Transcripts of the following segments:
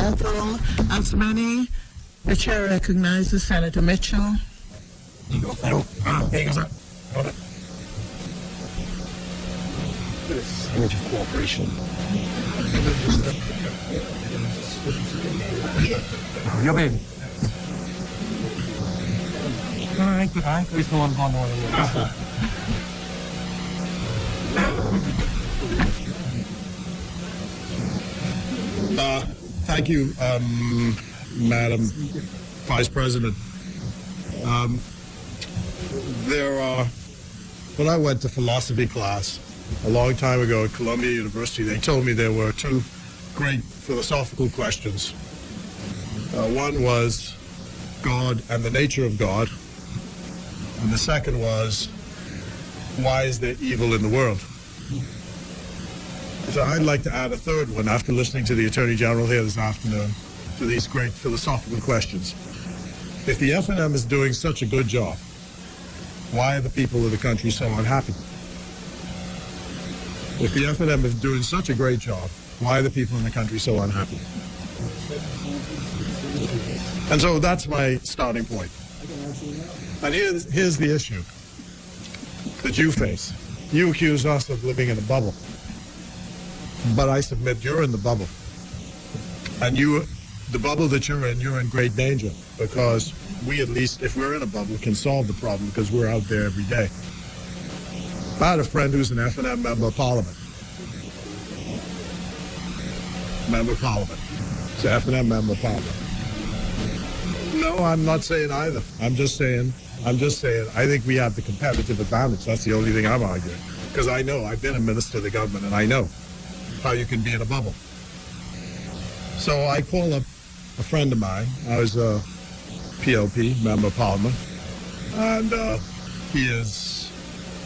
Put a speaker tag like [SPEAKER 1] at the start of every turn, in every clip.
[SPEAKER 1] anthem. As many, the chair recognizes Senator Mitchell.
[SPEAKER 2] Energy cooperation. Your baby. All right. Please go on.
[SPEAKER 3] Thank you, Madam Vice President. When I went to philosophy class a long time ago at Columbia University, they told me there were two great philosophical questions. One was God and the nature of God, and the second was, why is there evil in the world? So I'd like to add a third one after listening to the Attorney General here this afternoon to these great philosophical questions. If the F&M is doing such a good job, why are the people of the country so unhappy? If the F&M is doing such a great job, why are the people in the country so unhappy? And so that's my starting point. And here's the issue that you face. You accuse us of living in a bubble. But I submit you're in the bubble. And the bubble that you're in great danger, because we, at least if we're in a bubble, can solve the problem because we're out there every day. I had a friend who's an F&M member of Parliament. He's an F&M member of Parliament. No, I'm not saying either. I'm just saying, I think we have the competitive advantage. That's the only thing I'm arguing. Because I know, I've been a minister of the government, and I know how you can be in a bubble. So I call up a friend of mine. I was a PLP, member of Parliament, and he is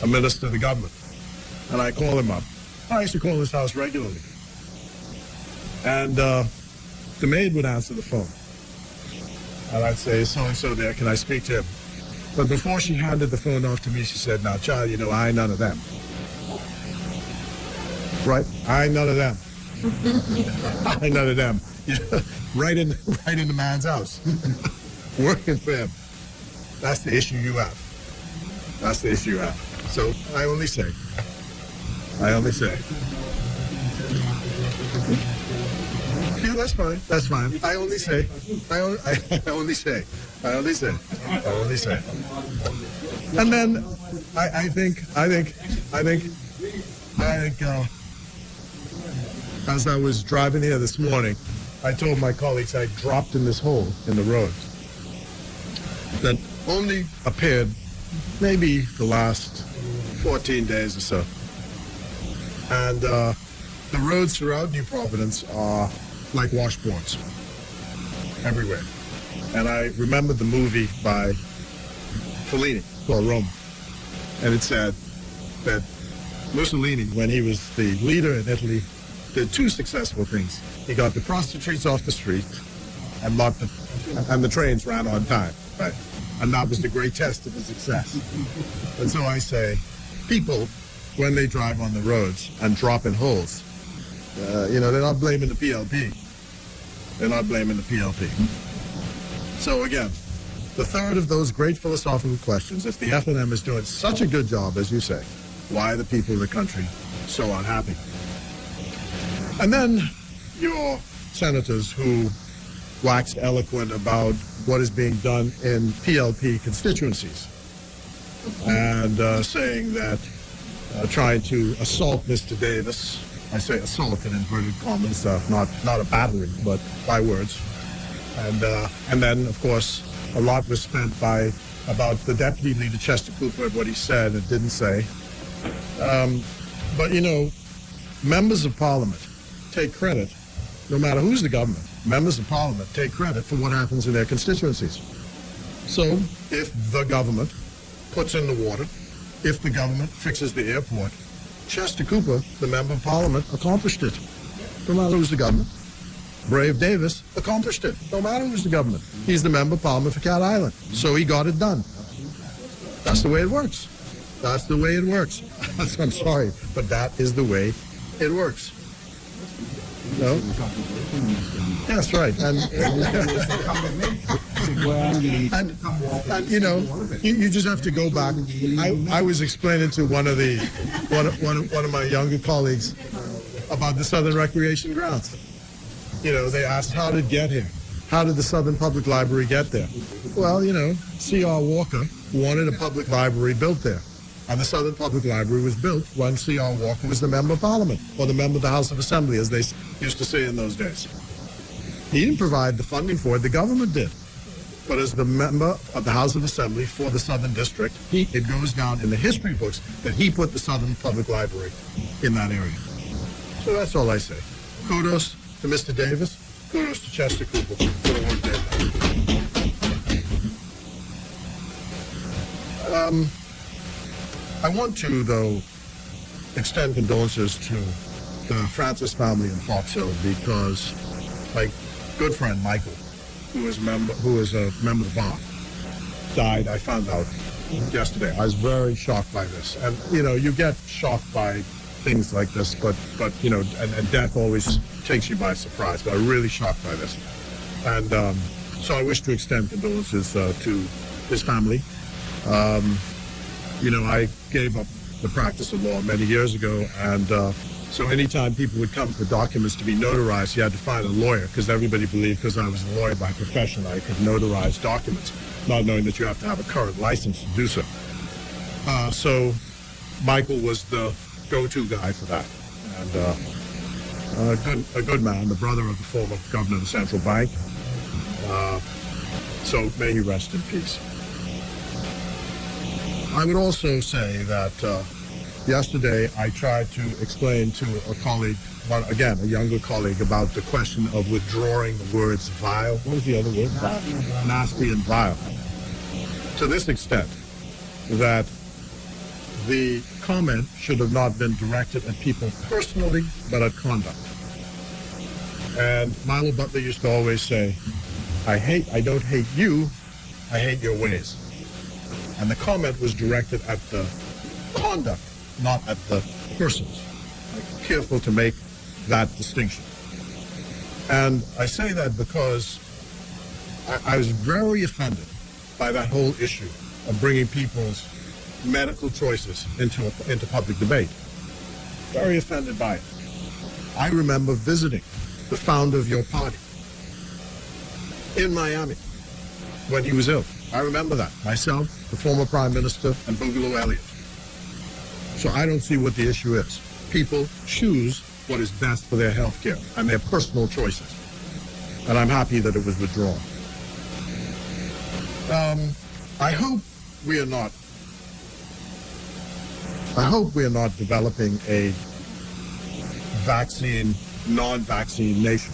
[SPEAKER 3] a minister of the government. And I call him up. I used to call his house regularly. And the maid would answer the phone. And I'd say, so-and-so there, can I speak to him? But before she handed the phone off to me, she said, now, child, I ain't none of them. Right? I ain't none of them. I ain't none of them. Right in the man's house. Working for him. That's the issue you have. So I only say. Yeah, that's fine. I only say. And then I think as I was driving here this morning, I told my colleagues I dropped in this hole in the road that only appeared maybe the last 14 days or so. And the roads throughout New Providence are like washboards everywhere. And I remembered the movie by Fellini called Rome. And it said that Mussolini, when he was the leader in Italy, did two successful things. He got the prostitutes off the street and the trains ran on time. Right? And that was the great test of his success. And so I say, people, when they drive on the roads and drop in holes, they're not blaming the PLP. So again, the third of those great philosophical questions, if the F&M is doing such a good job, as you say, why are the people of the country so unhappy? And then your senators who waxed eloquent about what is being done in PLP constituencies and saying that trying to assault Mr. Davis, I say assault in inverted commas, not a battery, but by words. And then, of course, a lot was spent about the Deputy Leader, Chester Cooper, and what he said and didn't say. But, members of Parliament take credit, no matter who's the government. Members of Parliament take credit for what happens in their constituencies. So if the government puts in the water, if the government fixes the airport, Chester Cooper, the member of Parliament, accomplished it. No matter who's the government. Brave Davis accomplished it. No matter who's the government. He's the member of Parliament for Cat Island. So he got it done. That's the way it works. I'm sorry, but that is the way it works. No? That's right. And you know, you just have to go back. I was explaining to one of my younger colleagues about the Southern Recreation Grounds. You know, they asked, how did it get here? How did the Southern Public Library get there? Well, you know, C.R. Walker wanted a public library built there. And the Southern Public Library was built when C.R. Walker was the Member of Parliament, or the Member of the House of Assembly, as they used to say in those days. He didn't provide the funding for it, the government did. But as the Member of the House of Assembly for the Southern District, it goes down in the history books that he put the Southern Public Library in that area. So that's all I say. Kudos to Mr. Davis. Kudos to Chester Cooper for the work they've done. I want to, though, extend condolences to the Francis family in Fox Hill because my good friend Michael, who is a member of the bar, died. I found out yesterday. I was very shocked by this, and you know, you get shocked by things like this, but you know, and death always takes you by surprise. But I'm really shocked by this, and so I wish to extend condolences to his family. You know, I gave up the practice of law many years ago, and so anytime people would come for documents to be notarized, you had to find a lawyer, because everybody believed because I was a lawyer by profession, I could notarize documents, not knowing that you have to have a current license to do so. So Michael was the go-to guy for that, and a good man, the brother of the former governor of the Central Bank. So may he rest in peace. I would also say that yesterday I tried to explain to a colleague, again, a younger colleague, about the question of withdrawing the words vile. What was the other word? Nasty and vile. To this extent, that the comment should have not been directed at people personally, but at conduct. And Milo Butler used to always say, I don't hate you, I hate your ways. And the comment was directed at the conduct, not at the persons. I'm careful to make that distinction. And I say that because I was very offended by that whole issue of bringing people's medical choices into public debate. Very offended by it. I remember visiting the founder of your party in Miami when he was ill. I remember that. Myself, the former Prime Minister, and Boogaloo Elliott. So I don't see what the issue is. People choose what is best for their health care and their personal choices. And I'm happy that it was withdrawn. I hope we are not developing a non-vaccine nation.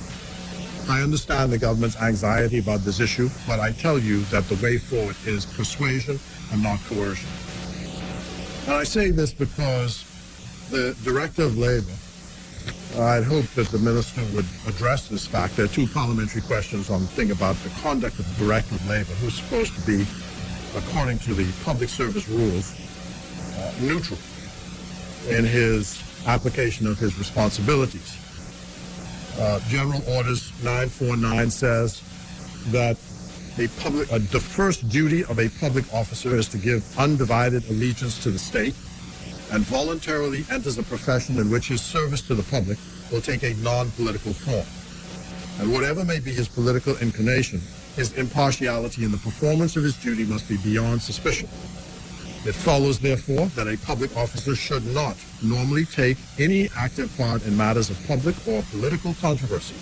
[SPEAKER 3] I understand the government's anxiety about this issue, but I tell you that the way forward is persuasion and not coercion. And I say this because the Director of Labor, I'd hope that the Minister would address this fact. There are two parliamentary questions on the thing about the conduct of the Director of Labor, who's supposed to be, according to the public service rules, neutral in his application of his responsibilities. General Orders 949 says that the first duty of a public officer is to give undivided allegiance to the state and voluntarily enters a profession in which his service to the public will take a non-political form. And whatever may be his political inclination, his impartiality in the performance of his duty must be beyond suspicion. It follows, therefore, that a public officer should not normally take any active part in matters of public or political controversy,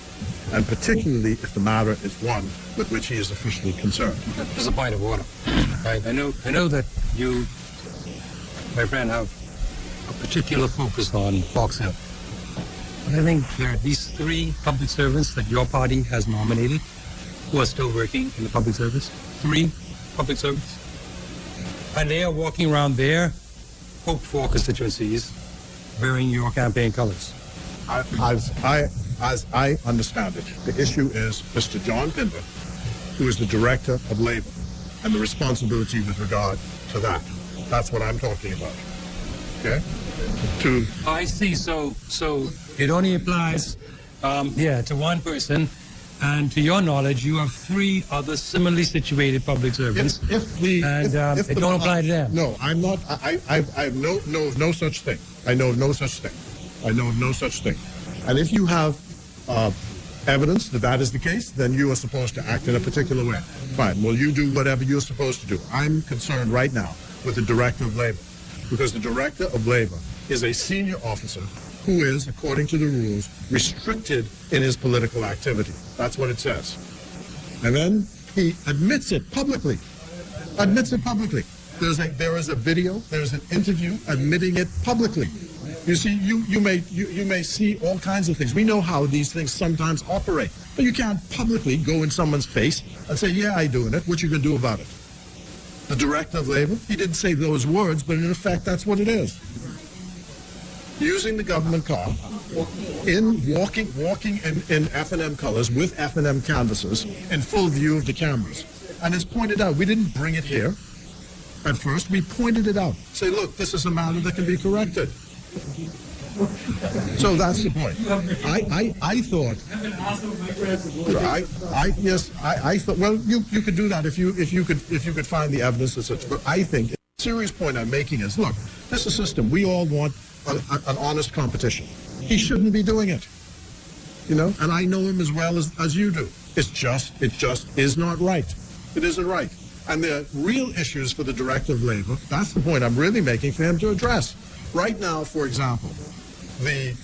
[SPEAKER 3] and particularly if the matter is one with which he is officially concerned.
[SPEAKER 2] There's a point of order. Right? I know that you, my friend, have a particular focus on Fox Hill. But I think there are at least 3 public servants that your party has nominated who are still working in the public service. 3 public servants. And they are walking around their hoped-for constituencies wearing your campaign colors.
[SPEAKER 3] As I understand it, the issue is Mr. John Pinder, who is the Director of Labor, and the responsibility with regard to that. That's what I'm talking about. Okay?
[SPEAKER 2] I see. So it only applies, to one person, And to your knowledge, you have 3 other similarly situated public servants.
[SPEAKER 3] If
[SPEAKER 2] It don't apply to them.
[SPEAKER 3] No, I'm not. I have no such thing. I know no such thing. I know no such thing. And if you have evidence that that is the case, then you are supposed to act in a particular way. Fine. Well, you do whatever you're supposed to do. I'm concerned right now with the Director of Labor, because the Director of Labor is a senior officer who is, according to the rules, restricted in his political activity. That's what it says. And then he admits it publicly. Admits it publicly. There is a video, there's an interview admitting it publicly. You see, you may see all kinds of things. We know how these things sometimes operate. But you can't publicly go in someone's face and say, yeah, I'm doing it. What you going to do about it? The Director of Labor, he didn't say those words, but in effect, that's what it is. Using the government car, walking in F&M colors with F&M canvases in full view of the cameras. And it's pointed out, we didn't bring it here at first, we pointed it out. Say, look, this is a matter that can be corrected. So that's the point. I thought, well, you could do that if you could find the evidence and such. But I think the serious point I'm making is, look, this is a system. We all want an honest competition. He shouldn't be doing it, you know. And I know him as well as you do. It just is not right. It isn't right. And there are real issues for the Director of Labor. That's the point I'm really making for him to address. Right now, for example, the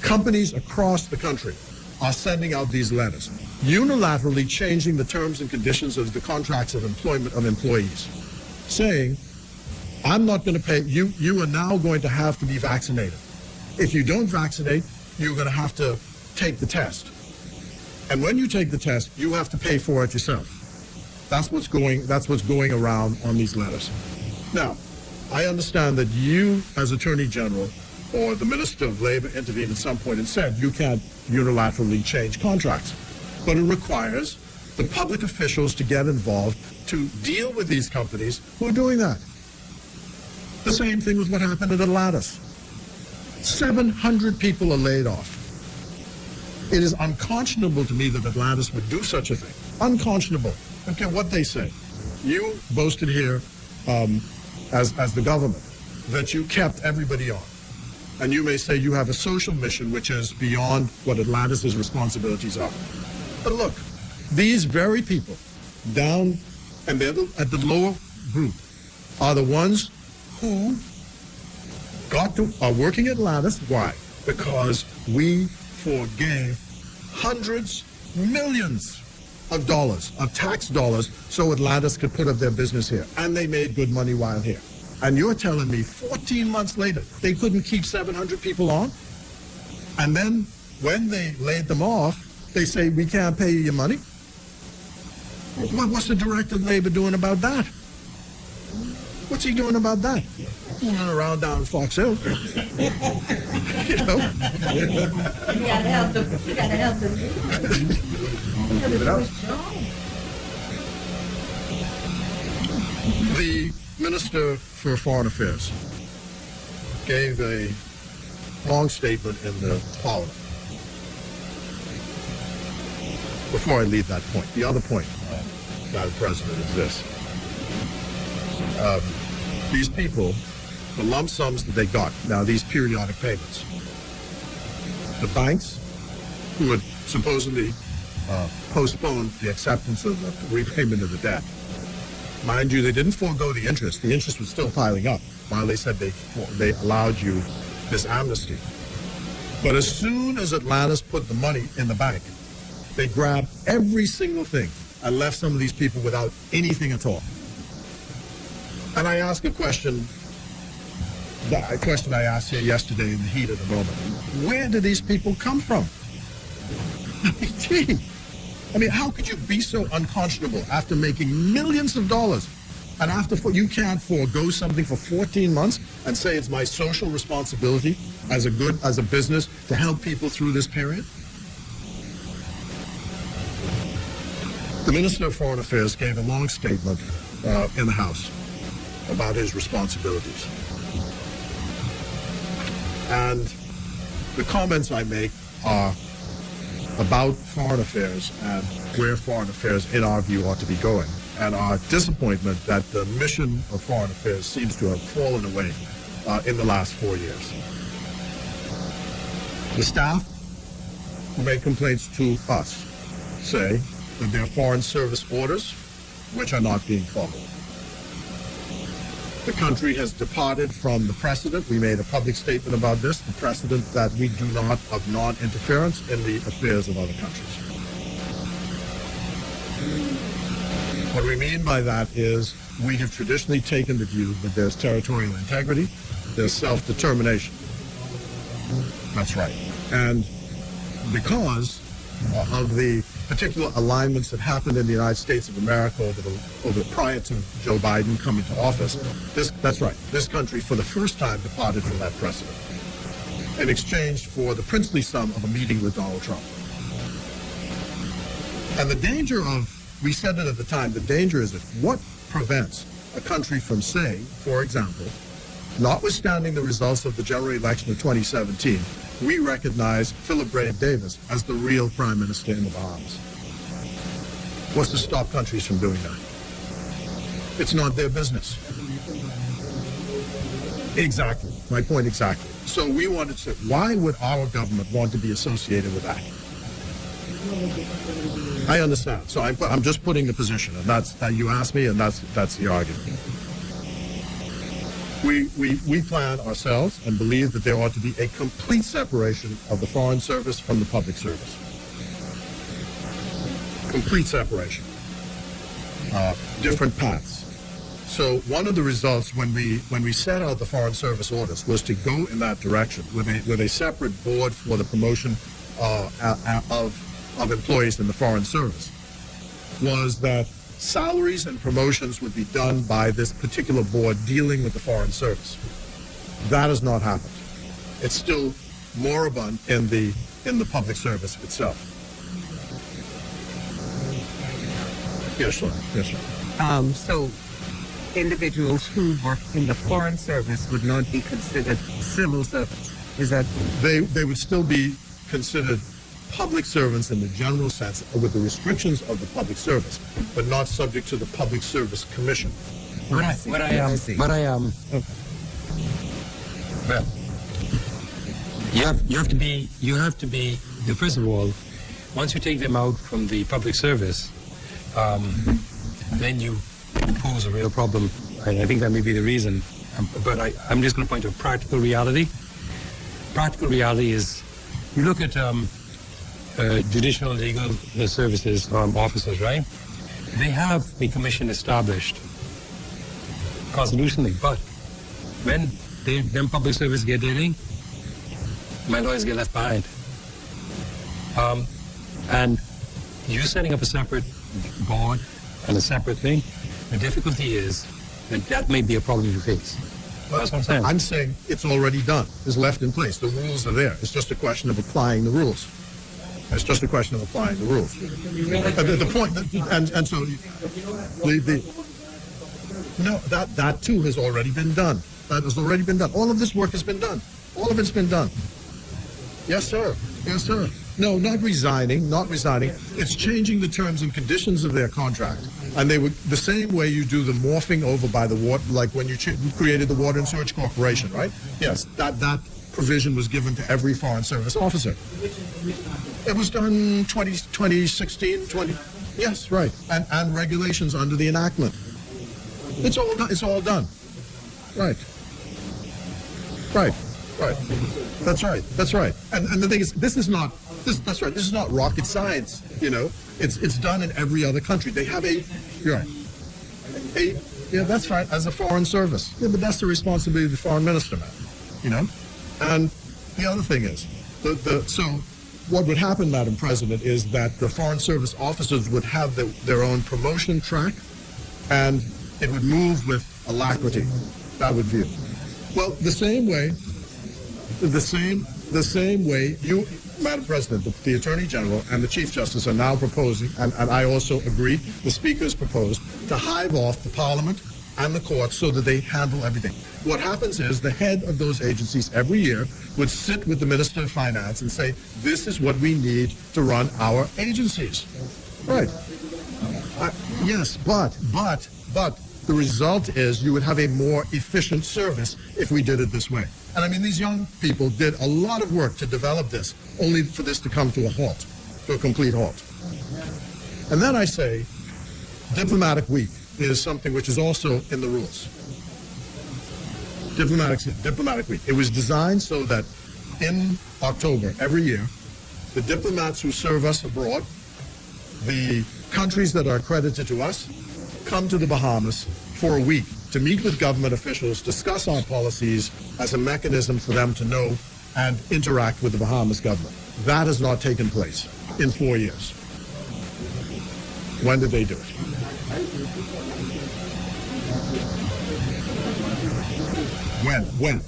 [SPEAKER 3] companies across the country are sending out these letters, unilaterally changing the terms and conditions of the contracts of employment of employees, saying, I'm not going to pay, you are now going to have to be vaccinated. If you don't vaccinate, you're going to have to take the test. And when you take the test, you have to pay for it yourself. That's what's going around on these letters. Now, I understand that you, as Attorney General, or the Minister of Labor intervened at some point and said you can't unilaterally change contracts. But it requires the public officials to get involved to deal with these companies who are doing that. The same thing with what happened at Atlantis. 700 people are laid off. It is unconscionable to me that Atlantis would do such a thing. Unconscionable. Okay, what they say. You boasted here as the government that you kept everybody on. And you may say you have a social mission which is beyond what Atlantis' responsibilities are. But look, these very people down, and they're at the lower group, are the ones who are working at Atlantis. Why? Because we forgave hundreds, millions of dollars, of tax dollars, so Atlantis could put up their business here. And they made good money while here. And you're telling me 14 months later, they couldn't keep 700 people on? And then when they laid them off, they say, we can't pay you your money? What's the Director of Labor doing about that? What's he doing about that? Fooling around down Fox Hill. You know?
[SPEAKER 4] You gotta help them. You gotta help them.
[SPEAKER 3] The Minister for Foreign Affairs gave a long statement in the Parliament. Before I leave that point, the other point, Madam President, is this. These people, the lump sums that they got, now these periodic payments, the banks who had supposedly postponed the acceptance of the repayment of the debt. Mind you, they didn't forego the interest. The interest was still piling up while they said they allowed you this amnesty. But as soon as Atlantis put the money in the bank, they grabbed every single thing and left some of these people without anything at all. And I ask a question I asked here yesterday in the heat of the moment. Where do these people come from? Gee. I mean, how could you be so unconscionable after making millions of dollars and you can't forego something for 14 months and say it's my social responsibility as a business to help people through this period? The Minister of Foreign Affairs gave a long statement in the House about his responsibilities. And the comments I make are about foreign affairs and where foreign affairs, in our view, ought to be going, and our disappointment that the mission of foreign affairs seems to have fallen away in the last 4 years. The staff who made complaints to us say that there are foreign service orders which are not being followed. The country has departed from the precedent. We made a public statement about this, the precedent that we do not of non-interference in the affairs of other countries. What we mean by that is we have traditionally taken the view that there's territorial integrity, there's self-determination. That's right. And because of the particular alignments that happened in the United States of America over prior to Joe Biden coming to office, that's right. This country, for the first time, departed from that precedent in exchange for the princely sum of a meeting with Donald Trump. And the danger of, we said it at the time, the danger is that what prevents a country from saying, for example, notwithstanding the results of the general election of 2017, we recognize Philip Brady Davis as the real prime minister in the Bahamas. What's to stop countries from doing that? It's not their business. Exactly. My point exactly. So we wanted to, why would our government want to be associated with that? I understand. So I'm just putting the position, and that's that you asked me, and that's the argument. We plan ourselves and believe that there ought to be a complete separation of the Foreign Service from the public service. Complete separation. Different paths. So one of the results when we set out the Foreign Service orders was to go in that direction with a separate board for the promotion of employees in the Foreign Service, was that salaries and promotions would be done by this particular board dealing with the Foreign Service. That has not happened. It's still moribund in the public service itself. Yes, sir. Yes, sir.
[SPEAKER 5] So individuals who work in the Foreign Service would not be considered civil servants. Is that?
[SPEAKER 3] They would still be considered public servants in the general sense, with the restrictions of the public service, but not subject to the Public Service Commission.
[SPEAKER 2] Well, you have to be, first of all, once you take them out from the public service, then you pose a real problem, and I think that may be the reason. But I'm just going to point to a practical reality. Practical reality is, you look at judicial and legal services officers, right? They have a commission established constitutionally, but when them public service get dealing, my lawyers get left behind. And you setting up a separate board and a separate thing, the difficulty is that may be a problem you face. That's what I'm saying.
[SPEAKER 3] I'm saying it's already done. It's left in place. The rules are there. It's just a question of applying the rules. It's just a question of applying the rules. The point, and so that too has already been done. That has already been done. All of this work has been done. All of it's been done. Yes, sir. Yes, sir. No, not resigning. It's changing the terms and conditions of their contract. And they would, the same way you do the morphing over by the water, like when you created the Water and Sewerage Corporation, right? Yes, that provision was given to every Foreign Service officer. It was done 2016, yes, right. And regulations under the enactment. It's all done. Right. That's right. And the thing is, this is not rocket science, you know. It's done in every other country. They have that's right, as a foreign service. Yeah, but that's the responsibility of the foreign minister, man. You know? And the other thing is, so what would happen, Madam President, is that the Foreign Service officers would have their own promotion track, and it would move with alacrity. That would view. Well, the same way you, Madam President, the Attorney General and the Chief Justice are now proposing, and I also agree, the Speaker's proposed, to hive off the Parliament and the courts so that they handle everything. What happens is the head of those agencies every year would sit with the Minister of Finance and say, this is what we need to run our agencies. Right. Yes, but the result is you would have a more efficient service if we did it this way. And I mean, these young people did a lot of work to develop this, only for this to come to a halt, to a complete halt. And then I say, diplomatic week is something which is also in the rules. Diplomatic week. It was designed so that in October every year, the diplomats who serve us abroad, the countries that are accredited to us, come to the Bahamas for a week to meet with government officials, discuss our policies as a mechanism for them to know and interact with the Bahamas government. That has not taken place in 4 years. When did they do it? When?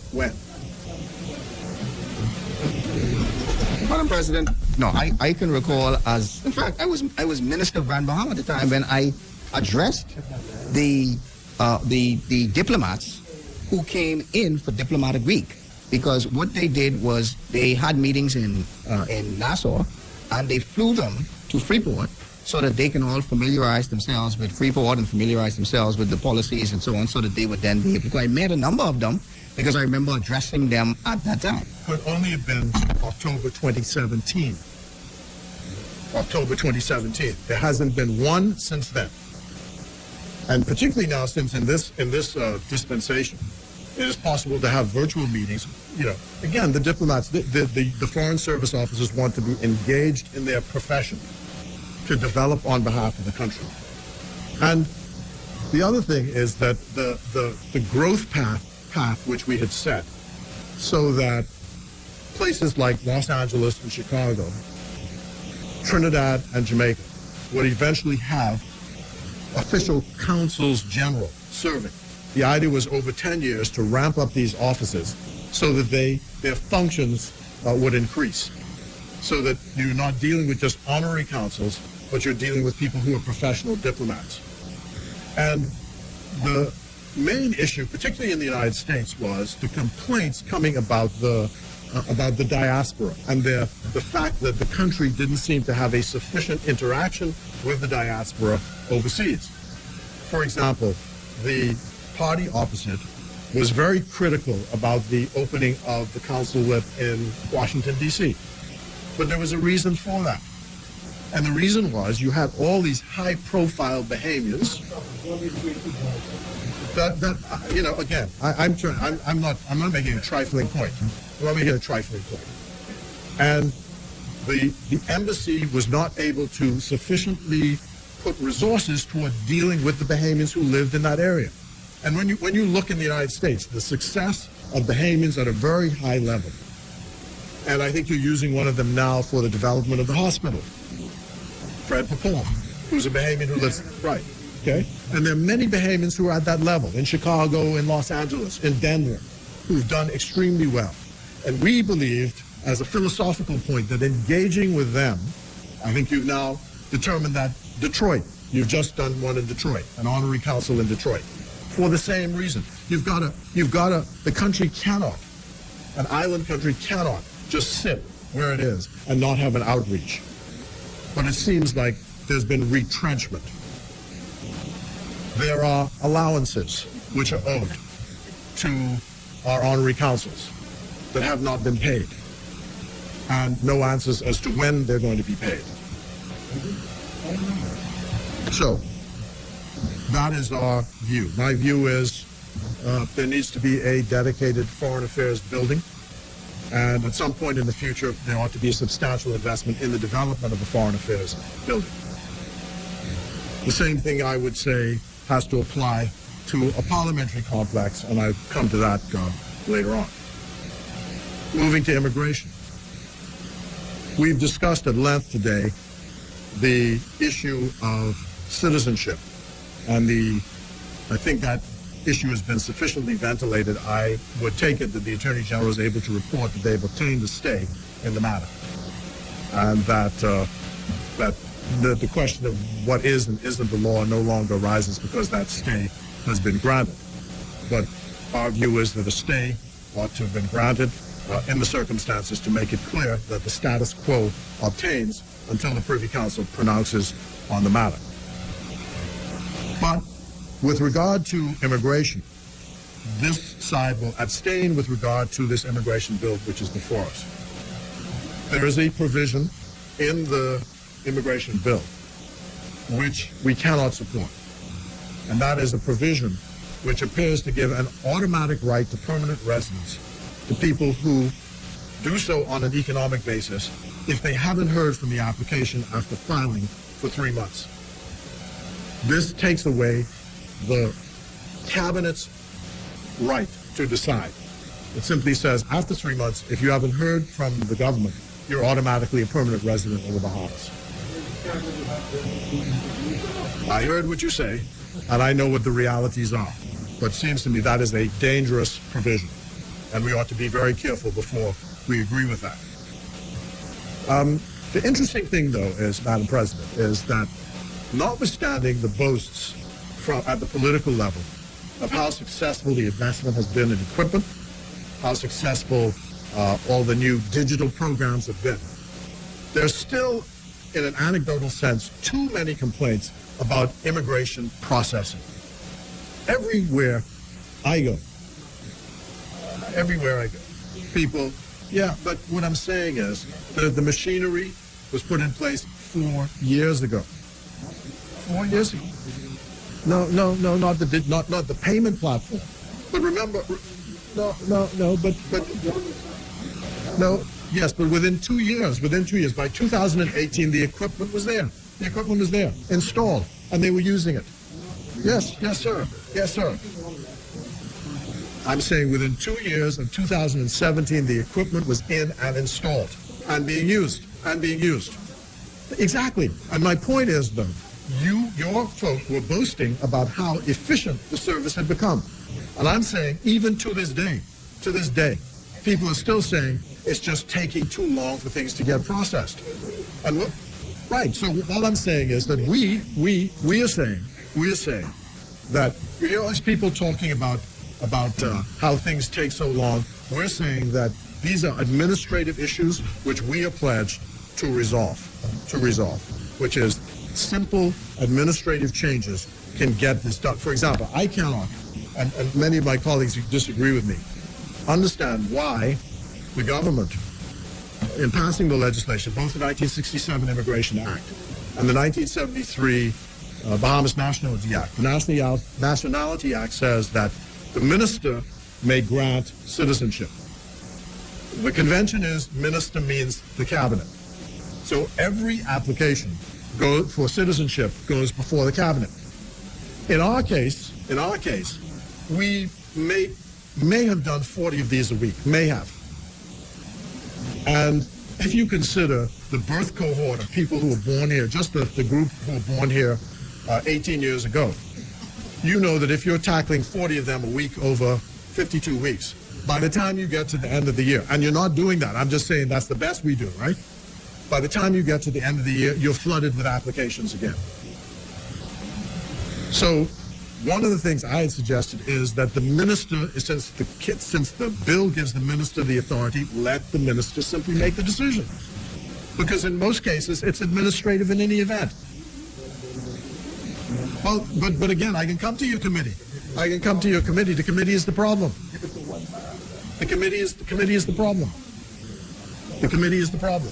[SPEAKER 6] Madam President, no, I can recall as, in fact, I was Minister of Grand Bahama at the time when I addressed the diplomats who came in for diplomatic week, because what they did was they had meetings in Nassau, and they flew them to Freeport so that they can all familiarize themselves with Freeport and familiarize themselves with the policies and so on, so that they would then be able to. I met a number of them because I remember addressing them at that time.
[SPEAKER 3] Could only have been October 2017. October 2017. There hasn't been one since then. And particularly now, since in this dispensation, it is possible to have virtual meetings. You know, again, the diplomats, the foreign service officers want to be engaged in their profession to develop on behalf of the country. And the other thing is that the growth path which we had set, so that places like Los Angeles and Chicago, Trinidad and Jamaica would eventually have official consuls general serving. The idea was over 10 years to ramp up these offices so that their functions would increase, so that you're not dealing with just honorary consuls, but you're dealing with people who are professional diplomats. And the main issue, particularly in the United States, was the complaints coming about the diaspora and the fact that the country didn't seem to have a sufficient interaction with the diaspora overseas. For example, the party opposite was very critical about the opening of the consulate in Washington, D.C. But there was a reason for that. And the reason was you had all these high-profile Bahamians that you know, again, I'm not making a trifling point. I'm not making a trifling point. And the embassy was not able to sufficiently put resources toward dealing with the Bahamians who lived in that area. And when you look in the United States, the success of Bahamians at a very high level, and I think you're using one of them now for the development of the hospital, Fred Papon, who's a Bahamian who lives right. Okay? And there are many Bahamians who are at that level, in Chicago, in Los Angeles, in Denver, who've done extremely well. And we believed, as a philosophical point, that engaging with them, I think you've now determined that Detroit, you've just done one in Detroit, an honorary consul in Detroit, for the same reason. The country cannot, an island country cannot just sit where it is and not have an outreach. But it seems like there's been retrenchment. There are allowances which are owed to our honorary consuls that have not been paid, and no answers as to when they're going to be paid. So that is our view. My view is there needs to be a dedicated foreign affairs building, and at some point in the future there ought to be a substantial investment in the development of a foreign affairs building. The same thing I would say has to apply to a parliamentary complex, and I'll come to that later on. Moving to immigration. We've discussed at length today the issue of citizenship, and I think that issue has been sufficiently ventilated. I would take it that the Attorney General is able to report that they've obtained a stay in the matter, and that the question of what is and isn't the law no longer arises because that stay has been granted. But our view is that a stay ought to have been granted in the circumstances to make it clear that the status quo obtains until the Privy Council pronounces on the matter. But with regard to immigration, this side will abstain with regard to this immigration bill which is before us. There is a provision in the immigration bill which we cannot support, and that is a provision which appears to give an automatic right to permanent residence to people who do so on an economic basis if they haven't heard from the application after filing for 3 months. This takes away the Cabinet's right to decide. It simply says after 3 months, if you haven't heard from the government, you're automatically a permanent resident of the Bahamas. I heard what you say, and I know what the realities are. But it seems to me that is a dangerous provision, and we ought to be very careful before we agree with that. The interesting thing, though, is, Madam President, is that notwithstanding the boasts at the political level of how successful the investment has been in equipment, how successful all the new digital programs have been, there's still, in an anecdotal sense, too many complaints about immigration processing. Everywhere I go, people, yeah, but what I'm saying is that the machinery was put in place 4 years ago. 4 years ago. No, not the payment platform. But remember, yes, but within 2 years, by 2018, the equipment was there. The equipment was there, installed, and they were using it. Yes, sir. I'm saying within 2 years of 2017, the equipment was in and installed and being used. Exactly. And my point is, though, your folk were boasting about how efficient the service had become. And I'm saying, even to this day, people are still saying it's just taking too long for things to get processed. And right. So all I'm saying is that we are saying that you hear all these people talking about how things take so long. We're saying that these are administrative issues which we are pledged to resolve, which is simple administrative changes can get this done. For example, I cannot, and many of my colleagues who disagree with me, understand why the government, in passing the legislation, both the 1967 Immigration Act and the 1973 Bahamas Nationality Act. The Nationality Act says that the minister may grant citizenship. The convention is minister means the cabinet. So every application for citizenship goes before the cabinet. In our case, we may have done 40 of these a week, may have. And if you consider the birth cohort of people who were born here, just the group who were born here 18 years ago, you know that if you're tackling 40 of them a week over 52 weeks, by the time you get to the end of the year, and you're not doing that, I'm just saying that's the best we do, right? By the time you get to the end of the year, you're flooded with applications again. So one of the things I had suggested is that the minister, since the bill gives the minister the authority, let the minister simply make the decision. Because in most cases, it's administrative in any event. Well, but again, I can come to your committee. The committee is the problem. The committee is the problem.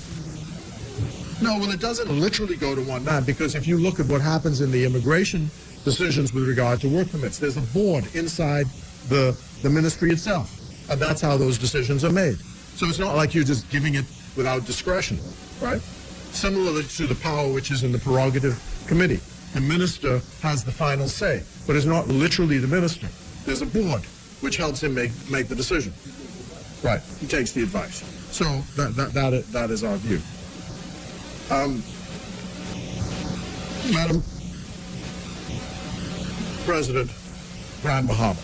[SPEAKER 3] No, well, it doesn't literally go to one man, because if you look at what happens in the immigration decisions with regard to work permits, there's a board inside the ministry itself, and that's how those decisions are made. So it's not like you're just giving it without discretion, right? Similarly to the power which is in the prerogative committee. The minister has the final say, but it's not literally the minister. There's a board which helps him make the decision. Right, he takes the advice. So that is our view. Madam President, Grand Bahama,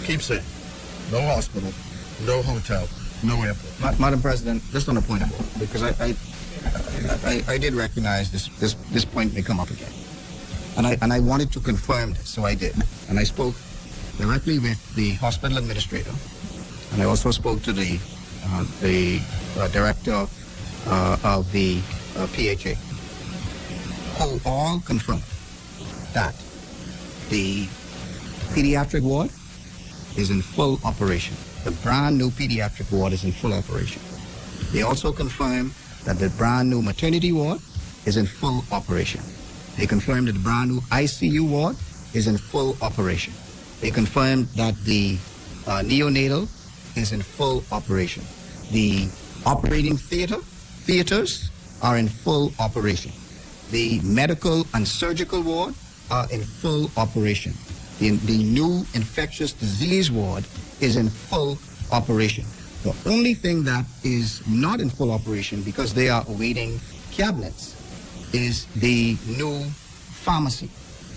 [SPEAKER 3] keep saying, no hospital, no hotel, no airport.
[SPEAKER 6] Madam President, just on a point of order, because I did recognize this point may come up again. And I wanted to confirm this, so I did. And I spoke directly with the hospital administrator, and I also spoke to the director of the PHA, who all confirmed that the pediatric ward is in full operation. The brand new pediatric ward is in full operation. They also confirmed that the brand new maternity ward is in full operation. They confirmed that the brand new ICU ward is in full operation. They confirmed that the neonatal is in full operation. The operating theaters are in full operation. The medical and surgical ward are in full operation. The new infectious disease ward is in full operation. The only thing that is not in full operation, because they are awaiting cabinets, is the new pharmacy.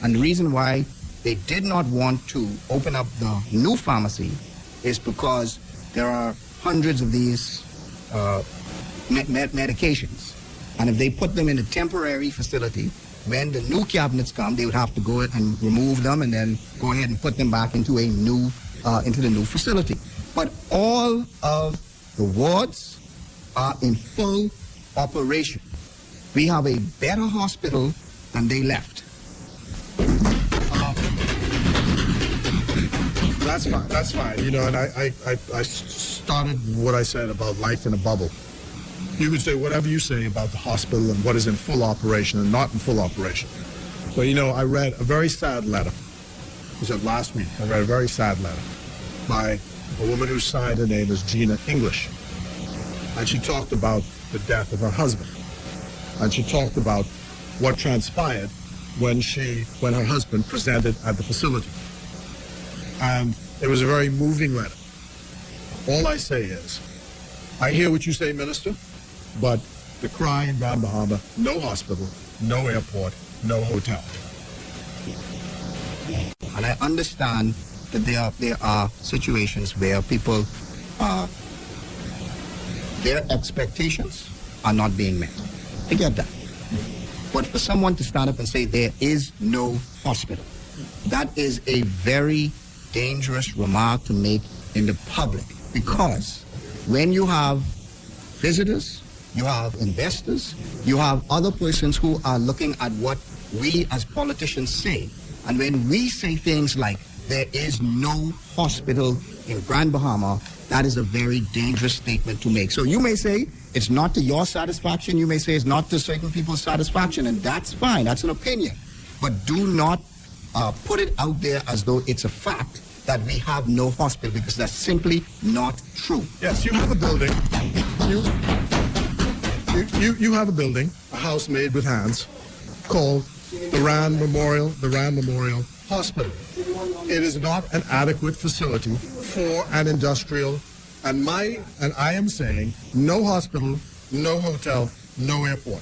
[SPEAKER 6] And the reason why they did not want to open up the new pharmacy is because there are hundreds of these medications. And if they put them in a temporary facility, when the new cabinets come, they would have to go and remove them and then go ahead and put them back into a new, into the new facility. But all of the wards are in full operation. We have a better hospital than they left.
[SPEAKER 3] That's fine. That's fine. You know, and I started what I said about life in a bubble. You could say whatever you say about the hospital and what is in full operation and not in full operation. But, you know, I read a very sad letter. It was last week. I read a very sad letter by a woman whose side her name is Gina English. And she talked about the death of her husband. And she talked about what transpired when her husband presented at the facility. And it was a very moving letter. All I say is, I hear what you say, Minister, but the cry in Grand Bahama, no hospital, no airport, no hotel.
[SPEAKER 6] And I understand that there are situations where people, their expectations are not being met. I get that. But for someone to stand up and say there is no hospital, that is a very dangerous remark to make in the public, because when you have visitors, you have investors, you have other persons who are looking at what we as politicians say, and when we say things like there is no hospital in Grand Bahama, that is a very dangerous statement to make. So you may say it's not to your satisfaction, you may say it's not to certain people's satisfaction, and that's fine, that's an opinion. But do not put it out there as though it's a fact that we have no hospital, because that's simply not true.
[SPEAKER 3] Yes, you have a building. You have a building, a house made with hands, called the Rand Memorial Hospital. It is not an adequate facility for an industrial, and I am saying no hospital, no hotel, no airport.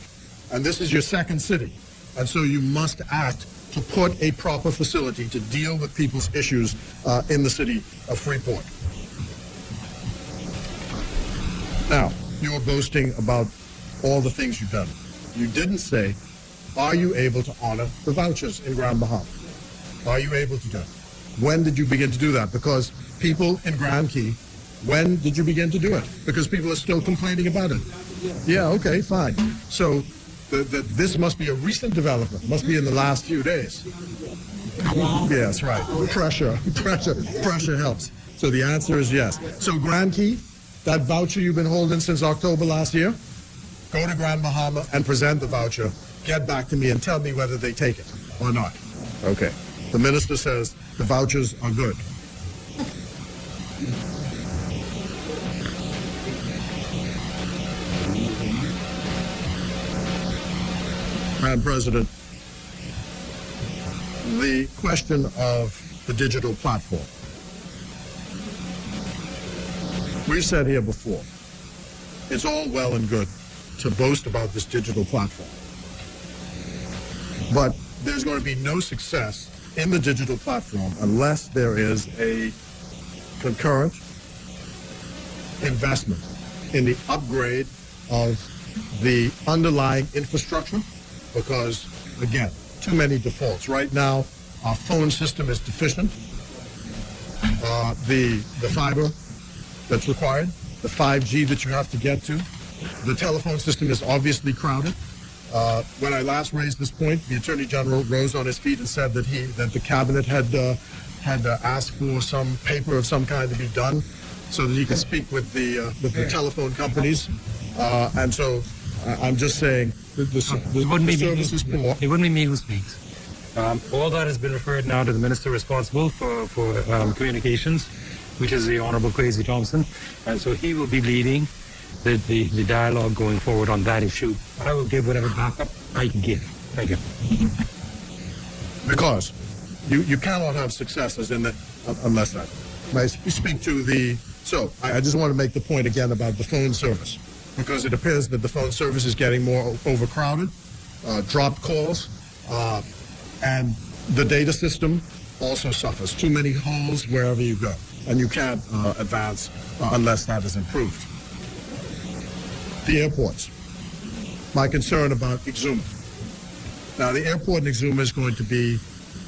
[SPEAKER 3] And this is your second city. And so you must act to put a proper facility to deal with people's issues in the city of Freeport. Now, you were boasting about all the things you've done. You didn't say, are you able to honor the vouchers in Grand Bahama? Are you able to do it? When did you begin to do that? Because people in Grand Key, when did you begin to do it? Because people are still complaining about it. Yeah, okay, fine. So this must be a recent development, must be in the last few days. Yes, right. Pressure helps. So the answer is yes. So Grand Key, that voucher you've been holding since October last year, go to Grand Bahama and present the voucher. Get back to me and tell me whether they take it or not. Okay. The minister says the vouchers are good. Madam President, the question of the digital platform. We've said here before, it's all well and good to boast about this digital platform. But there's going to be no success in the digital platform unless there is a concurrent investment in the upgrade of the underlying infrastructure. Because, again, too many defaults. Right now, our phone system is deficient. The fiber that's required, the 5G that you have to get to, the telephone system is obviously crowded. When I last raised this point, the Attorney General rose on his feet and said that the cabinet had asked for some paper of some kind to be done so that he could speak with the telephone companies. And so I'm just saying the service is poor.
[SPEAKER 2] It wouldn't be me who speaks. All that has been referred now to the minister responsible for communications, which is the Honorable Kwesi Thompson, and so he will be leading the dialogue going forward on that issue. I will give whatever backup I can give. Thank you.
[SPEAKER 3] Because you cannot have successes in that unless that. I speak to the. So I just want to make the point again about the phone service, because it appears that the phone service is getting more overcrowded, dropped calls, and the data system also suffers. Too many holes wherever you go, and you can't advance unless that is improved. The airports. My concern about Exuma. Now, the airport in Exuma is going to be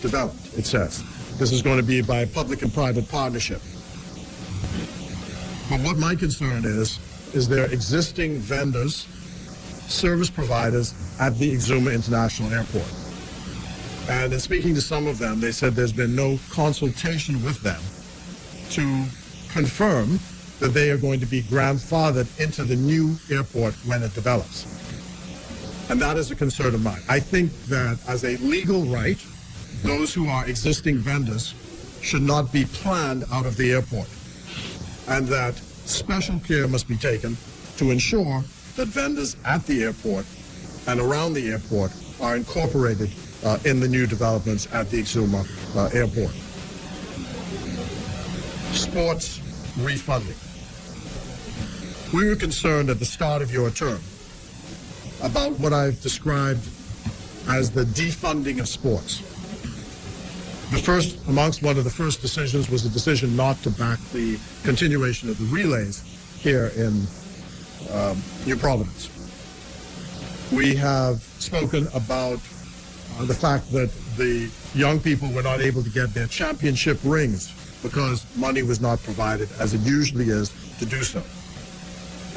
[SPEAKER 3] developed, it says. This is going to be by public and private partnership. But what my concern is there are existing vendors, service providers at the Exuma International Airport. And in speaking to some of them, they said there's been no consultation with them to confirm that they are going to be grandfathered into the new airport when it develops. And that is a concern of mine. I think that as a legal right, those who are existing vendors should not be planned out of the airport. And that special care must be taken to ensure that vendors at the airport and around the airport are incorporated in the new developments at the Exuma airport. Sports refunding. We were concerned at the start of your term about what I've described as the defunding of sports. One of the first decisions was the decision not to back the continuation of the relays here in New Providence. We have spoken about the fact that the young people were not able to get their championship rings because money was not provided, as it usually is, to do so.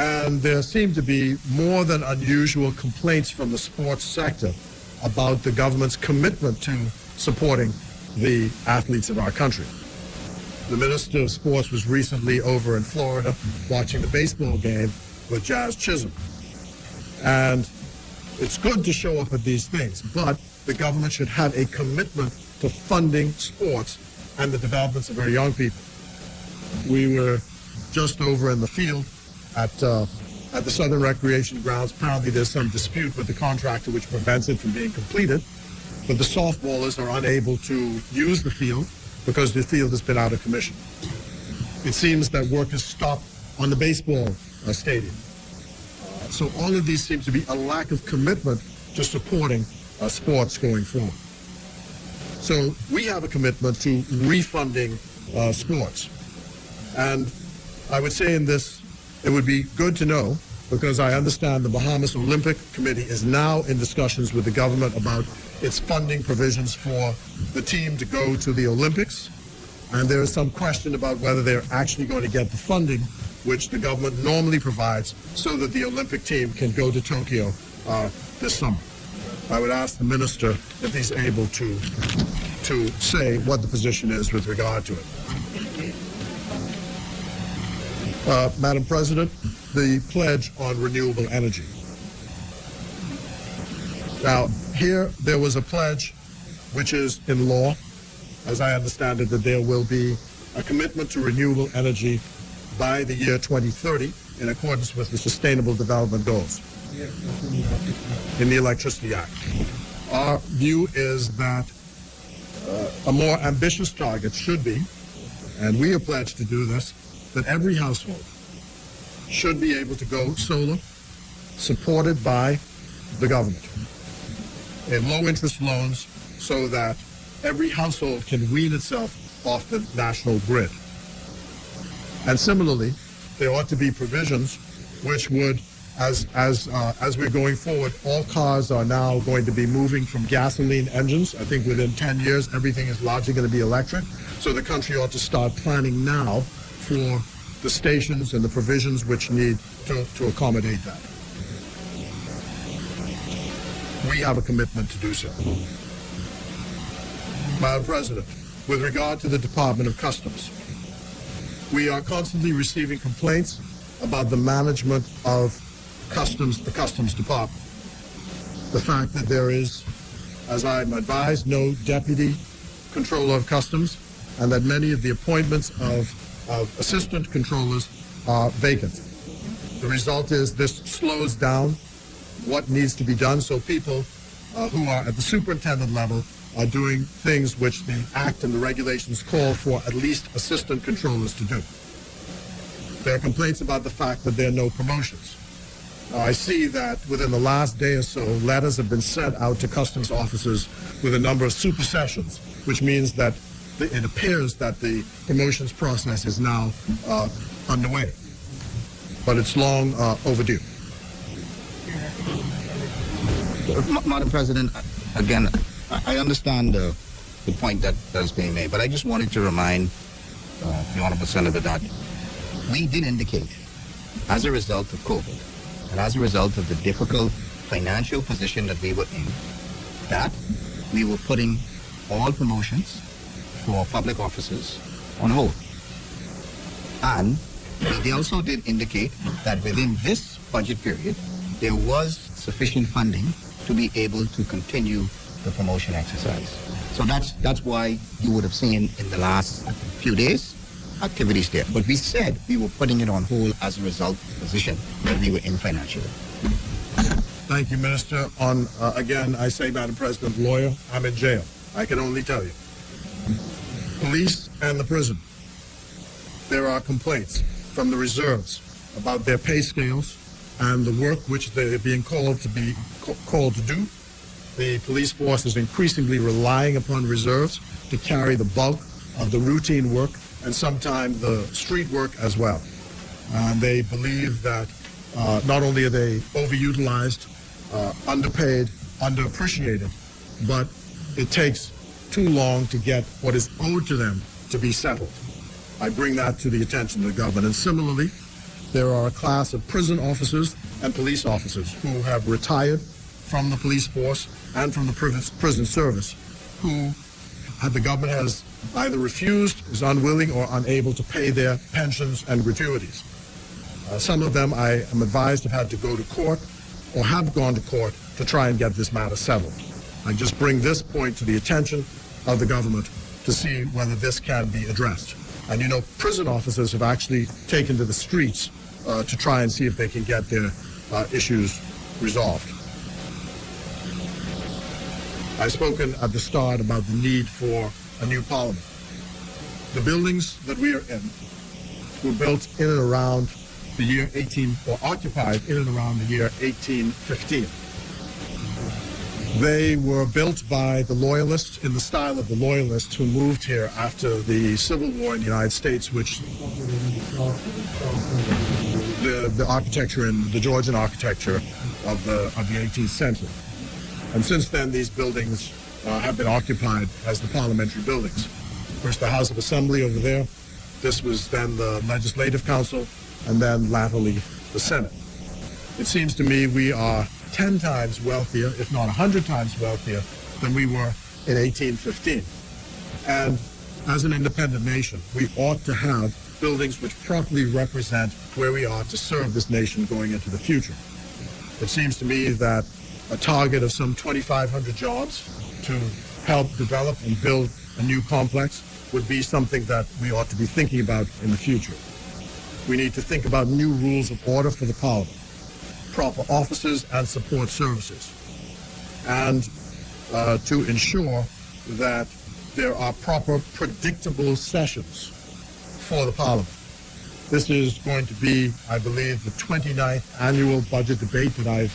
[SPEAKER 3] And there seem to be more than unusual complaints from the sports sector about the government's commitment to supporting the athletes of our country. The Minister of Sports was recently over in Florida watching the baseball game with Jazz Chisholm. And it's good to show up at these things, but the government should have a commitment to funding sports and the developments of our young people. We were just over in the field at the Southern Recreation Grounds. Apparently there's some dispute with the contractor which prevents it from being completed, but the softballers are unable to use the field because the field has been out of commission. It seems that work has stopped on the baseball stadium. So all of these seem to be a lack of commitment to supporting sports going forward. So we have a commitment to refunding sports. And I would say in this, it would be good to know, because I understand the Bahamas Olympic Committee is now in discussions with the government about its funding provisions for the team to go to the Olympics. And there is some question about whether they're actually going to get the funding which the government normally provides so that the Olympic team can go to Tokyo this summer. I would ask the minister if he's able to say what the position is with regard to it. Madam President, the pledge on renewable energy. Now, here there was a pledge which is in law, as I understand it, that there will be a commitment to renewable energy by the year 2030 in accordance with the Sustainable Development Goals in the Electricity Act. Our view is that a more ambitious target should be, and we are pledged to do this, that every household should be able to go solar, supported by the government, in low-interest loans, so that every household can wean itself off the national grid. And similarly, there ought to be provisions which would as we're going forward, all cars are now going to be moving from gasoline engines. I think within 10 years, everything is largely going to be electric. So the country ought to start planning now for the stations and the provisions which need to accommodate that. We have a commitment to do so. Madam President, with regard to the Department of Customs, we are constantly receiving complaints about the management of the Customs Department. The fact that there is, as I'm advised, no deputy controller of Customs, and that many of the appointments of assistant controllers are vacant. The result is this slows down what needs to be done, so people who are at the superintendent level are doing things which the Act and the regulations call for at least assistant controllers to do. There are complaints about the fact that there are no promotions. I see that within the last day or so, letters have been sent out to customs officers with a number of supersessions, which means that it appears that the promotions process is now underway. But it's long overdue.
[SPEAKER 6] Madam President, again, I understand the point that is being made, but I just wanted to remind the Honorable Senator that we did indicate, as a result of COVID, and as a result of the difficult financial position that we were in, that we were putting all promotions for public officers on hold. And we also did indicate that within this budget period, there was sufficient funding to be able to continue the promotion exercise. So that's why you would have seen in the last few days activities there. But we said we were putting it on hold as a result of the position that we were in financially.
[SPEAKER 3] Thank you, Minister. Again, I say, Madam President, lawyer, I'm in jail. I can only tell you. Police and the prison. There are complaints from the reserves about their pay scales and the work which they're being called to do. The police force is increasingly relying upon reserves to carry the bulk of the routine work and sometimes the street work as well. And they believe that not only are they overutilized, underpaid, underappreciated, but it takes too long to get what is owed to them to be settled. I bring that to the attention of the government. And similarly, there are a class of prison officers and police officers who have retired from the police force and from the prison service, who the government has either refused, is unwilling, or unable to pay their pensions and gratuities. Some of them, I am advised, have had to go to court or have gone to court to try and get this matter settled. I just bring this point to the attention of the government to see whether this can be addressed. And you know, prison officers have actually taken to the streets to try and see if they can get their issues resolved. I've spoken at the start about the need for a new parliament. The buildings that we are in were built in and around the year occupied in and around the year 1815. They were built by the Loyalists in the style of the Loyalists who moved here after the Civil War in the United States, which the architecture and the Georgian architecture of the 18th century. And since then, these buildings have been occupied as the parliamentary buildings. First, the House of Assembly over there. This was then the Legislative Council, and then latterly the Senate. It seems to me we are 10 times wealthier, if not 100 times wealthier, than we were in 1815. And as an independent nation, we ought to have buildings which properly represent where we are to serve this nation going into the future. It seems to me that a target of some 2,500 jobs to help develop and build a new complex would be something that we ought to be thinking about in the future. We need to think about new rules of order for the Parliament, proper officers and support services, and to ensure that there are proper, predictable sessions for the Parliament. This is going to be, I believe, the 29th annual budget debate that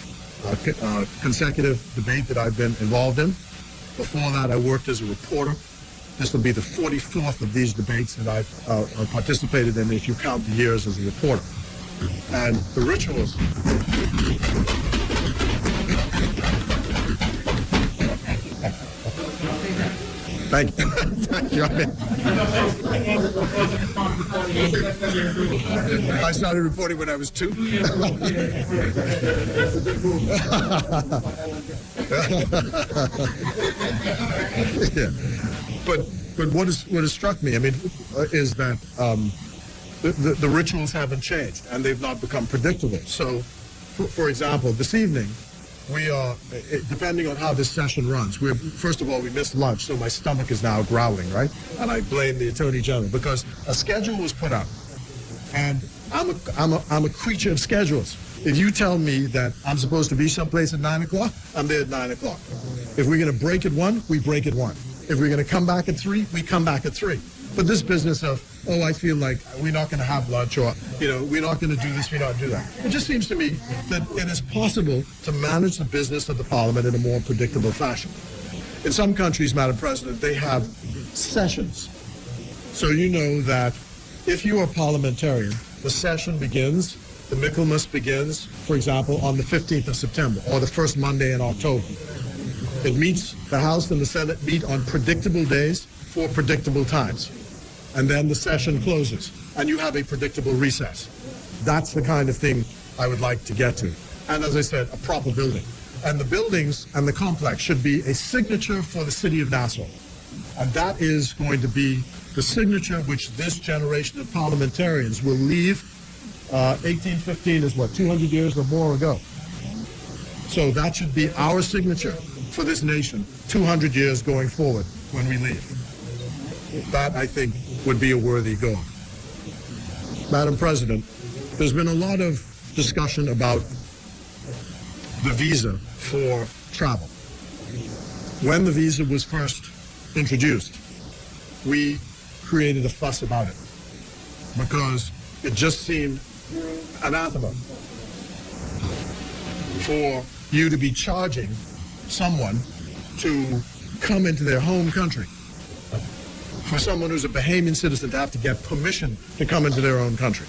[SPEAKER 3] consecutive debate that I've been involved in. Before that, I worked as a reporter. This will be the 44th of these debates that I've participated in, if you count the years as a reporter. And the rituals Thank you. Thank you. I started reporting when I was 2. Yeah. But what has struck me, I mean, is that the rituals haven't changed and they've not become predictable. So, for example, this evening, we are, depending on how this session runs, first of all, we missed lunch, so my stomach is now growling, right? And I blame the Attorney General because a schedule was put out. And I'm a creature of schedules. If you tell me that I'm supposed to be someplace at 9 o'clock, I'm there at 9 o'clock. If we're going to break at 1, we break at 1. If we're going to come back at 3, we come back at 3. But this business of, oh, I feel like we're not going to have lunch, or, we're not going to do this, we're not do that. It just seems to me that it is possible to manage the business of the Parliament in a more predictable fashion. In some countries, Madam President, they have sessions. So you know that if you are a parliamentarian, the session begins, the Michaelmas begins, for example, on the 15th of September, or the first Monday in October. It meets, the House and the Senate meet on predictable days for predictable times. And then the session closes, and you have a predictable recess. That's the kind of thing I would like to get to. And as I said, a proper building. And the buildings and the complex should be a signature for the city of Nassau. And that is going to be the signature which this generation of parliamentarians will leave. 1815 is what, 200 years or more ago. So that should be our signature for this nation 200 years going forward when we leave. That, I think, would be a worthy goal. Madam President, there's been a lot of discussion about the visa for travel. When the visa was first introduced, we created a fuss about it because it just seemed anathema for you to be charging someone to come into their home country. For someone who's a Bahamian citizen to have to get permission to come into their own country.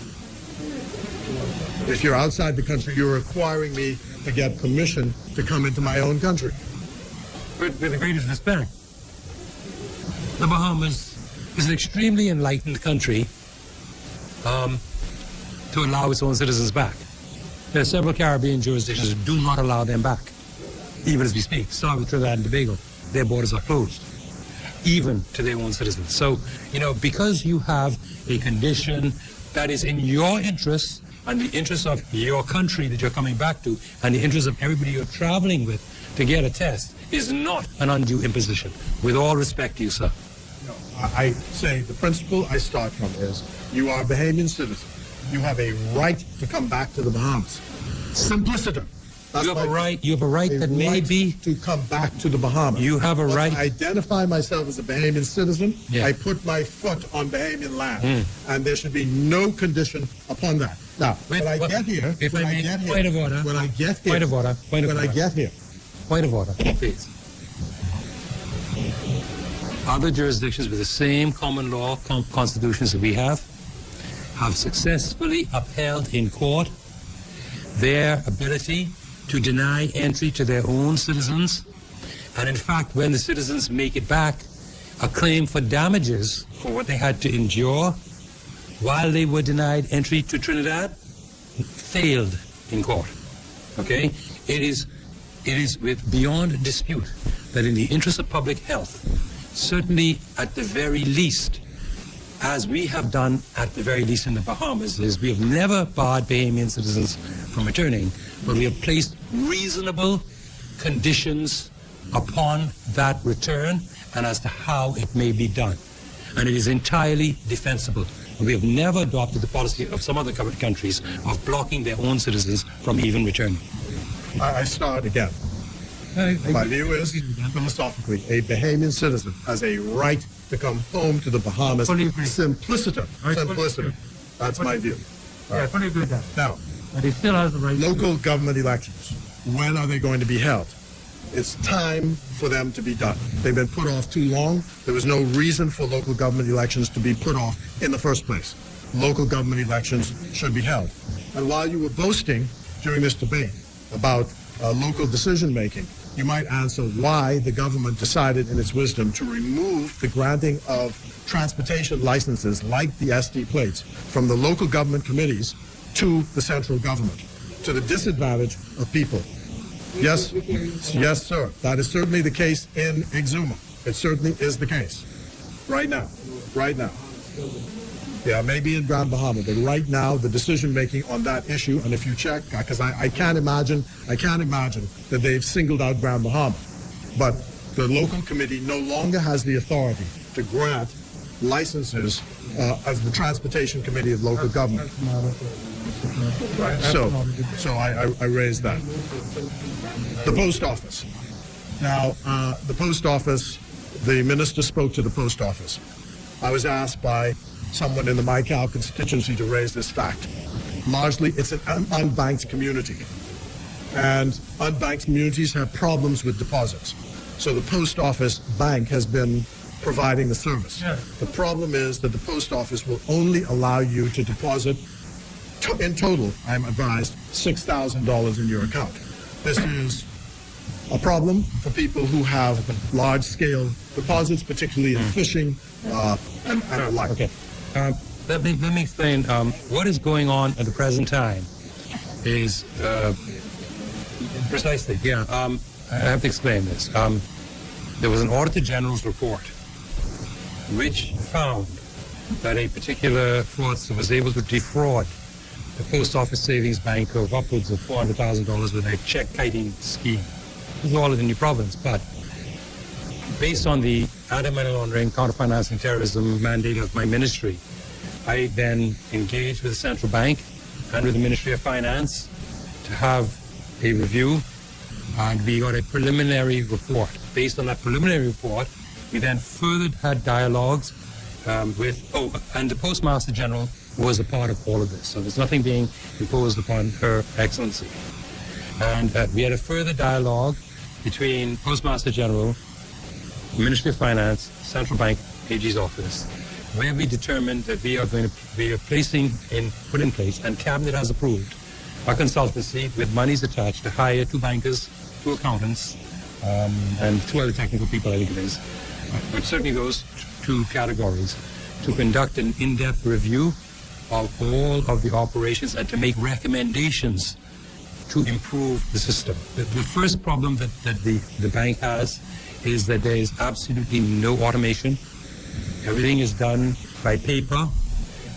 [SPEAKER 3] If you're outside the country, you're requiring me to get permission to come into my own country.
[SPEAKER 2] With the greatest respect, the Bahamas is an extremely enlightened country to allow its own citizens back. There are several Caribbean jurisdictions that do not allow them back, even as we speak. Start with Trinidad and Tobago. Their borders are closed, even to their own citizens. So, because you have a condition that is in your interest and the interest of your country that you're coming back to and the interest of everybody you're traveling with to get a test is not an undue imposition. With all respect to you, sir.
[SPEAKER 3] No, I say the principle I start from is you are a Bahamian citizen. You have a right to come back to the Bahamas. Simpliciter.
[SPEAKER 2] You have a right. You have a right that may be
[SPEAKER 3] to come back to the Bahamas.
[SPEAKER 2] You have a right.
[SPEAKER 3] I identify myself as a Bahamian citizen.
[SPEAKER 2] Yeah.
[SPEAKER 3] I put my foot on Bahamian land, and there should be no condition upon that. Now, when I get here,
[SPEAKER 2] point of order, please. Other jurisdictions with the same common law constitutions that we have successfully upheld in court their ability to deny entry to their own citizens, and in fact, when the citizens make it back, a claim for damages for what they had to endure while they were denied entry to Trinidad failed in court. Okay? It is with beyond dispute that in the interest of public health, certainly at the very least, as we have done at the very least in the Bahamas, is we have never barred Bahamian citizens from returning, but we have placed reasonable conditions upon that return and as to how it may be done. And it is entirely defensible. We have never adopted the policy of some other countries of blocking their own citizens from even returning.
[SPEAKER 3] I start again. My view is, philosophically, a Bahamian citizen has a right to come home to the Bahamas. Simpliciter. Simpliciter. That's my view.
[SPEAKER 2] Yeah, I fully agree with that.
[SPEAKER 3] Now,
[SPEAKER 2] but he still has the right.
[SPEAKER 3] Local government elections. When are they going to be held? It's time for them to be done. They've been put off too long. There was no reason for local government elections to be put off in the first place. Local government elections should be held. And while you were boasting during this debate about local decision-making, you might answer why the government decided in its wisdom to remove the granting of transportation licenses like the SD plates from the local government committees to the central government, to the disadvantage of people. Yes, yes, sir. That is certainly the case in Exuma. It certainly is the case. Right now. Right now. Yeah, maybe in Grand Bahama, but right now the decision-making on that issue, and if you check, because I can't imagine that they've singled out Grand Bahama, but the local committee no longer has the authority to grant licenses as the Transportation Committee of Local Government. So I raised that. The post office. Now, the post office, the minister spoke to the post office. I was asked by someone in the Maikau constituency to raise this fact. Largely, it's an unbanked community. And unbanked communities have problems with deposits. So the post office bank has been providing the service. Yeah. The problem is that the post office will only allow you to deposit, in total, I'm advised, $6,000 in your account. This is a problem for people who have large-scale deposits, particularly in fishing and the like.
[SPEAKER 2] Okay. Let me explain. What is going on at the present time is precisely. Yeah. I have to explain this. There was an Auditor General's report which found that a particular fraudster was able to defraud the Post Office Savings Bank of upwards of $400,000 with a check kiting scheme. This is all in the New Province, but based on the anti-money laundering, counter-financing terrorism mandate of my ministry, I then engaged with the central bank and with the Ministry of Finance to have a review, and we got a preliminary report. Based on that preliminary report, we then further had dialogues and the Postmaster General was a part of all of this, so there's nothing being imposed upon Her Excellency. And we had a further dialogue between Postmaster General, Ministry of Finance, Central Bank, AG's office, where we determined that we are put in place, and Cabinet has approved a consultancy with monies attached to hire 2 bankers, 2 accountants, and 2 other technical people, I think it is. But certainly those 2 categories to conduct an in-depth review of all of the operations and to make recommendations to improve the system. The first problem that the bank has is that there is absolutely no automation. Everything is done by paper,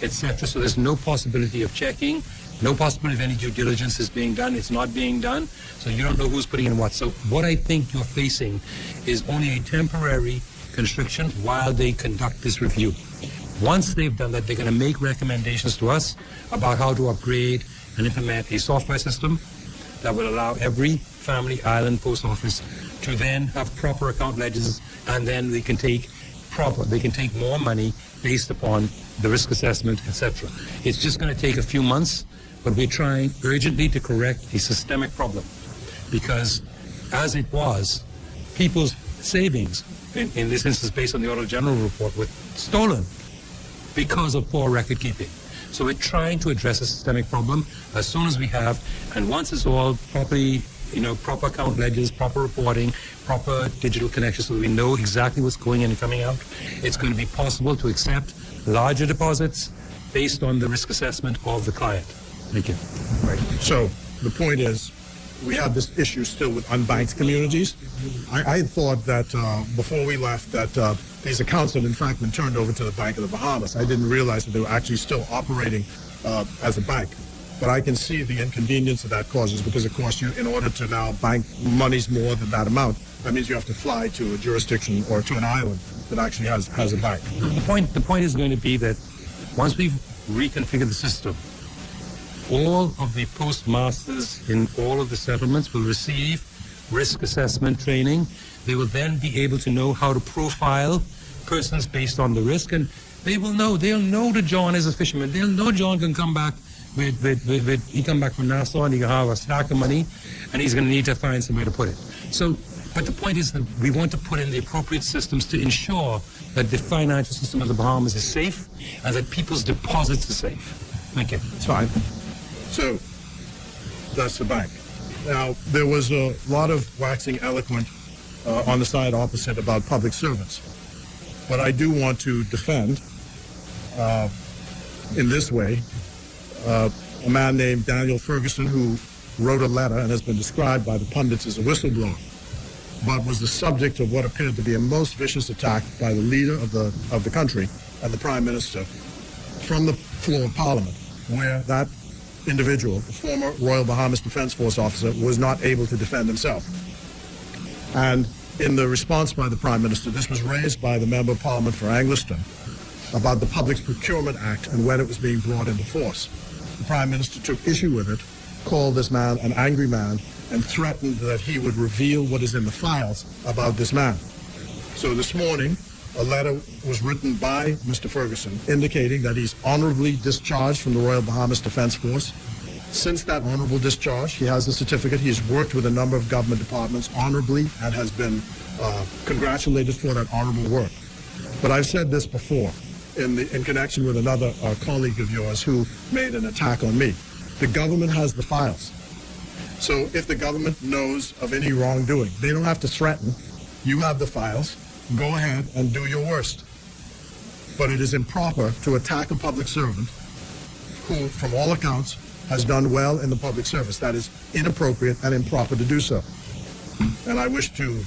[SPEAKER 2] etc. So there's no possibility of checking, no possibility of any due diligence is being done. It's not being done. So you don't know who's putting in what. So what I think you're facing is only a temporary constriction while they conduct this review. Once they've done that, they're going to make recommendations to us about how to upgrade and implement a software system that will allow every family island post office to then have proper account ledgers, and then they can take more money based upon the risk assessment, etc. It's just going to take a few months, but we're trying urgently to correct a systemic problem, because as it was, people's savings, in this instance based on the Auditor General report, were stolen because of poor record keeping. So we're trying to address a systemic problem as soon as we have, and once it's all properly, proper account ledgers, proper reporting, proper digital connections, so that we know exactly what's going in and coming out, it's going to be possible to accept larger deposits based on the risk assessment of the client. Thank you.
[SPEAKER 3] Right. So the point is, we have this issue still with unbanked communities. I thought that before we left that these accounts had in fact been turned over to the Bank of the Bahamas. I didn't realize that they were actually still operating as a bank. But I can see the inconvenience that causes, because of course in order to now bank monies more than that amount, that means you have to fly to a jurisdiction or to an island that actually has a bank.
[SPEAKER 2] The point is going to be that once we've reconfigured the system, all of the postmasters in all of the settlements will receive risk assessment training. They will then be able to know how to profile persons based on the risk, and they'll know that John is a fisherman. They'll know John can come back he come back from Nassau and he can have a stack of money, and he's going to need to find somewhere to put it. So, but the point is that we want to put in the appropriate systems to ensure that the financial system of the Bahamas is safe and that people's deposits are safe. Thank you.
[SPEAKER 3] It's fine. So, that's the bank. Now, there was a lot of waxing eloquent on the side opposite about public servants. But I do want to defend, in this way, a man named Daniel Ferguson, who wrote a letter and has been described by the pundits as a whistleblower, but was the subject of what appeared to be a most vicious attack by the leader of the country and the Prime Minister from the floor of Parliament, where that individual, the former Royal Bahamas Defense Force officer, was not able to defend himself. And in the response by the Prime Minister, this was raised by the Member of Parliament for Angliston about the Public Procurement Act and when it was being brought into force. The Prime Minister took issue with it, called this man an angry man, and threatened that he would reveal what is in the files about this man. So this morning, a letter was written by Mr. Ferguson indicating that he's honorably discharged from the Royal Bahamas Defense Force. Since that honorable discharge, he has a certificate. He has worked with a number of government departments honorably and has been congratulated for that honorable work. But I've said this before in connection with another colleague of yours who made an attack on me. The government has the files. So if the government knows of any wrongdoing, they don't have to threaten. You have the files. Go ahead and do your worst. But it is improper to attack a public servant who, from all accounts, has done well in the public service. That is inappropriate and improper to do so. And I wish to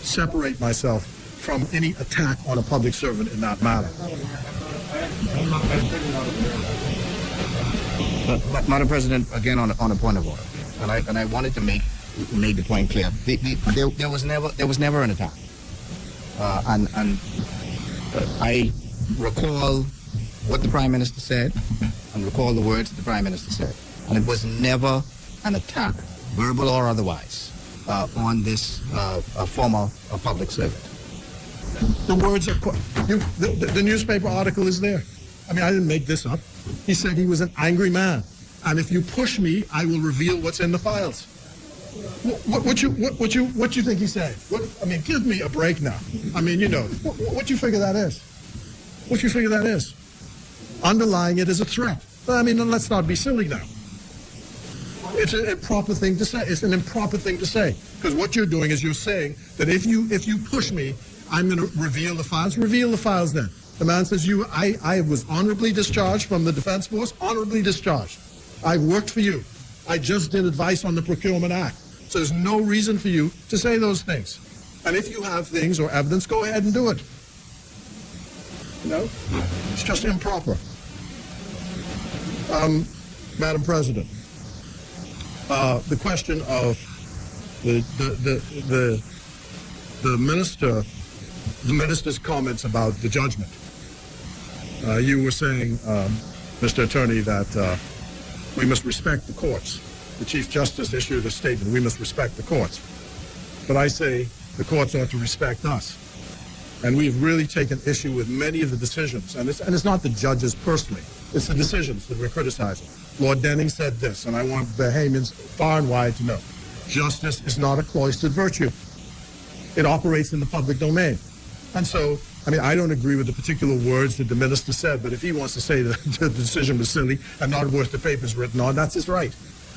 [SPEAKER 3] separate myself from any attack on a public servant in that manner.
[SPEAKER 6] Madam President, again on a point of order, and I wanted to make the point clear. There was never an attack, and I recall what the Prime Minister said, and recall the words that the Prime Minister said, and it was never an attack, verbal or otherwise, on this former public servant.
[SPEAKER 3] The words are the newspaper article is there. I mean, I didn't make this up. He said he was an angry man, and if you push me, I will reveal what's in the files. What you think he said? I mean, give me a break now. I mean, what you figure that is? What you figure that is? Underlying it is a threat. I mean, let's not be silly now. It's an improper thing to say. It's an improper thing to say, because what you're doing is you're saying that if you push me, I'm going to reveal the files. Reveal the files then. The man says, I was honorably discharged from the Defense Force, honorably discharged. I worked for you. I just did advice on the Procurement Act. So there's no reason for you to say those things. And if you have things or evidence, go ahead and do it. It's just improper. Madam President, the question of the minister's comments about the judgment. You were saying, Mr. Attorney, that we must respect the courts. The Chief Justice issued a statement, we must respect the courts. But I say the courts ought to respect us. And we've really taken issue with many of the decisions. And it's not the judges personally. It's the decisions that we're criticizing. Lord Denning said this, and I want Bahamians far and wide to know. Justice is not a cloistered virtue. It operates in the public domain. And so, I mean, I don't agree with the particular words that the minister said, but if he wants to say that the decision was silly and not worth the paper it's written on, that's his right.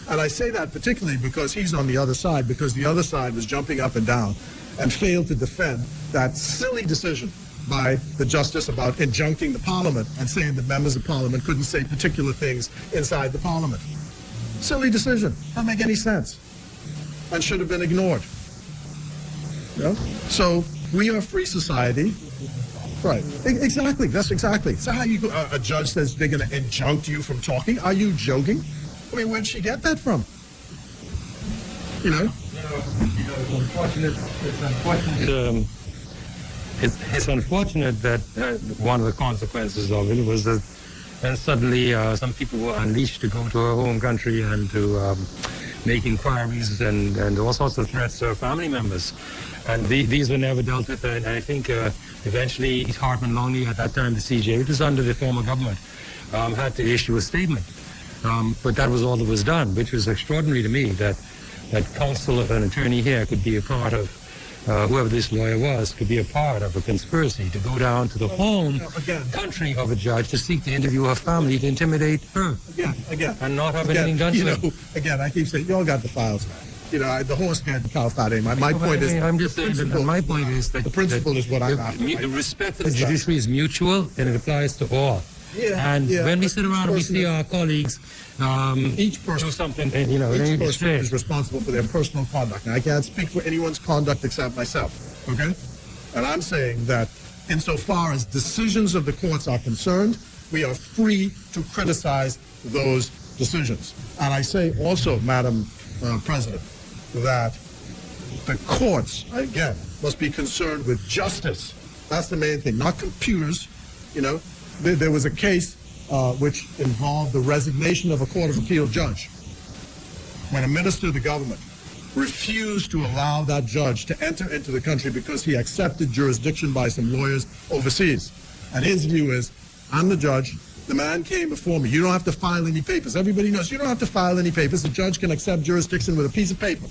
[SPEAKER 3] And I say that particularly because he's on the other side, because the other side was jumping up and down and failed to defend that silly decision by the justice about injuncting the parliament and saying that members of parliament couldn't say particular things inside the parliament. Silly decision. Doesn't make any sense and should have been ignored. So we are a free society. Right. Exactly. That's exactly. So how you a judge says they're going to injunct you from talking? Are you joking? I mean, where'd she get that from?
[SPEAKER 2] It's unfortunate that one of the consequences of it was that then suddenly some people were unleashed to go to her home country and to make inquiries and all sorts of threats to her family members. And these were never dealt with. And I think eventually Hartman Longley, at that time the CJ, which was under the former government, had to issue a statement. But that was all that was done, which was extraordinary to me that counsel of an attorney here could be a part of whoever this lawyer was, could be a part of a conspiracy to go down to the home country of a judge to seek to interview her family to intimidate her.
[SPEAKER 3] Again.
[SPEAKER 2] And not have anything done to her.
[SPEAKER 3] Again, I keep saying, you all got the files. The horse had the cow fat. My point is,
[SPEAKER 2] I'm just saying that my point is that
[SPEAKER 3] the principle is what I'm after.
[SPEAKER 2] The respect for the judiciary is mutual and it applies to all. And when we sit around and we see our colleagues
[SPEAKER 3] each person
[SPEAKER 2] do something,
[SPEAKER 3] each person is responsible for their personal conduct. Now, I can't speak for anyone's conduct except myself, okay? And I'm saying that insofar as decisions of the courts are concerned, we are free to criticize those decisions. And I say also, Madam President, that the courts, again, must be concerned with justice. That's the main thing, not computers. There was a case which involved the resignation of a Court of Appeal judge when a minister of the government refused to allow that judge to enter into the country because he accepted jurisdiction by some lawyers overseas. And his view is, I'm the judge, the man came before me, you don't have to file any papers. Everybody knows you don't have to file any papers. The judge can accept jurisdiction with a piece of paper,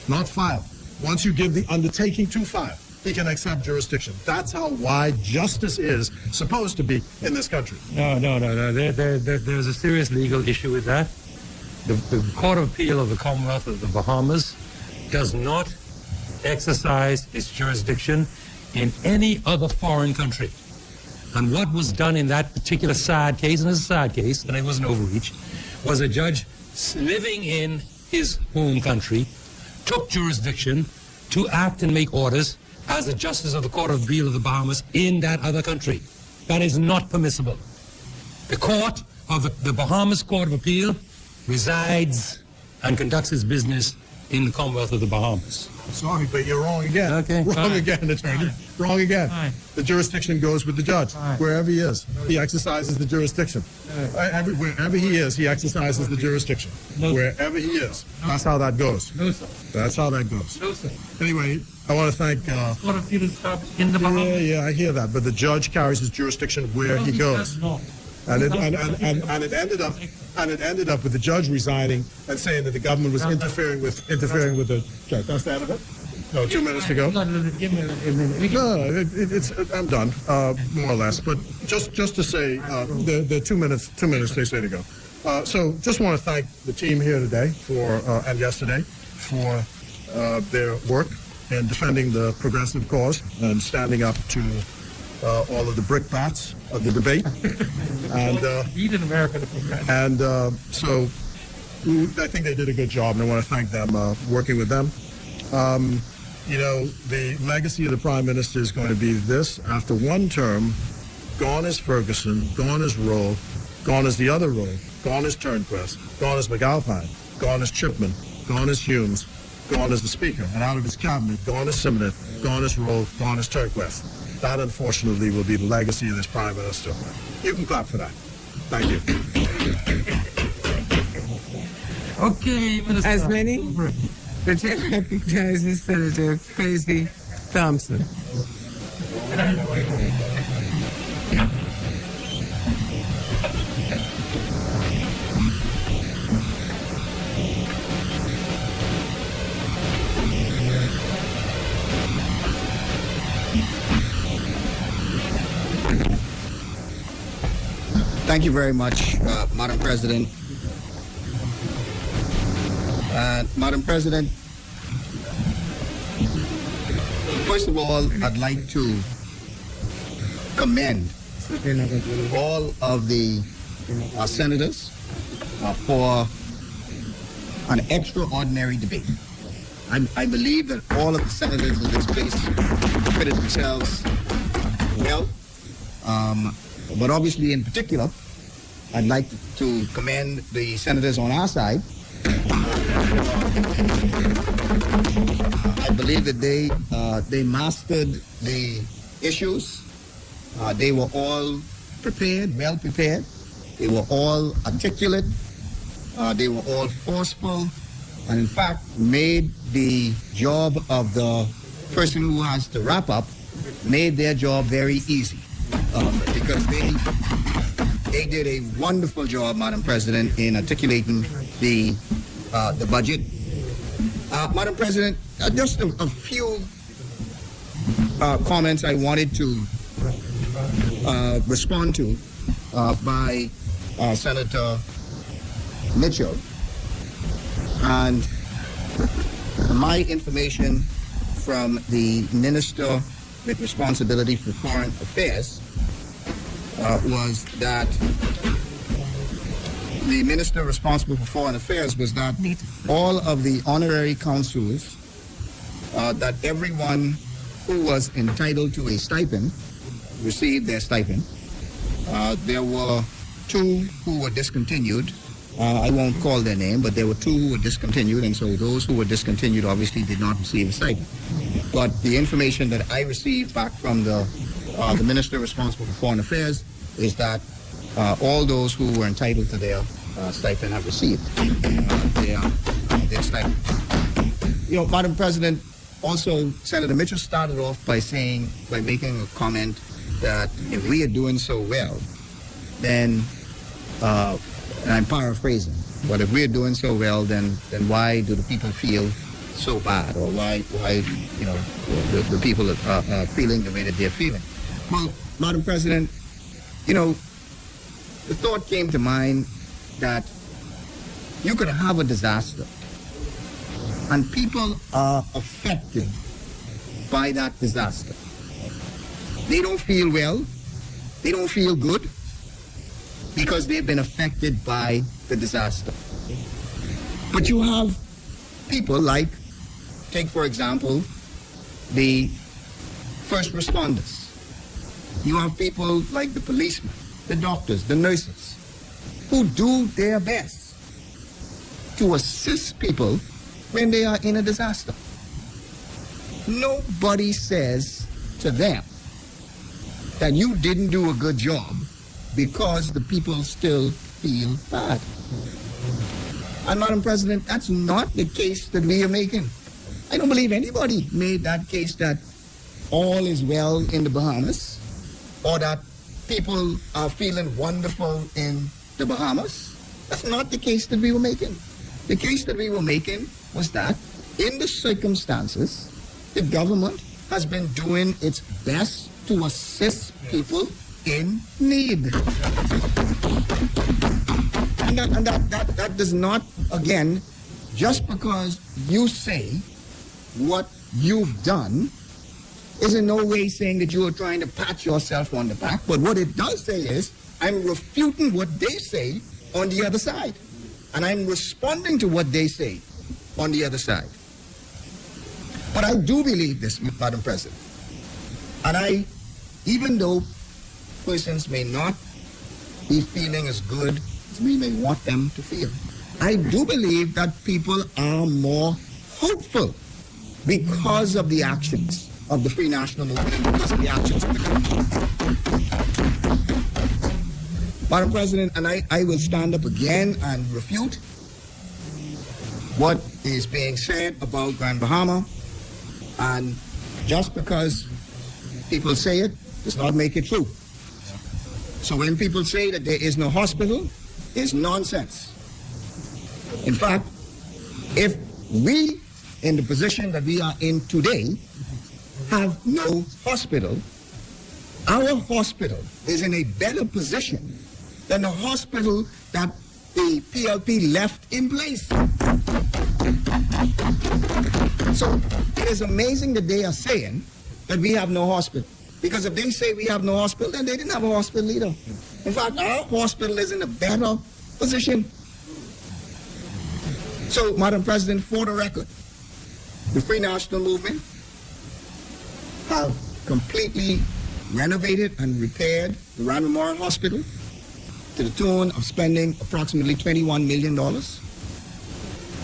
[SPEAKER 3] not file. Once you give the undertaking to file, he can accept jurisdiction. That's how wide justice is supposed to be in this country.
[SPEAKER 2] No. There's a serious legal issue with that. The Court of Appeal of the Commonwealth of the Bahamas does not exercise its jurisdiction in any other foreign country. And what was done in that particular sad case, and it's a sad case, and it was an overreach, was a judge living in his home country took jurisdiction to act and make orders as a justice of the Court of Appeal of the Bahamas in that other country. That is not permissible. The court of the Bahamas Court of Appeal resides and conducts its business in the Commonwealth of the Bahamas.
[SPEAKER 3] Sorry, but you're wrong again.
[SPEAKER 2] Okay.
[SPEAKER 3] Wrong again, attorney. Wrong again. The jurisdiction goes with the judge. Wherever he is, he exercises the jurisdiction. Wherever he is, he exercises the jurisdiction. Wherever he is. That's how that goes.
[SPEAKER 2] No, sir.
[SPEAKER 3] That's how that goes.
[SPEAKER 2] No, sir.
[SPEAKER 3] Anyway, I want to thank...
[SPEAKER 2] Court of Appeal is established in the Bahamas.
[SPEAKER 3] Yeah, I hear that. But the judge carries his jurisdiction where he goes. And it ended up with the judge resigning and saying that the government was interfering with the judge. That's the end of it? No, 2 minutes to go.
[SPEAKER 2] Give me a minute.
[SPEAKER 3] No, I'm done, more or less. But just to say, the 2 minutes they say to go. So just want to thank the team here today and yesterday for their work in defending the progressive cause and standing up to all of the brickbats of the debate. And
[SPEAKER 2] in America.
[SPEAKER 3] So I think they did a good job, and I want to thank them working with them. The legacy of the Prime Minister is going to be this. After one term, gone is Ferguson, gone is Rowe, gone is the other Rowe, gone is Turnquist, gone is McAlpine, gone is Chipman, gone is Humes, gone is the Speaker. And out of his cabinet, gone is Simonette, gone is Rowe, gone is Turnquist. That, unfortunately, will be the legacy of this Prime Minister. You can clap for that. Thank you.
[SPEAKER 2] Okay, Minister.
[SPEAKER 5] As many, the chair recognizes Senator Kwesi Thompson.
[SPEAKER 6] Thank you very much, Madam President. Madam President, first of all, I'd like to commend all of the senators for an extraordinary debate. I believe that all of the senators in this place acquitted themselves well. But obviously, in particular, I'd like to commend the senators on our side. I believe that they mastered the issues. They were all prepared, well prepared. They were all articulate. They were all forceful, and in fact, made the job of the person who has to wrap up, made their job very easy. Because they did a wonderful job, Madam President, in articulating the budget. Madam President, just a few comments I wanted to respond to by Senator Mitchell. And my information from the Minister with responsibility for foreign affairs was that the Minister responsible for foreign affairs was that all of the honorary consuls, that everyone who was entitled to a stipend received their stipend. There were 2 who were discontinued. I won't call their name, but there were 2 who were discontinued, and so those who were discontinued obviously did not receive a stipend. But the information that I received back from the Minister responsible for foreign affairs is that all those who were entitled to their stipend have received their stipend. You know, Madam President, also Senator Mitchell started off by making a comment that if we are doing so well, then, and I'm paraphrasing, but if we're doing so well, then why do the people feel so bad, or why you know the people are feeling the way that they're feeling? Well, Madam President, you know, the thought came to mind that you could have a disaster and people are affected by that disaster. They don't feel well, they don't feel good because they've been affected by the disaster. But you have people like, take for example, the first responders. You have people like the policemen, the doctors, the nurses, who do their best to assist people when they are in a disaster. Nobody says to them that you didn't do a good job because the people still feel bad. And Madam President, that's not the case that we are making. I don't believe anybody made that case that all is well in the Bahamas, or that people are feeling wonderful in the Bahamas. That's not the case that we were making. The case that we were making was that in the circumstances, the government has been doing its best to assist people in need. And that does not, again, just because you say what you've done is in no way saying that you are trying to pat yourself on the back, but what it does say is, I'm refuting what they say on the other side. And I'm responding to what they say on the other side. But I do believe this, Madam President. And even though persons may not be feeling as good as we may want them to feel, I do believe that people are more hopeful because of the actions of the Free National Movement, because of the actions of the government. Madam President, and I will stand up again and refute what is being said about Grand Bahama, and just because people say it does not make it true. So when people say that there is no hospital, it's nonsense. In fact, if we, in the position that we are in today, have no hospital, our hospital is in a better position than the hospital that the PLP left in place. So it is amazing that they are saying that we have no hospital. Because if they say we have no hospital, then they didn't have a hospital either. In fact, our hospital is in a better position. So, Madam President, for the record, the Free National Movement have completely renovated and repaired the Rand Memorial Hospital to the tune of spending approximately $21 million.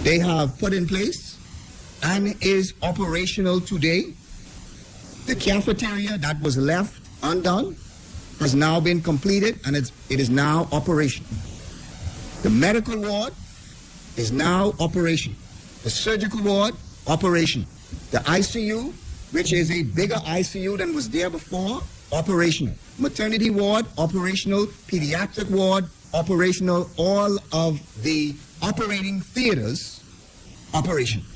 [SPEAKER 6] They have put in place and is operational today. The cafeteria that was left undone has now been completed and it is now operational. The medical ward is now operational. The surgical ward, operational. The ICU, which is a bigger ICU than was there before, operational. Maternity ward, operational. Pediatric ward, operational. All of the operating theaters, operational.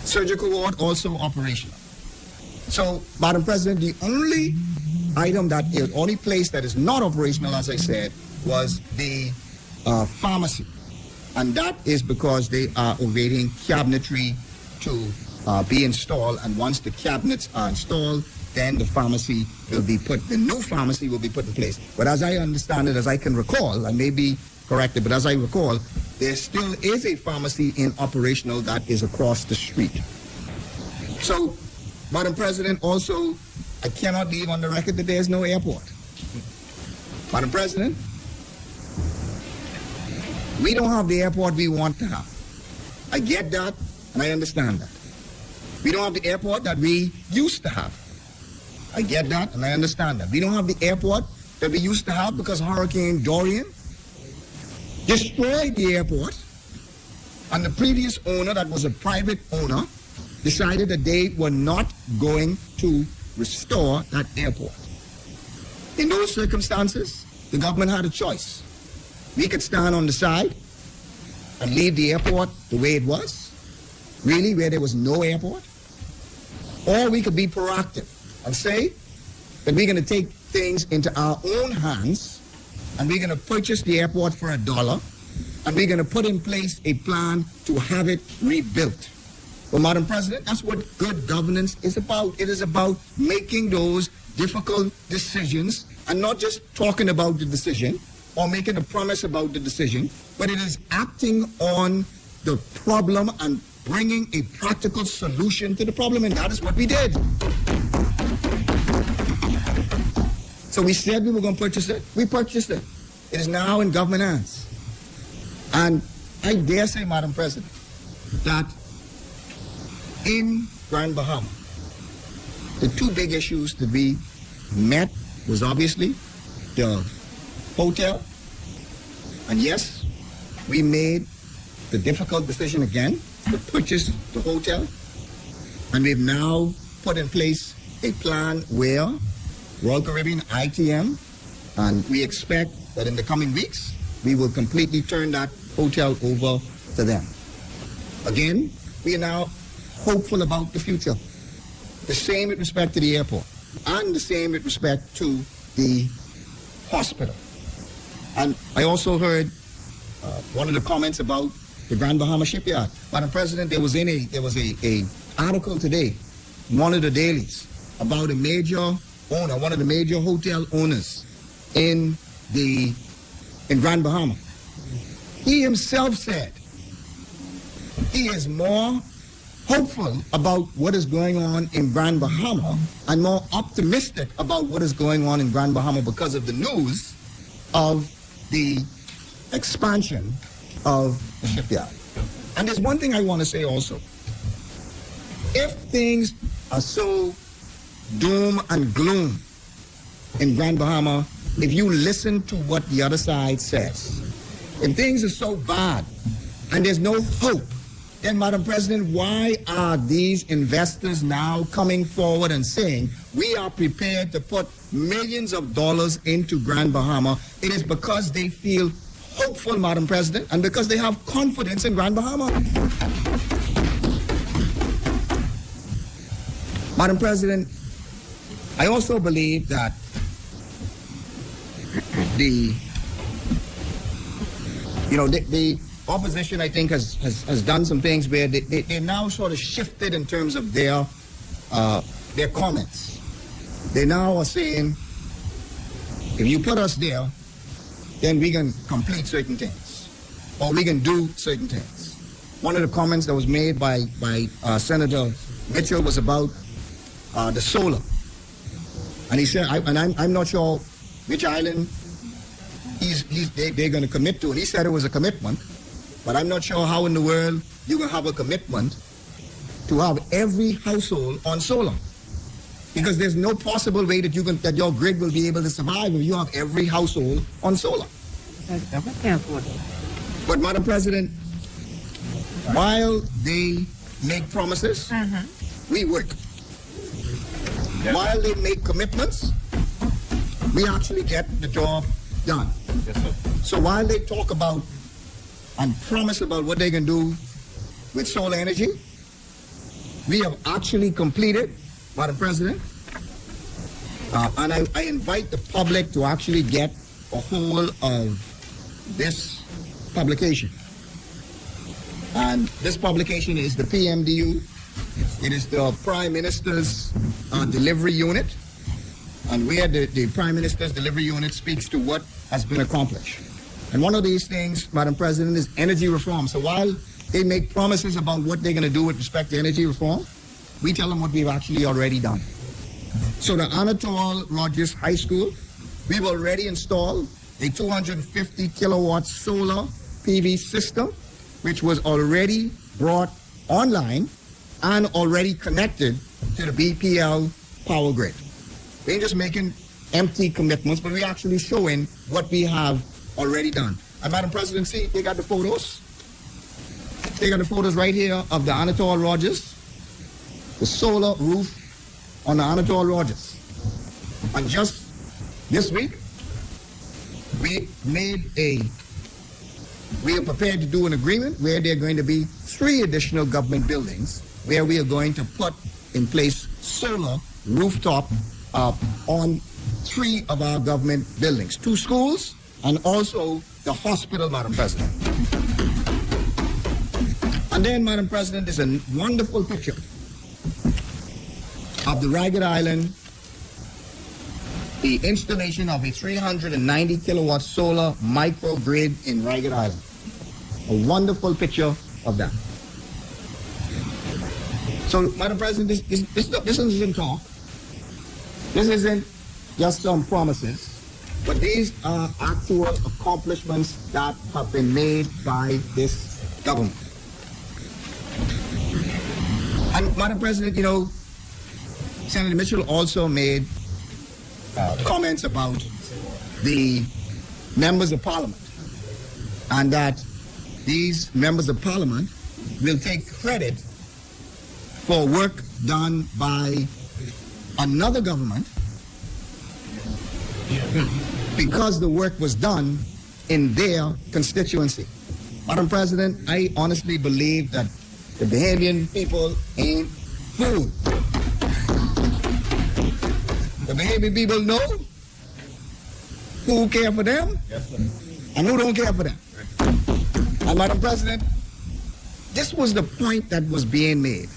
[SPEAKER 6] Surgical ward also operational. So, Madam President, the only only place that is not operational, as I said, was the pharmacy. And that is because they are awaiting cabinetry to be installed. And once the cabinets are installed, then the new pharmacy will be put in place. But as I understand it, as I can recall, I may be corrected, but as I recall, there still is a pharmacy in operational that is across the street. So, Madam President, also, I cannot leave on the record that there is no airport. Madam President, we don't have the airport we want to have. I get that, and I understand that. We don't have the airport that we used to have. I get that, and I understand that. We don't have the airport that we used to have because Hurricane Dorian destroyed the airport, and the previous owner, that was a private owner, decided that they were not going to restore that airport. In those circumstances, the government had a choice. We could stand on the side and leave the airport the way it was, really, where there was no airport, or we could be proactive and say that we're going to take things into our own hands and we're going to purchase the airport for $1 and we're going to put in place a plan to have it rebuilt. Well, Madam President, that's what good governance is about. It is about making those difficult decisions and not just talking about the decision or making a promise about the decision, but it is acting on the problem and bringing a practical solution to the problem, and that is what we did. So we said we were going to purchase it. We purchased it. It is now in government hands. And I dare say, Madam President, that in Grand Bahama, the two big issues to be met was obviously the hotel. And yes, we made the difficult decision again to purchase the hotel. And we've now put in place a plan where Royal Caribbean, ITM, and we expect that in the coming weeks, we will completely turn that hotel over to them. Again, we are now hopeful about the future. The same with respect to the airport, and the same with respect to the hospital. And I also heard one of the comments about the Grand Bahama shipyard. Madam President, there was a article today in one of the dailies about a major owner, one of the major hotel owners in Grand Bahama. He himself said he is more hopeful about what is going on in Grand Bahama and more optimistic about what is going on in Grand Bahama because of the news of the expansion of the shipyard. And there's one thing I want to say also. If things are so doom and gloom in Grand Bahama, if you listen to what the other side says, if things are so bad and there's no hope, then, Madam President, why are these investors now coming forward and saying we are prepared to put millions of dollars into Grand Bahama? It is because they feel hopeful, Madam President, and because they have confidence in Grand Bahama. Madam President, I also believe that the opposition, I think, has done some things where they now sort of shifted in terms of their comments. They now are saying, if you put us there, then we can complete certain things, or we can do certain things. One of the comments that was made by Senator Mitchell was about the solar. And he said, I'm not sure which island they're going to commit to. And he said it was a commitment, but I'm not sure how in the world you can have a commitment to have every household on solar. Because there's no possible way that your grid will be able to survive if you have every household on solar. But, Madam President, while they make promises, we work. While they make commitments, we actually get the job done. Yes, sir. So while they talk about and promise about what they can do with solar energy, we have actually completed, Madam President. And I invite the public to actually get a hold of this publication. And this publication is the PMDU. It is the Prime Minister's Delivery Unit, and where the Prime Minister's Delivery Unit speaks to what has been accomplished. And one of these things, Madam President, is energy reform. So while they make promises about what they're going to do with respect to energy reform, we tell them what we've actually already done. So the Anatole Rogers High School, we've already installed a 250 kilowatt solar PV system, which was already brought online and already connected to the BPL power grid. We ain't just making empty commitments, but we're actually showing what we have already done. And Madam President, see, they got the photos. They got the photos right here of the Anatole Rogers, the solar roof on the Anatole Rogers. And just this week, we are prepared to do an agreement where there are going to be 3 additional government buildings where we are going to put in place solar rooftop on 3 of our government buildings, 2 schools and also the hospital, Madam President. And then, Madam President, there's a wonderful picture of the Ragged Island, the installation of a 390 kilowatt solar microgrid in Ragged Island. A wonderful picture of that. So, Madam President, this isn't talk. This isn't just some promises, but these are actual accomplishments that have been made by this government. And, Madam President, you know, Senator Mitchell also made comments about the members of parliament, and that these members of parliament will take credit for work done by another government because the work was done in their constituency. Madam President, I honestly believe that the Bahamian people ain't fooled. The Bahamian people know who care for them and who don't care for them. And Madam President, this was the point that was being made,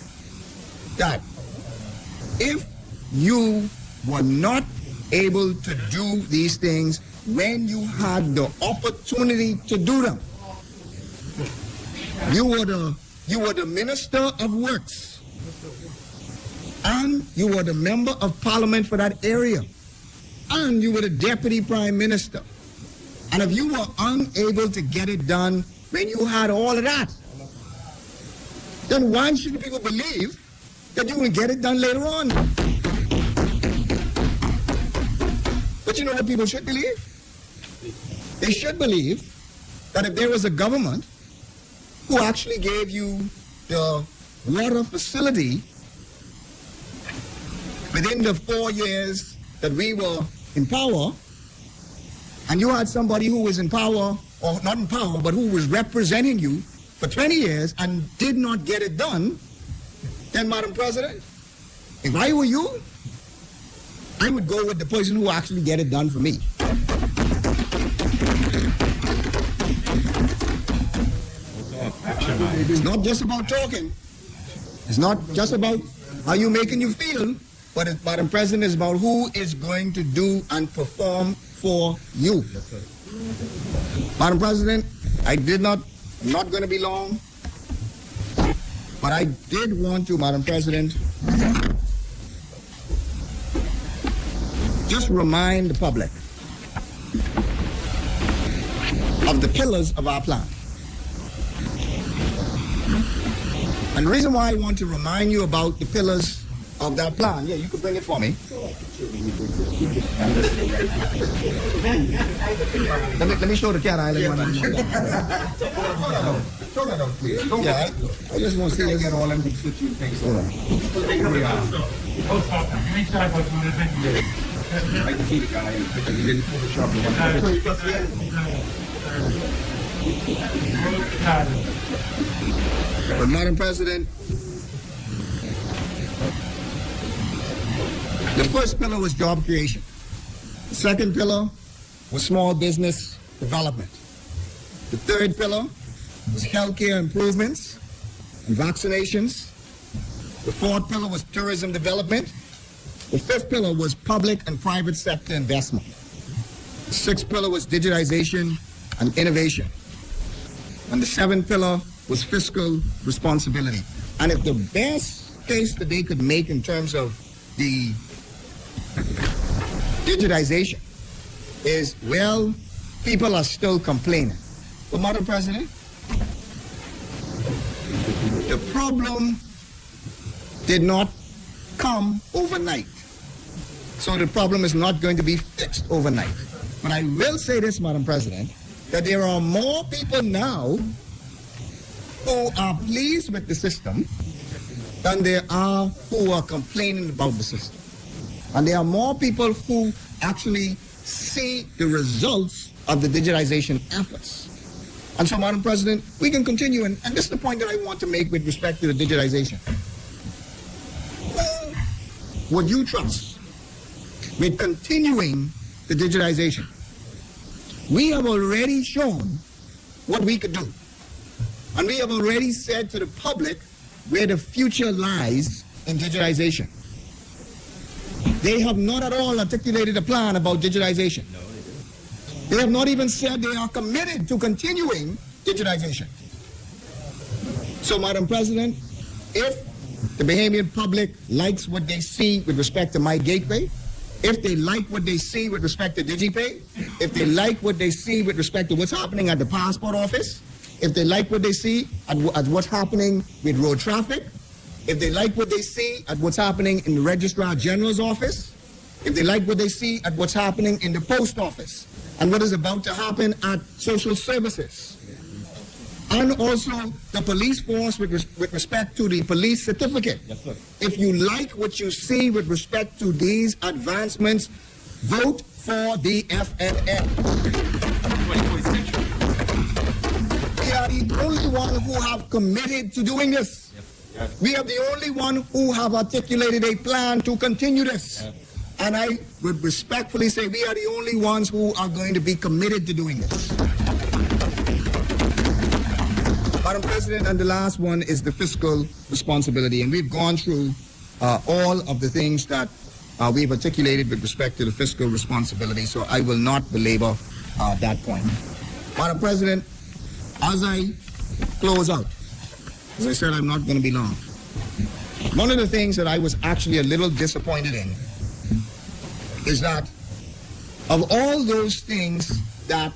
[SPEAKER 6] that if you were not able to do these things when you had the opportunity to do them, you were the Minister of Works, and you were the Member of Parliament for that area, and you were the Deputy Prime Minister. And if you were unable to get it done when you had all of that, then why should people believe that you will get it done later on? But you know what people should believe? They should believe that if there was a government who actually gave you the water facility within the 4 years that we were in power, and you had somebody who was in power, or not in power, but who was representing you for 20 years and did not get it done, then, Madam President, if I were you, I would go with the person who actually get it done for me. It's not just about talking. It's not just about how you making you feel, but it, Madam President, is about who is going to do and perform for you. Madam President, I'm not going to be long, but I did want to, Madam President, just remind the public of the pillars of our plan. And the reason why I want to remind you about the pillars of that plan, yeah, you can bring it for me. Let me show the cat island one. Yeah, I just want to see you get all them switch you things. I can see the guy and he didn't Photoshop the one. But Madam President, The first pillar was job creation. The second pillar was small business development. The third pillar was healthcare improvements and vaccinations. The fourth pillar was tourism development. The fifth pillar was public and private sector investment. The sixth pillar was digitization and innovation. And the seventh pillar was fiscal responsibility. And if the best case that they could make in terms of the digitization is, well, people are still complaining. But, Madam President, the problem did not come overnight. So the problem is not going to be fixed overnight. But I will say this, Madam President, that there are more people now who are pleased with the system than there are who are complaining about the system. And there are more people who actually see the results of the digitization efforts. And so, Madam President, we can continue, and this is the point that I want to make with respect to the digitization. Who would you trust with continuing the digitization? We have already shown what we could do. And we have already said to the public where the future lies in digitization. They have not at all articulated a plan about digitization. They have not even said they are committed to continuing digitization. So, Madam President, if the Bahamian public likes what they see with respect to My Gateway, if they like what they see with respect to DigiPay, if they like what they see with respect to what's happening at the passport office, if they like what they see at what's happening with road traffic, if they like what they see at what's happening in the Registrar General's office, if they like what they see at what's happening in the post office, and what is about to happen at social services, and also the police force with respect to the police certificate. Yes, sir. If you like what you see with respect to these advancements, vote for the FNN. We are the only one who have committed to doing this. Yes. We are the only one who have articulated a plan to continue this. Yes. And I would respectfully say we are the only ones who are going to be committed to doing this. Madam President, and the last one is the fiscal responsibility. And we've gone through all of the things that we've articulated with respect to the fiscal responsibility, so I will not belabor that point. Madam President, as I close out, as I said, I'm not going to be long. One of the things that I was actually a little disappointed in is that of all those things that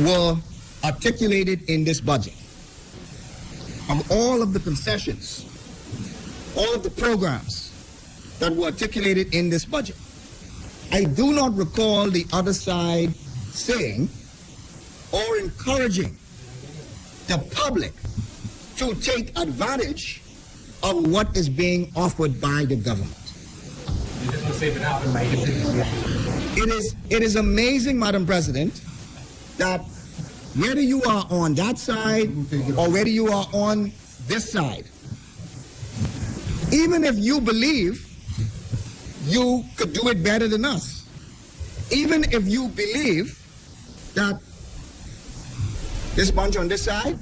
[SPEAKER 6] were articulated in this budget, of all of the concessions, all of the programs that were articulated in this budget, I do not recall the other side saying or encouraging the public to take advantage of what is being offered by the government. It is amazing, Madam President, that whether you are on that side or whether you are on this side, even if you believe you could do it better than us, even if you believe that this bunch on this side,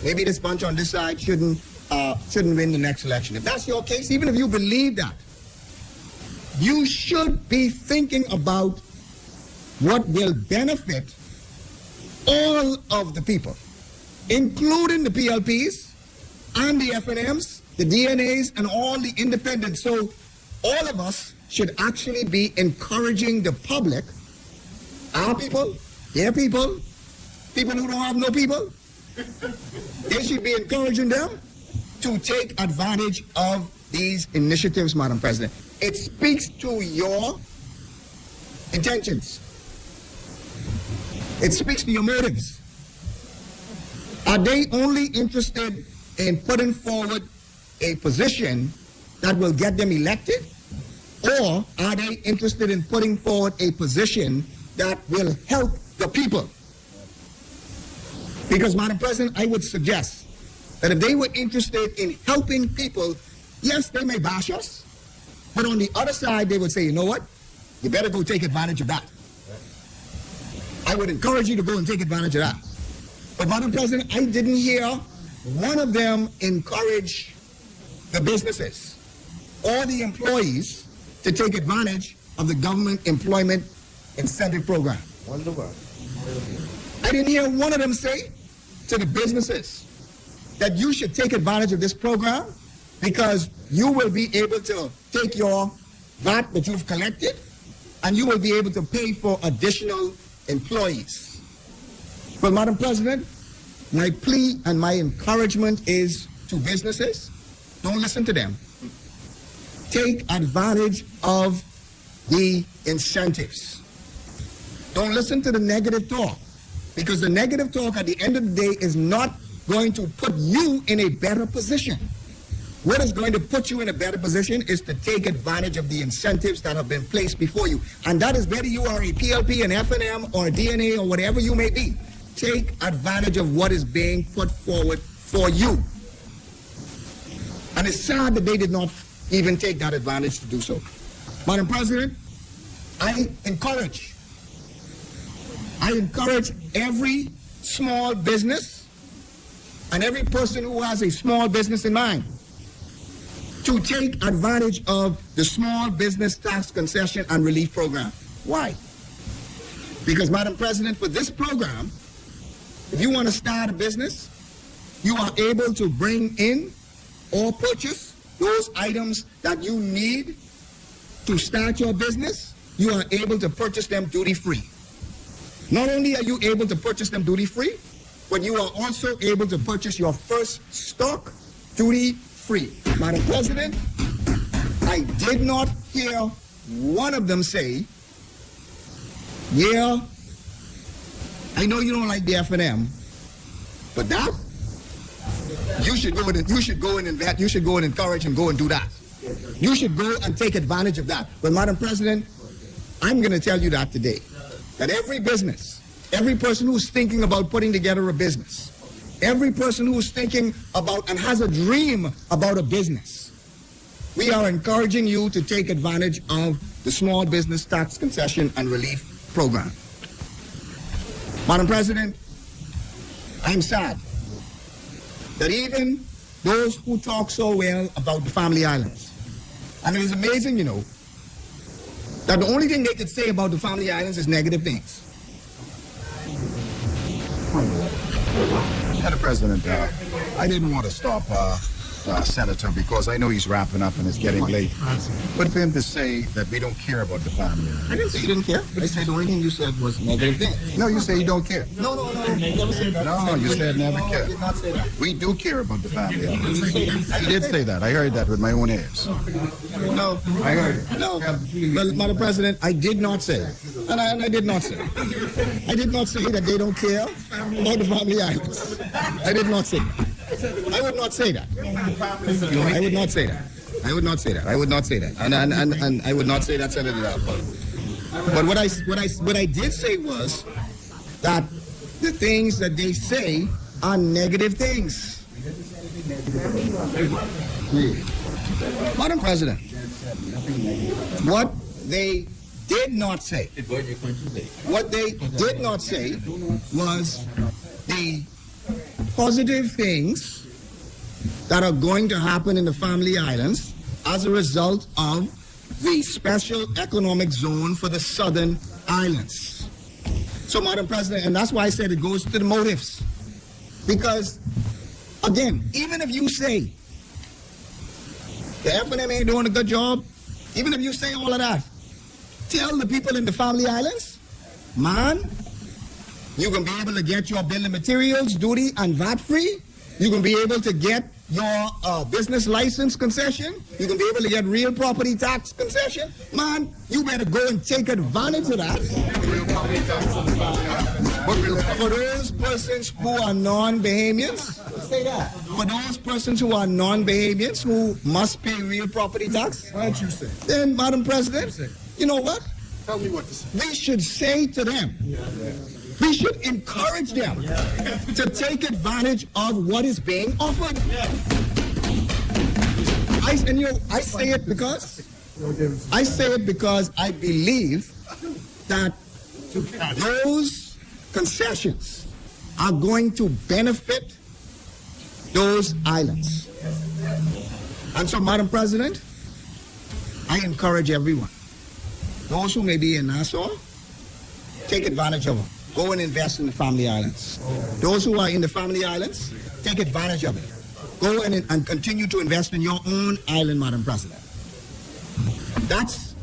[SPEAKER 6] maybe this bunch on this side shouldn't win the next election. If that's your case, even if you believe that, you should be thinking about what will benefit all of the people, including the PLPs and the FNMs, the DNAs, and all the independents. So all of us should actually be encouraging the public, our people, their people, people who don't have no people, they should be encouraging them to take advantage of these initiatives, Madam President. It speaks to your intentions. It speaks to your motives. Are they only interested in putting forward a position that will get them elected? Or are they interested in putting forward a position that will help the people? Because, Madam President, I would suggest that if they were interested in helping people, yes, they may bash us. But on the other side, they would say, you know what? You better go take advantage of that. I would encourage you to go and take advantage of that. But Madam President, I didn't hear one of them encourage the businesses or the employees to take advantage of the government employment incentive program. I didn't hear one of them say to the businesses that you should take advantage of this program because you will be able to take your VAT that you've collected and you will be able to pay for additional employees. But Madam President, my plea and my encouragement is to businesses, don't listen to them. Take advantage of the incentives. Don't listen to the negative talk, because the negative talk at the end of the day is not going to put you in a better position. What is going to put you in a better position is to take advantage of the incentives that have been placed before you. And that is whether you are a PLP, an F&M, or a DNA, or whatever you may be. Take advantage of what is being put forward for you. And it's sad that they did not even take that advantage to do so. Madam President, I encourage every small business and every person who has a small business in mind to take advantage of the Small Business Tax Concession and Relief Program. Why? Because, Madam President, for this program, if you want to start a business, you are able to bring in or purchase those items that you need to start your business. You are able to purchase them duty-free. Not only are you able to purchase them duty-free, but you are also able to purchase your first stock duty-free. Madam President, I did not hear one of them say, yeah, I know you don't like the F&M, but that, you should go and encourage and go and do that. You should go and take advantage of that. But Madam President, I'm going to tell you that today, that every business, every person who's thinking about putting together a business, every person who's thinking about and has a dream about a business, we are encouraging you to take advantage of the Small Business Tax Concession and Relief Program. Madam President, I'm sad that even those who talk so well about the Family Islands, and it is amazing, you know, that the only thing they could say about the Family Islands is negative things.
[SPEAKER 7] Madam President, I didn't want to stop Senator because I know he's wrapping up and it's getting late. But for him to say that we don't care about the family.
[SPEAKER 6] I didn't say you didn't care. I said the only thing you said was negative things.
[SPEAKER 7] No, you say you don't care.
[SPEAKER 6] No, never said that.
[SPEAKER 7] No, you said never
[SPEAKER 6] No,
[SPEAKER 7] care.
[SPEAKER 6] I did not say that.
[SPEAKER 7] We do care about the family. He did say that. I heard that with my own ears.
[SPEAKER 6] No,
[SPEAKER 7] I heard it.
[SPEAKER 6] no. Well, Madam President, I did not say, and I did not say. I did not say that they don't care about the Family Islands. I did not say that. I would not say that. I would not say that. I would not say that. I would not say that. And I would not say that, Senator. But what I did say was that the things that they say are negative things. Madam President, what they did not say, was the positive things that are going to happen in the Family Islands as a result of the special economic zone for the Southern Islands. So, Madam President, and that's why I said it goes to the motives. Because, again, even if you say the F&M ain't doing a good job, even if you say all of that, tell the people in the Family Islands, man, you can be able to get your building materials duty and VAT free. You can be able to get your business license concession. You can be able to get real property tax concession. Man, you better go and take advantage of that. For those persons who are non-Bahamians, for those persons who are non-Bahamians who must pay real property tax,
[SPEAKER 3] Why don't you say?
[SPEAKER 6] then, Madam President, you know what?
[SPEAKER 3] Tell me what to say.
[SPEAKER 6] We should say to them, we should encourage them to take advantage of what is being offered. I say it because I say it because I believe that those concessions are going to benefit those islands. And so, Madam President, I encourage everyone, those who may be in Nassau, take advantage of them. Go and invest in the family islands. Those who are in the family islands, take advantage of it. Go and continue to invest in your own island, Madam President. That's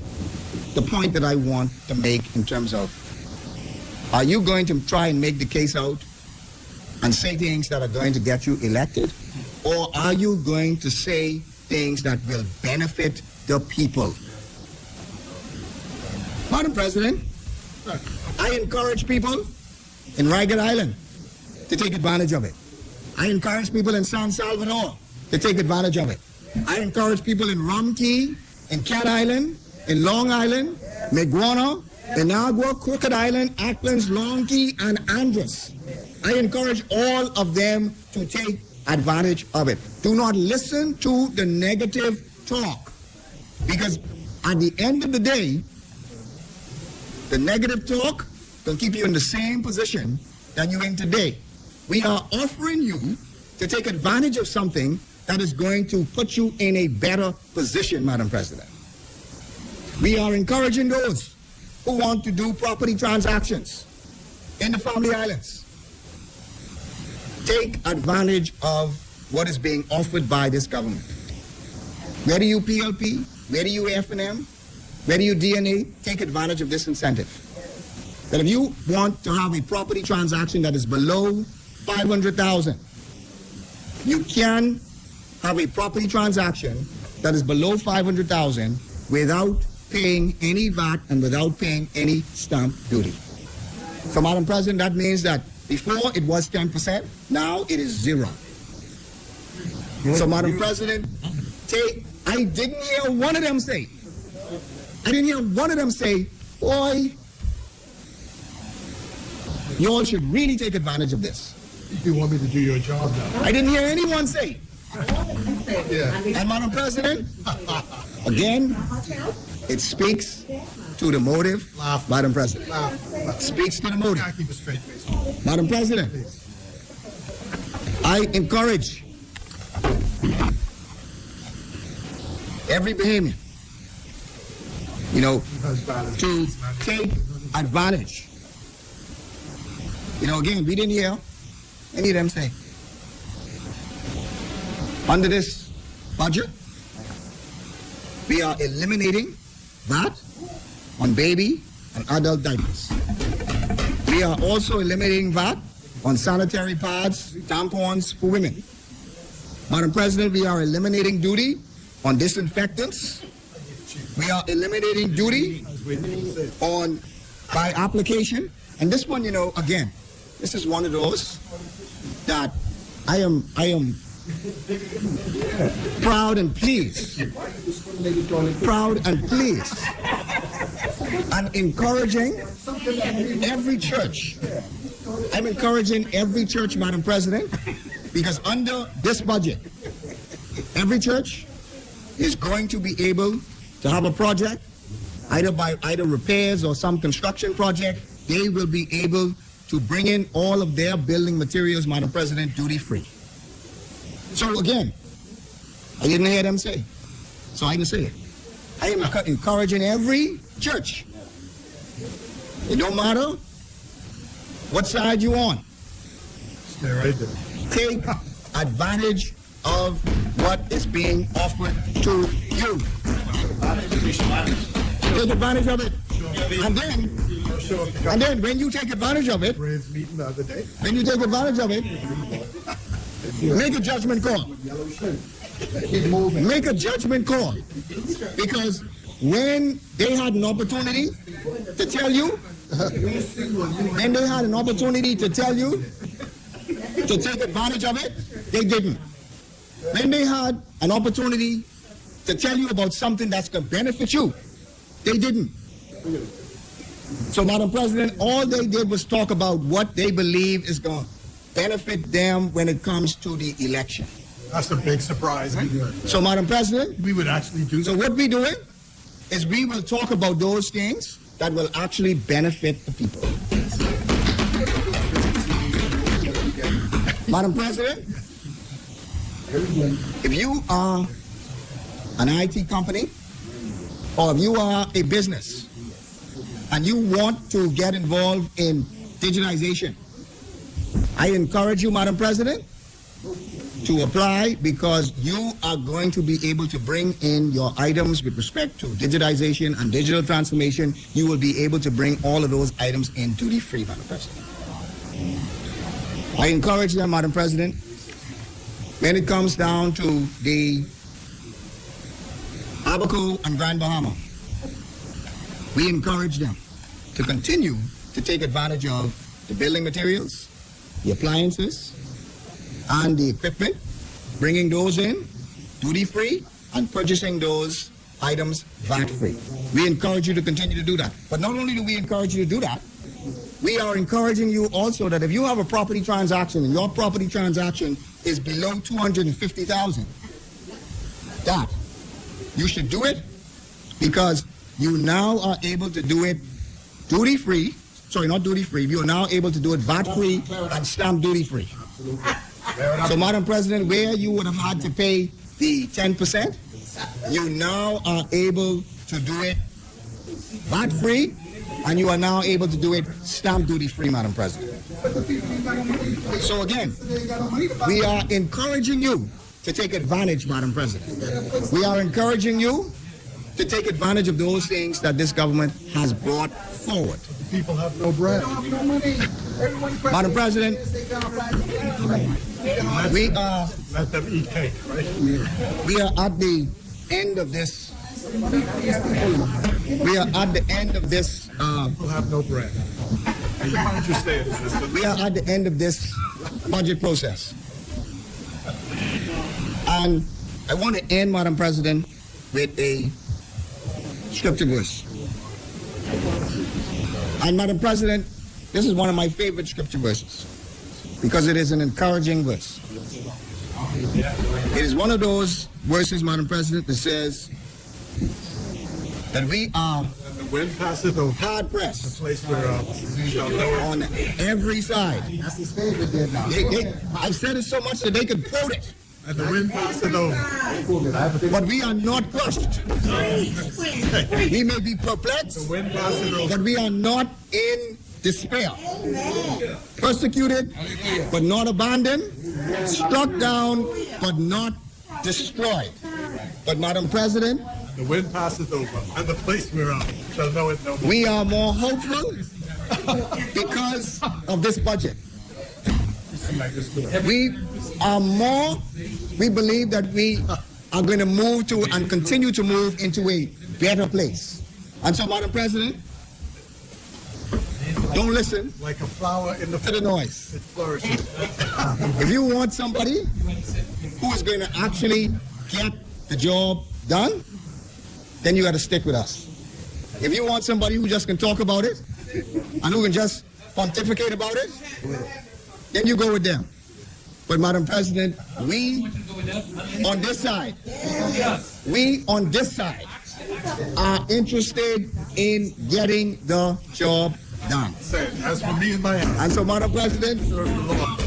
[SPEAKER 6] the point that I want to make in terms of, are you going to try and make the case out and say things that are going to get you elected? Or are you going to say things that will benefit the people? Madam President, I encourage people in Ragged Island to take advantage of it. I encourage people in San Salvador to take advantage of it. I encourage people in Rum Key, in Cat Island, in Long Island, Meguana, Inagua, Crooked Island, Acklands, Long Key, and Andros. I encourage all of them to take advantage of it. Do not listen to the negative talk, because at the end of the day, the negative talk can keep you in the same position that you're in today. We are offering you to take advantage of something that is going to put you in a better position, Madam President. We are encouraging those who want to do property transactions in the family islands. Take advantage of what is being offered by this government. Whether you PLP, whether you F&M, whether you DNA, take advantage of this incentive. That if you want to have a property transaction that is below $500,000, you can have a property transaction that is below $500,000 without paying any VAT and without paying any stamp duty. So, Madam President, that means that before it was 10%, now it is 0. So, Madam President, I didn't hear one of them say, boy, you all should really take advantage of this.
[SPEAKER 3] You want me to do your job now?
[SPEAKER 6] I didn't hear anyone say.
[SPEAKER 3] Yeah.
[SPEAKER 6] And Madam President, again, it speaks to the motive, Madam President. Speaks to the motive.
[SPEAKER 3] Keep a straight face.
[SPEAKER 6] Madam President, I encourage every Bahamian, to take advantage. Again, we didn't hear any of them say, under this budget, we are eliminating VAT on baby and adult diapers. We are also eliminating VAT on sanitary pads, tampons for women. Madam President, we are eliminating duty on disinfectants. We are eliminating duty on by application. And this one, again, this is one of those that I am proud and pleased and encouraging every church. I'm encouraging every church, Madam President, because under this budget, every church is going to be able to have a project, either repairs or some construction project. They will be able to bring in all of their building materials, Madam President, duty-free. So again, I didn't hear them say, so I can say it. I am encouraging every church. It don't matter what side you're on.
[SPEAKER 3] Stay right there.
[SPEAKER 6] Take advantage of what is being offered to you. Take advantage of it. And then when you take advantage of it,
[SPEAKER 3] Meeting the other day.
[SPEAKER 6] when you take advantage of it, make a judgment call. Make a judgment call. Because when they had an opportunity to tell you, to take advantage of it, they didn't. When they had an opportunity to tell you about something that's going to benefit you, they didn't. So, Madam President, all they did was talk about what they believe is going to benefit them when it comes to the election.
[SPEAKER 3] That's a big surprise.
[SPEAKER 6] So, Madam President,
[SPEAKER 3] We would actually do
[SPEAKER 6] so
[SPEAKER 3] that.
[SPEAKER 6] what we doing is we will talk about those things that will actually benefit the people. Madam President, if you are an IT company or if you are a business and you want to get involved in digitization, I encourage you, Madam President, to apply because you are going to be able to bring in your items with respect to digitization and digital transformation. You will be able to bring all of those items in duty-free, Madam President. I encourage them, Madam President, when it comes down to the Abaco and Grand Bahama, we encourage them to continue to take advantage of the building materials, the appliances, and the equipment, bringing those in duty-free and purchasing those items VAT-free. We encourage you to continue to do that. But not only do we encourage you to do that, we are encouraging you also that if you have a property transaction and your property transaction is below $250,000, that you should do it because you now are able to do it duty-free. Sorry, not duty-free. You are now able to do it VAT-free and stamp duty-free. So, Madam President, where you would have had to pay the 10%, you now are able to do it VAT-free, and you are now able to do it stamp duty-free, Madam President. So again, we are encouraging you to take advantage, Madam President. We are encouraging you to take advantage of those things that this government has brought forward.
[SPEAKER 3] People have no bread.
[SPEAKER 6] Madam President, we are
[SPEAKER 3] Let them eat cake, right?
[SPEAKER 6] we are at the end of this. We are at the end of this.
[SPEAKER 3] People have no bread. Why don't you say it, sister?
[SPEAKER 6] We are at the end of this budget process. And I want to end, Madam President, with a scripture verse. And Madam President, this is one of my favorite scripture verses because it is an encouraging verse. It is one of those verses, Madam President, that says that we are
[SPEAKER 3] The wind passeth over
[SPEAKER 6] hard
[SPEAKER 3] the
[SPEAKER 6] pressed
[SPEAKER 3] place where we shall know it.
[SPEAKER 6] on every side. I've said it so much that they could quote it.
[SPEAKER 3] And the wind passeth over.
[SPEAKER 6] But we are not crushed. We may be perplexed,
[SPEAKER 3] The wind passeth over.
[SPEAKER 6] but we are not in despair. Persecuted, but not abandoned. Struck down, but not destroyed. But Madam President,
[SPEAKER 3] The wind passeth over. And the place whereof shall know it no more.
[SPEAKER 6] we are more hopeful because of this budget. We believe that we are going to move to and continue to move into a better place. And so, Madam President, don't listen
[SPEAKER 3] Like a flower in the
[SPEAKER 6] to the noise.
[SPEAKER 3] it flourishes.
[SPEAKER 6] If you want somebody who is going to actually get the job done, then you got to stick with us. If you want somebody who just can talk about it and who can just pontificate about it, then you go with them. But Madam President, we on this side are interested in getting the job done.
[SPEAKER 3] Say, as for me and my house,
[SPEAKER 6] And so, Madam President,
[SPEAKER 3] serve the Lord.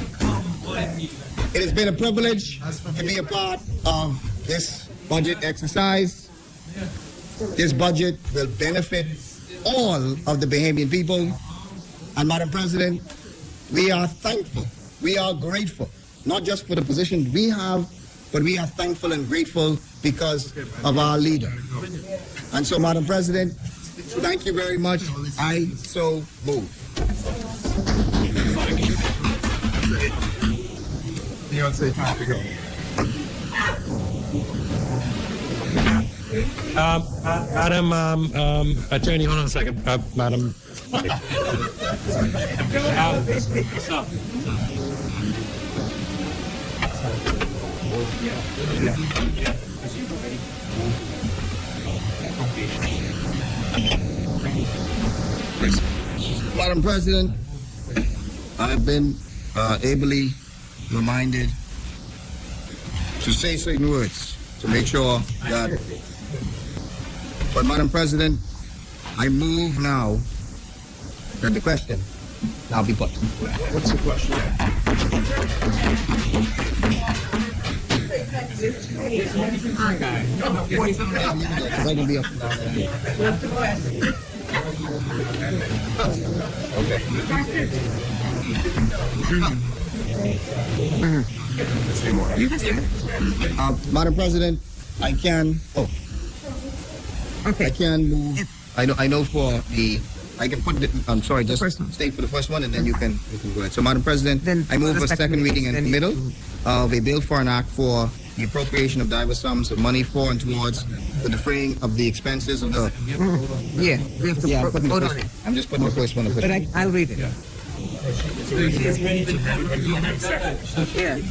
[SPEAKER 6] it has been a privilege to be a part of this budget exercise. This budget will benefit all of the Bahamian people. And Madam President, we are thankful, we are grateful, not just for the position we have, but we are thankful and grateful because of our leader. And so, Madam President, thank you very much. I so move.
[SPEAKER 3] Beyonce, time to go.
[SPEAKER 2] Madam Attorney, hold on a second. Madam. Stop.
[SPEAKER 6] Madam President, I've been ably reminded to say certain words to make sure that But Madam President, I move now that the question now be put.
[SPEAKER 3] What's the question?
[SPEAKER 6] Because I can be up.
[SPEAKER 4] What's the question?
[SPEAKER 6] Madam President, I can.
[SPEAKER 5] Okay.
[SPEAKER 6] I can move. I know for the. I can put. I'm sorry. Just
[SPEAKER 5] first one.
[SPEAKER 6] state for the first one, and then you can go ahead. So, Madam President,
[SPEAKER 5] Then
[SPEAKER 6] I move
[SPEAKER 5] for
[SPEAKER 6] for
[SPEAKER 5] the
[SPEAKER 6] second reading and
[SPEAKER 5] then-
[SPEAKER 6] middle of a bill for an act for the appropriation of diverse sums of money for and towards the defraying of the expenses of the.
[SPEAKER 5] Yeah, we have to
[SPEAKER 6] I'm putting the
[SPEAKER 5] vote on
[SPEAKER 6] first-
[SPEAKER 5] it.
[SPEAKER 6] I'm just putting the first one.
[SPEAKER 5] But I'll read it. Yeah,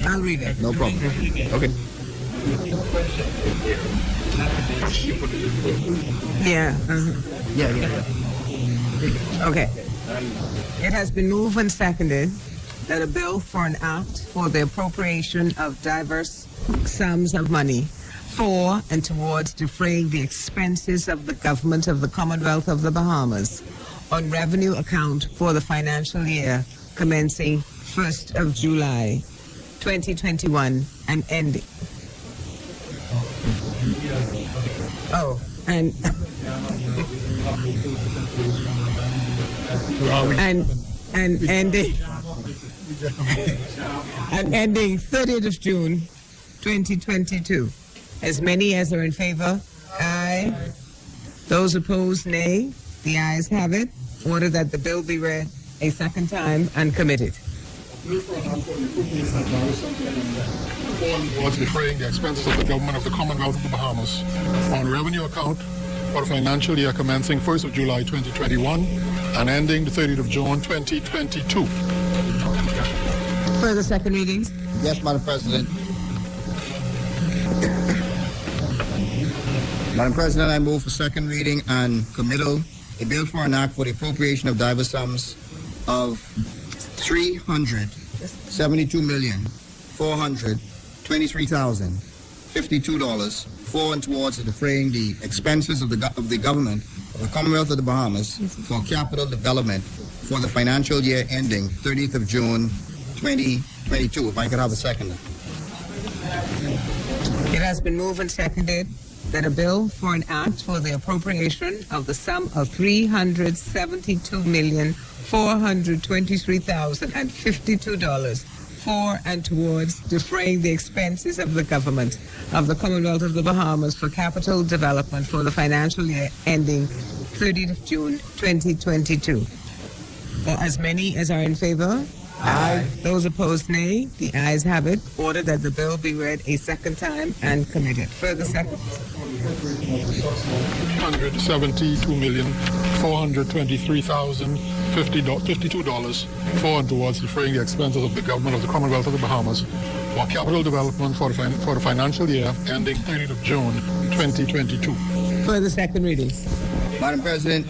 [SPEAKER 5] I'll read it.
[SPEAKER 6] No problem. Okay.
[SPEAKER 5] Yeah.
[SPEAKER 6] Yeah.
[SPEAKER 5] Okay. It has been moved and seconded that a bill for an act for the appropriation of diverse sums of money for and towards defraying the expenses of the government of the Commonwealth of the Bahamas on revenue account for the financial year commencing 1st of July 2021 and ending. Oh, and ending and ending 30th of June 2022. As many as are in favor, aye. Those opposed, nay. The ayes have it. Order that the bill be read a second time and committed.
[SPEAKER 8] Towards defraying the expenses of the government of the Commonwealth of the Bahamas on revenue account for the financial year commencing 1st of July 2021 and ending the 30th of June 2022.
[SPEAKER 5] Further second readings?
[SPEAKER 6] Yes, Madam President. Madam President, I move for second reading and committal a bill for an act for the appropriation of diverse sums of $372,423,052 for and towards defraying the expenses of the government of the Commonwealth of the Bahamas for capital development for the financial year ending 30th of June 2022. If I could have a second.
[SPEAKER 5] It has been moved and seconded that a bill for an act for the appropriation of the sum of $372,423,052 for and towards defraying the expenses of the government of the Commonwealth of the Bahamas for capital development for the financial year ending 30th of June 2022. Or as many as are in favor? Aye. Those opposed, nay. The ayes have it. Order that the bill be read a second time and committed. Further second.
[SPEAKER 8] $172,423,052 for and towards defraying the expenses of the government of the Commonwealth of the Bahamas for capital development for the financial year ending 30th of June 2022.
[SPEAKER 5] Further second readings.
[SPEAKER 6] Madam President,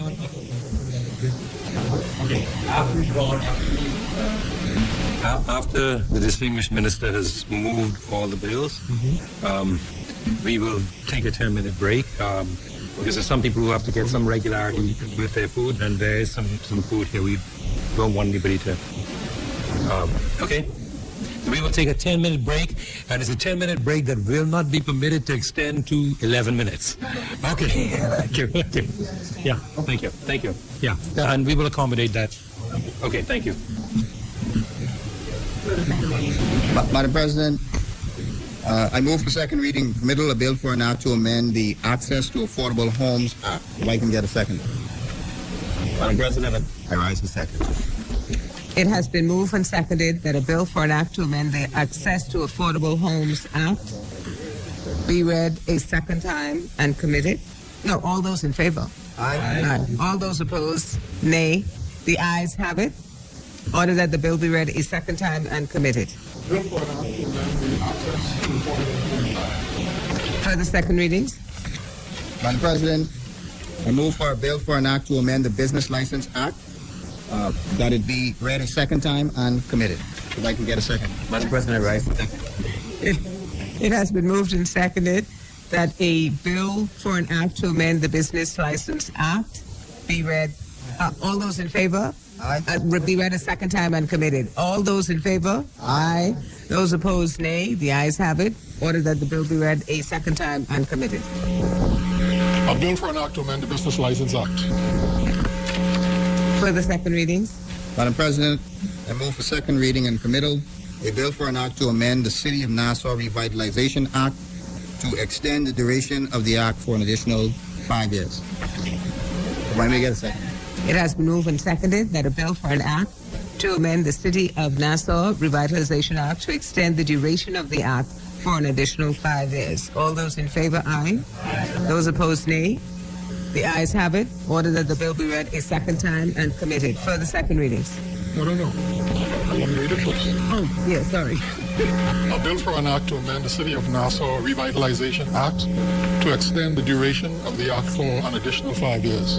[SPEAKER 2] After the distinguished minister has moved all the bills, we will take a 10-minute break because there's some people who have to get some regularity with their food, and there is some food here. We don't want anybody to. Okay. We will take a 10-minute break, and it's a 10-minute break that will not be permitted to extend to 11 minutes. Okay. Thank you. Thank you. Yeah. Thank you. Thank you. Yeah. And we will accommodate that. Okay. Thank you.
[SPEAKER 6] Madam President, I move for second reading middle a bill for an act to amend the Access to Affordable Homes Act. If I can get a second. Madam President, I rise for second.
[SPEAKER 5] It has been moved and seconded that a bill for an act to amend the Access to Affordable Homes Act be read a second time and committed. No, all those in favor? Aye. All those opposed? Nay. The ayes have it. Order that the bill be read a second time and committed. Further second readings?
[SPEAKER 6] Madam President, I move for a bill for an act to amend the Business License Act, that it be read a second time and committed. If I can get a second. Madam President, I rise.
[SPEAKER 5] It has been moved and seconded that a bill for an act to amend the Business License Act be read. All those in favor?
[SPEAKER 6] Aye.
[SPEAKER 5] Be read a second time and committed. All those in favor? Aye. Those opposed, nay. The ayes have it. Order that the bill be read a second time and committed.
[SPEAKER 8] A bill for an act to amend the Business License Act.
[SPEAKER 5] For the second readings.
[SPEAKER 6] Madam President, I move for second reading and committal a bill for an act to amend the City of Nassau Revitalization Act to extend the duration of the act for an additional 5 years. Let me get a second.
[SPEAKER 5] It has been moved and seconded that a bill for an act to amend the City of Nassau Revitalization Act to extend the duration of the act for an additional 5 years. All those in favor, aye. Those opposed, nay. The ayes have it. Order that the bill be read a second time and committed. For the second readings.
[SPEAKER 8] No. Let me read it first.
[SPEAKER 5] Oh, yeah, sorry.
[SPEAKER 8] A bill for an act to amend the City of Nassau Revitalization Act to extend the duration of the act for an additional 5 years.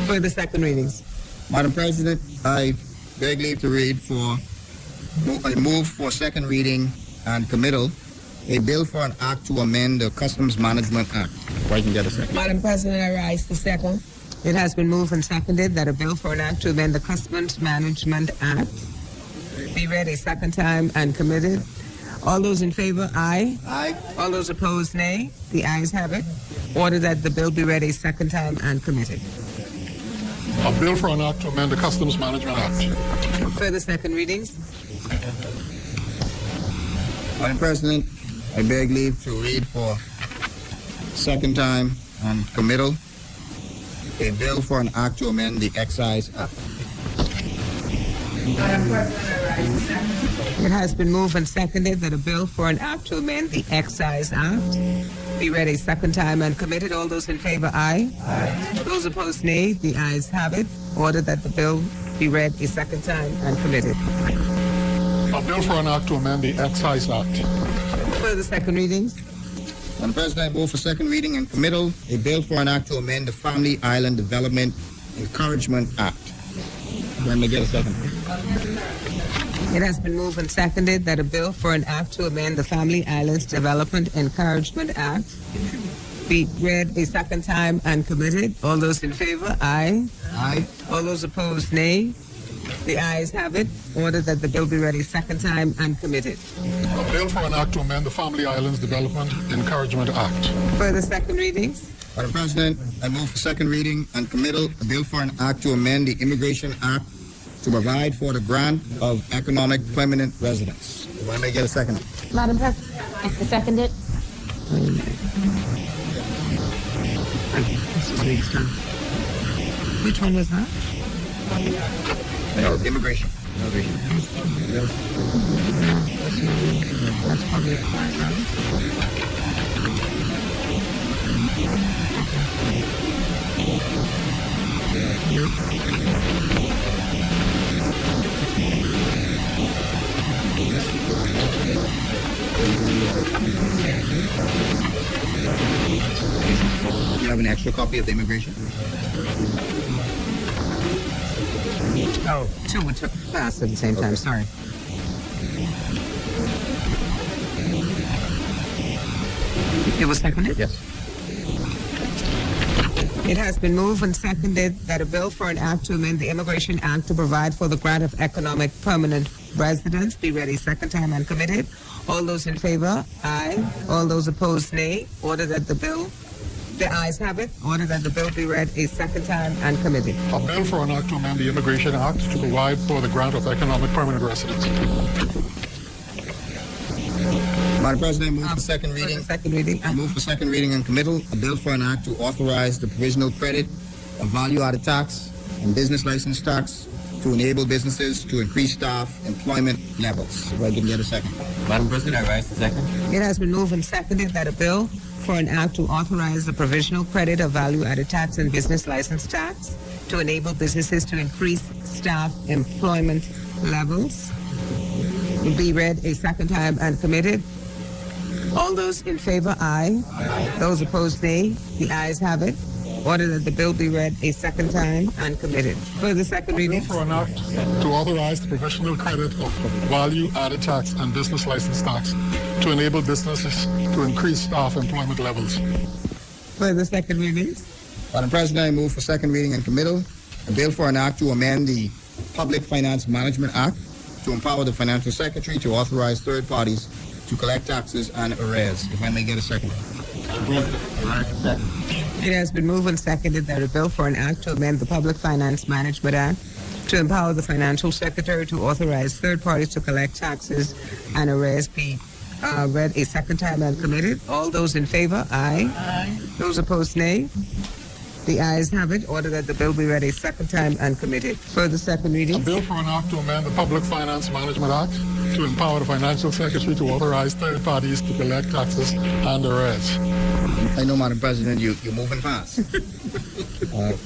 [SPEAKER 5] For the second readings.
[SPEAKER 6] Madam President, I beg leave to read I move for second reading and committal a bill for an act to amend the Customs Management Act. If I can get a second.
[SPEAKER 5] Madam President, I rise to second. It has been moved and seconded that a bill for an act to amend the Customs Management Act be read a second time and committed. All those in favor, aye.
[SPEAKER 6] Aye.
[SPEAKER 5] All those opposed, nay. The ayes have it. Order that the bill be read a second time and committed.
[SPEAKER 8] A bill for an act to amend the Customs Management Act.
[SPEAKER 5] For the second readings.
[SPEAKER 6] Madam President, I beg leave to read for second time and committal a bill for an act to amend the Excise Act.
[SPEAKER 4] Madam President, I rise to second.
[SPEAKER 5] It has been moved and seconded that a bill for an act to amend the Excise Act be read a second time and committed. All those in favor, aye. Aye. Those opposed, nay. The ayes have it. Order that the bill be read a second time and committed.
[SPEAKER 8] A bill for an act to amend the Excise Act.
[SPEAKER 5] For the second readings.
[SPEAKER 6] Madam President, I move for second reading and committal a bill for an act to amend the Family Island Development Encouragement Act. Let me get a second.
[SPEAKER 5] It has been moved and seconded that a bill for an act to amend the Family Islands Development Encouragement Act be read a second time and committed. All those in favor, aye.
[SPEAKER 6] Aye.
[SPEAKER 5] All those opposed, nay. The ayes have it. Order that the bill be read a second time and committed.
[SPEAKER 8] A bill for an act to amend the Family Islands Development Encouragement Act.
[SPEAKER 5] For the second readings.
[SPEAKER 6] Madam President, I move for second reading and committal a bill for an act to amend the Immigration Act to provide for the grant of economic permanent residence. If I may get a second.
[SPEAKER 4] Madam President, I second it.
[SPEAKER 5] Which one was that?
[SPEAKER 6] No, immigration.
[SPEAKER 5] That's probably right.
[SPEAKER 6] Do you have an extra copy of the immigration?
[SPEAKER 5] Oh, two were passed at the same time. Sorry. It was seconded?
[SPEAKER 6] Yes.
[SPEAKER 5] It has been moved and seconded that a bill for an act to amend the Immigration Act to provide for the grant of economic permanent residence be read a second time and committed. All those in favor, aye. All those opposed, nay. Order that the ayes have it. Order that the bill be read a second time and committed.
[SPEAKER 8] A bill for an act to amend the Immigration Act to provide for the grant of economic permanent residence.
[SPEAKER 6] Madam President, I move for second reading.
[SPEAKER 5] Second reading.
[SPEAKER 6] I move for second reading and committal a bill for an act to authorize the provisional credit of value-added tax and business license tax to enable businesses to increase staff employment levels. If I can get a second.
[SPEAKER 9] Madam President, I rise to second.
[SPEAKER 5] It has been moved and seconded that a bill for an act to authorize the provisional credit of value-added tax and business license tax to enable businesses to increase staff employment levels will be read a second time and committed. All those in favor, aye. Aye. Those opposed, nay. The ayes have it. Order that the bill be read a second time and committed. For the second
[SPEAKER 8] Bill
[SPEAKER 5] reading.
[SPEAKER 8] for an act to authorize the provisional credit of value-added tax and business license tax to enable businesses to increase staff employment levels.
[SPEAKER 5] For the second reading.
[SPEAKER 6] Madam President, I move for second reading and committal a bill for an act to amend the Public Finance Management Act to empower the Financial Secretary to authorize third parties to collect taxes and arrears. If I may get a second.
[SPEAKER 5] It has been moved and seconded that a bill for an act to amend the Public Finance Management Act to empower the Financial Secretary to authorize third parties to collect taxes and arrears be read a second time and committed. All those in favor, aye. Aye. Those opposed, nay. The ayes have it. Order that the bill be read a second time and committed. For the second
[SPEAKER 8] A
[SPEAKER 5] reading.
[SPEAKER 8] bill for an act to amend the Public Finance Management Act to empower the Financial Secretary to authorize third parties to collect taxes and arrears.
[SPEAKER 6] I know, Madam President, you're moving fast.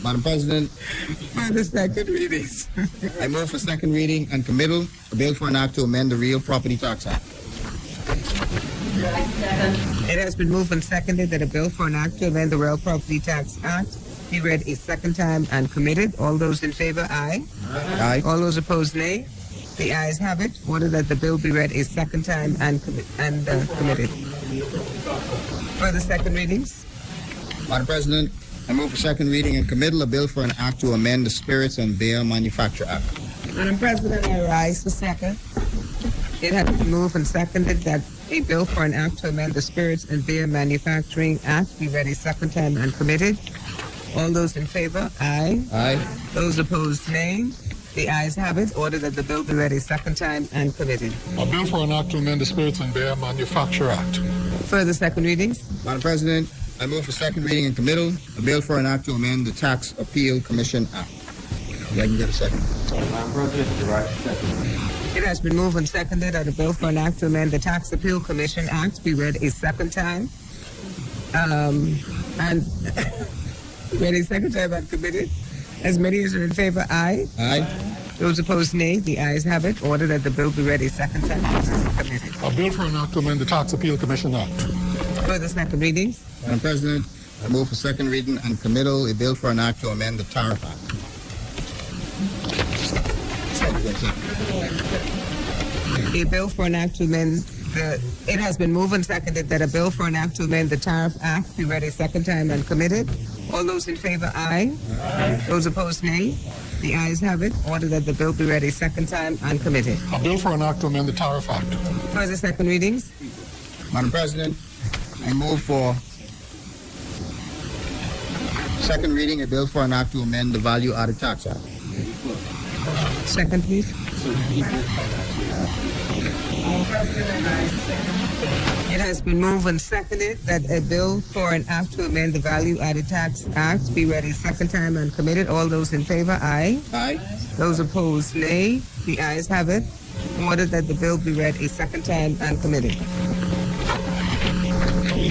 [SPEAKER 6] Madam President,
[SPEAKER 5] For the second reading.
[SPEAKER 6] I move for second reading and committal a bill for an act to amend the Real Property Tax Act.
[SPEAKER 5] It has been moved and seconded that a bill for an act to amend the Real Property Tax Act be read a second time and committed. All those in favor, aye.
[SPEAKER 6] Aye.
[SPEAKER 5] All those opposed, nay. The ayes have it. Order that the bill be read a second time and committed. For the second readings.
[SPEAKER 6] Madam President, I move for second reading and committal a bill for an act to amend the Spirits and Beer Manufacture Act.
[SPEAKER 5] Madam President, I rise for second. It has been moved and seconded that a bill for an act to amend the Spirits and Beer Manufacturing Act be read a second time and committed. All those in favor, aye.
[SPEAKER 6] Aye.
[SPEAKER 5] Those opposed, nay. The ayes have it. Order that the bill be read a second time and committed.
[SPEAKER 8] A bill for an act to amend the Spirits and Beer Manufacture Act.
[SPEAKER 5] For the second readings.
[SPEAKER 6] Madam President, I move for second reading and committal a bill for an act to amend the Tax Appeal Commission Act. If I can get a second.
[SPEAKER 9] Madam President, the right second.
[SPEAKER 5] It has been moved and seconded that a bill for an act to amend the Tax Appeal Commission Act be read a second time. And read a second time and committed. As many as are in favor, aye.
[SPEAKER 6] Aye.
[SPEAKER 5] Those opposed, nay. The ayes have it. Order that the bill be read a second time and committed.
[SPEAKER 8] A bill for an act to amend the Tax Appeal Commission Act.
[SPEAKER 5] For the second readings.
[SPEAKER 6] Madam President, I move for second reading and committal a bill for an act to amend the Tariff Act.
[SPEAKER 5] A bill for an act to amend it has been moved and seconded that a bill for an act to amend the Tariff Act be read a second time and committed. All those in favor, aye. Aye. Those opposed, nay. The ayes have it. Order that the bill be read a second time and committed.
[SPEAKER 8] A bill for an act to amend the Tariff Act.
[SPEAKER 5] For the second readings.
[SPEAKER 6] Madam President, I move for second reading a bill for an act to amend the Value Added Tax Act.
[SPEAKER 5] Second, please. It has been moved and seconded that a bill for an act to amend the Value Added Tax Act be read a second time and committed. All those in favor, aye.
[SPEAKER 6] Aye.
[SPEAKER 5] Those opposed, nay. The ayes have it. Order that the bill be read a second time and committed.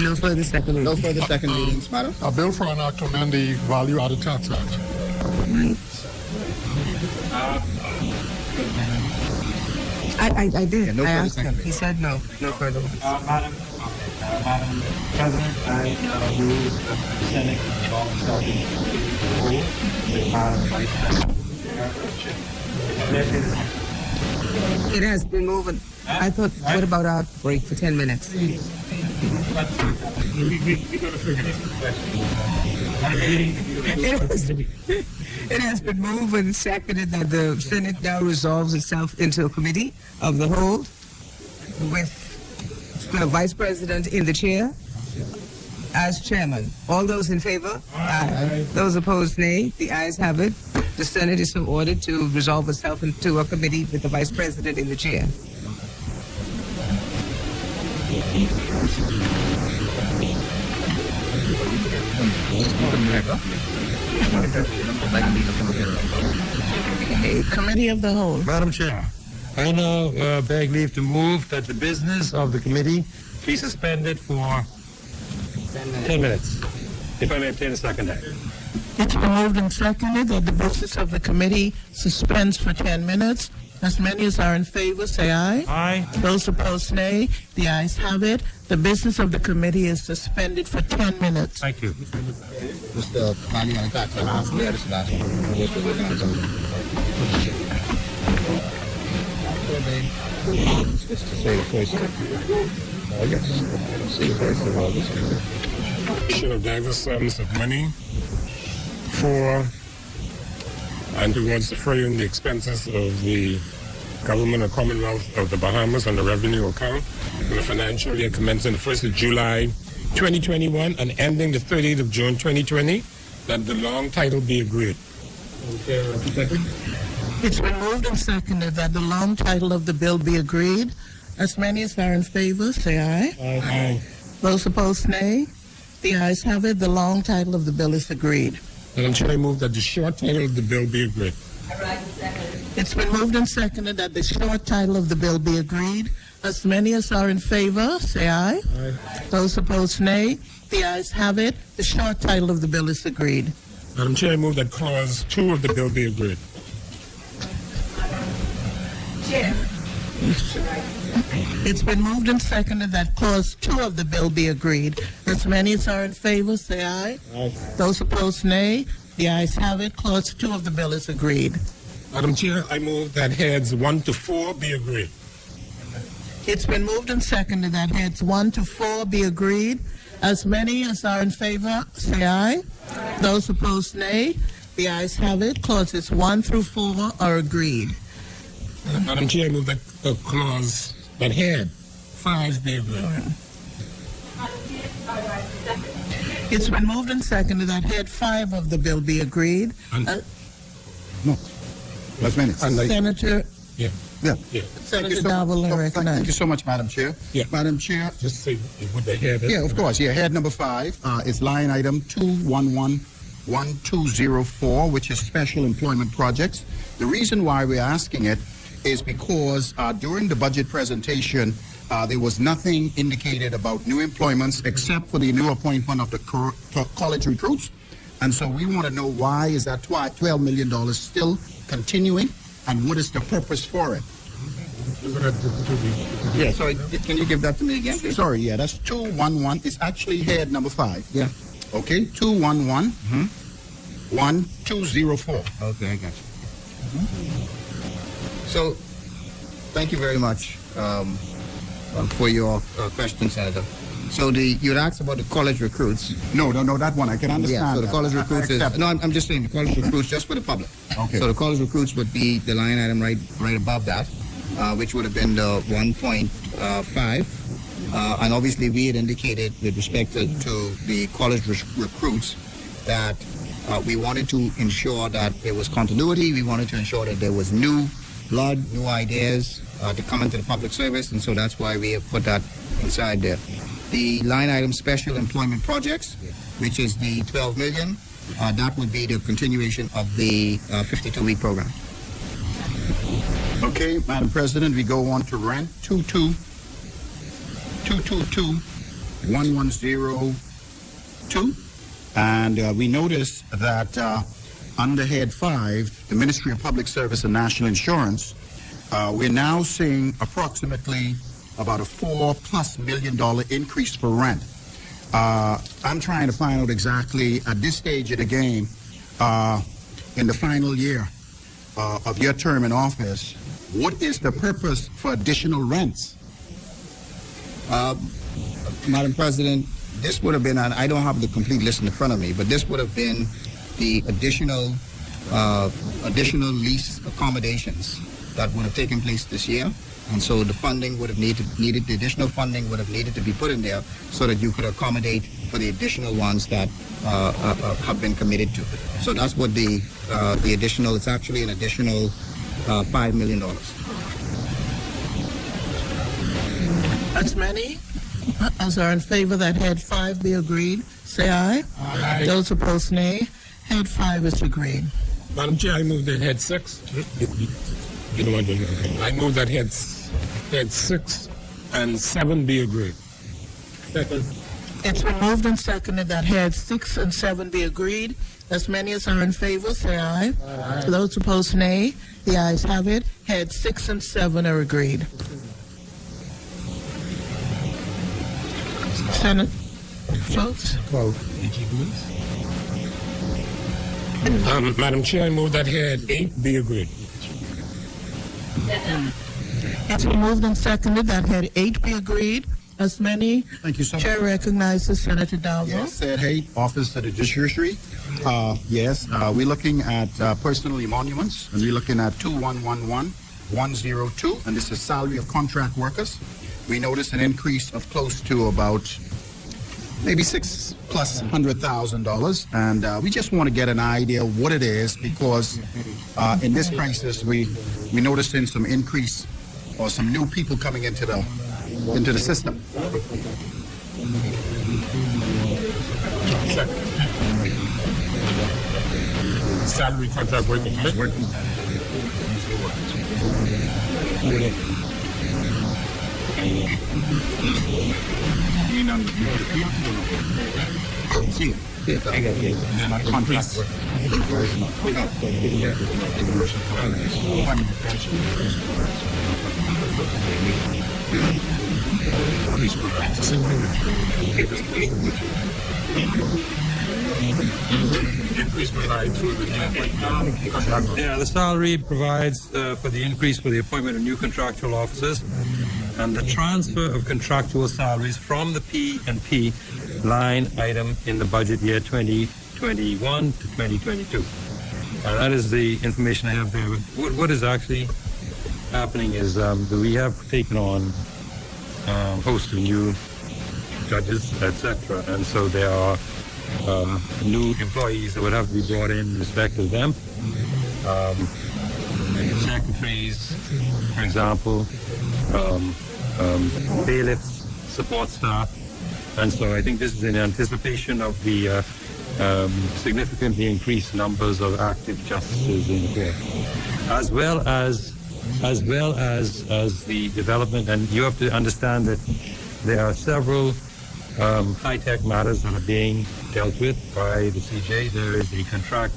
[SPEAKER 5] No further second reading.
[SPEAKER 6] No further second readings, madam.
[SPEAKER 8] A bill for an act to amend the Value Added Tax Act.
[SPEAKER 5] I did.
[SPEAKER 6] Yeah, no
[SPEAKER 5] I
[SPEAKER 6] further
[SPEAKER 5] asked him.
[SPEAKER 6] second
[SPEAKER 5] He said no. No further ones.
[SPEAKER 9] Madam President, I move that the Senate resolve starting with Madam Vice President.
[SPEAKER 5] It has been moved. I thought, what about our break for 10 minutes? It has been moved and seconded that the Senate now resolves itself into a committee of the whole with the Vice President in the chair as chairman. All those in favor? Aye. Those opposed, nay. The ayes have it. The Senate is so ordered to resolve itself into a committee with the Vice President in the chair.
[SPEAKER 1] A committee of the whole.
[SPEAKER 2] Madam Chair, I now beg leave to move that the business of the committee be suspended for 10 minutes. If I may obtain a second.
[SPEAKER 1] It's been moved and seconded that the business of the committee suspends for 10 minutes. As many as are in favor, say aye.
[SPEAKER 9] Aye.
[SPEAKER 1] Those opposed, nay. The ayes have it. The business of the committee is suspended for 10 minutes.
[SPEAKER 9] Thank you.
[SPEAKER 6] Mr. Mali, on that, last one. Just to say the first. Yes. See the first of all this.
[SPEAKER 10] Issue of diverse sums of money for and towards defraying the expenses of the government of Commonwealth of the Bahamas on the revenue account for the financial year commencing the 1st of July 2021 and ending the 30th of June 2020, that the long title be agreed.
[SPEAKER 1] It's been moved and seconded that the long title of the bill be agreed. As many as are in favor, say aye.
[SPEAKER 10] Aye.
[SPEAKER 1] Those opposed, nay. The ayes have it. The long title of the bill is agreed.
[SPEAKER 10] Madam Chair, I move that the short title of the bill be agreed.
[SPEAKER 1] It's been moved and seconded that the short title of the bill be agreed. As many as are in favor, say aye.
[SPEAKER 10] Aye.
[SPEAKER 1] Those opposed, nay. The ayes have it. The short title of the bill is agreed.
[SPEAKER 10] Madam Chair, I move that clause 2 of the bill be agreed.
[SPEAKER 4] Chair.
[SPEAKER 1] It's been moved and seconded that clause 2 of the bill be agreed. As many as are in favor, say aye.
[SPEAKER 10] Aye.
[SPEAKER 1] Those opposed, nay. The ayes have it. Clause 2 of the bill is agreed.
[SPEAKER 10] Madam Chair, I move that heads 1 to 4 be agreed.
[SPEAKER 1] It's been moved and seconded that heads 1 to 4 be agreed. As many as are in favor, say aye. Those opposed, nay. The ayes have it. Clauses 1 through 4 are agreed.
[SPEAKER 10] Madam Chair, I move that clause that head 5 be agreed.
[SPEAKER 1] It's been moved and seconded that head 5 of the bill be agreed.
[SPEAKER 7] Last minute.
[SPEAKER 1] Senator
[SPEAKER 10] Yeah.
[SPEAKER 7] Yeah.
[SPEAKER 10] Yeah.
[SPEAKER 1] Senator Dowell, I recognize.
[SPEAKER 7] Thank you so much, Madam Chair.
[SPEAKER 10] Yeah.
[SPEAKER 7] Madam Chair.
[SPEAKER 10] Just say what the head is.
[SPEAKER 7] Yeah, of course. Yeah, head number 5 is line item 2111204, which is special employment projects. The reason why we're asking it is because during the budget presentation, there was nothing indicated about new employments except for the new appointment of the college recruits. And so we want to know why is that $12 million still continuing, and what is the purpose for it? Yeah, sorry, can you give that to me again? Sorry, yeah, that's 211. It's actually head number 5.
[SPEAKER 6] Yeah.
[SPEAKER 7] Okay, 2111204.
[SPEAKER 6] Okay, I got you. So, thank you very much for your question, Senator. So you had asked about the college recruits.
[SPEAKER 7] No, that one I can understand.
[SPEAKER 6] Yeah, so the
[SPEAKER 7] that.
[SPEAKER 6] college recruits is... No, I'm just saying the college recruits just for the public.
[SPEAKER 7] Okay.
[SPEAKER 6] So the college recruits would be the line item right above that, which would have been the 1.5. And obviously we had indicated with respect to the college recruits that we wanted to ensure that there was continuity. We wanted to ensure that there was new blood, new ideas to come into the public service, and so that's why we have put that inside there. The line item special employment projects, which is the 12 million, that would be the continuation of the 52-week program.
[SPEAKER 7] Okay, Madam President, we go on to rent 2221102, and we notice that under head 5, the Ministry of Public Service and National Insurance, we're now seeing approximately about a $4+ million increase for rent. I'm trying to find out exactly at this stage of the game, in the final year of your term in office, what is the purpose for additional rents?
[SPEAKER 6] Madam President, this would have been, and I don't have the complete list in front of me, but this would have been the additional lease accommodations that would have taken place this year. And so the funding would have needed the additional funding would have needed to be put in there so that you could accommodate for the additional ones that have been committed to. So that's what the additional, it's actually an additional $5 million.
[SPEAKER 1] As many as are in favor that head 5 be agreed, say aye.
[SPEAKER 10] Aye.
[SPEAKER 1] Those opposed, nay. Head 5 is agreed.
[SPEAKER 10] Madam Chair, I move that head 6. You don't want to do that. I move that head 6 and 7 be agreed. Second.
[SPEAKER 1] It's been moved and seconded that heads 6 and 7 be agreed. As many as are in favor, say aye. Those opposed, nay. The ayes have it. Heads 6 and 7 are agreed. Senate votes.
[SPEAKER 10] Madam Chair, I move that head 8 be agreed.
[SPEAKER 1] It's been moved and seconded that head 8 be agreed. As many.
[SPEAKER 7] Thank you so much.
[SPEAKER 1] Chair recognizes Senator Dalvo.
[SPEAKER 7] Yes, said hey, Office of the Judiciary. Yes, we're looking at personal emoluments, and we're looking at 2111102, and this is salary of contract workers. We noticed an increase of close to about maybe $600,000, and we just want to get an idea of what it is, because in this crisis we noticing some increase or some new people coming into the system.
[SPEAKER 10] Salary contract working.
[SPEAKER 2] Yeah, the salary provides for the increase for the appointment of new contractual officers and the transfer of contractual salaries from the P&P line item in the budget year 2021 to 2022. That is the information I have there. What is actually happening is we have taken on a host of new judges, etc., and so there are new employees that would have to be brought in respect to them. Secretaries, for example, bailiffs, support staff, and so I think this is in anticipation of the significantly increased numbers of active justices in the court, as well as the development. And you have to understand that there are several high-tech matters that are being dealt with by the CJ. There is a contract.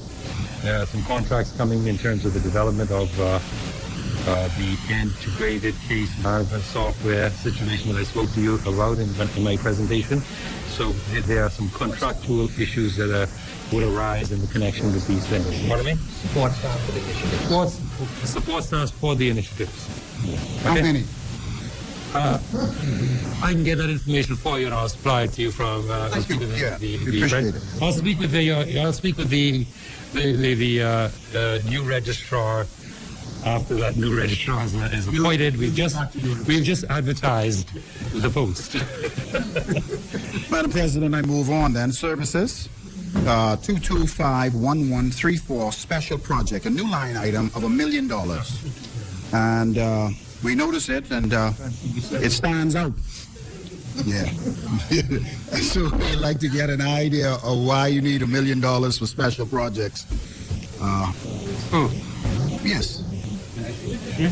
[SPEAKER 2] There are some contracts coming in terms of the development of the integrated case management software situation that I spoke to you about in my presentation. So there are some contractual issues that would arise in the connection with these things. Pardon me?
[SPEAKER 6] Support staff for the initiative.
[SPEAKER 2] Support staff for the initiatives.
[SPEAKER 7] How many?
[SPEAKER 2] I can get that information for you, and I'll supply it to you from.
[SPEAKER 7] Thank you. Yeah, we appreciate it.
[SPEAKER 2] I'll speak with the new registrar after that new registrar is appointed. We've just advertised the post.
[SPEAKER 7] Madam President, I move on then. Services, 2251134, special project, a new line item of $1 million. And we notice it, and it stands out. Yeah. So I'd like to get an idea of why you need $1 million for special projects. Yes.
[SPEAKER 2] Yeah.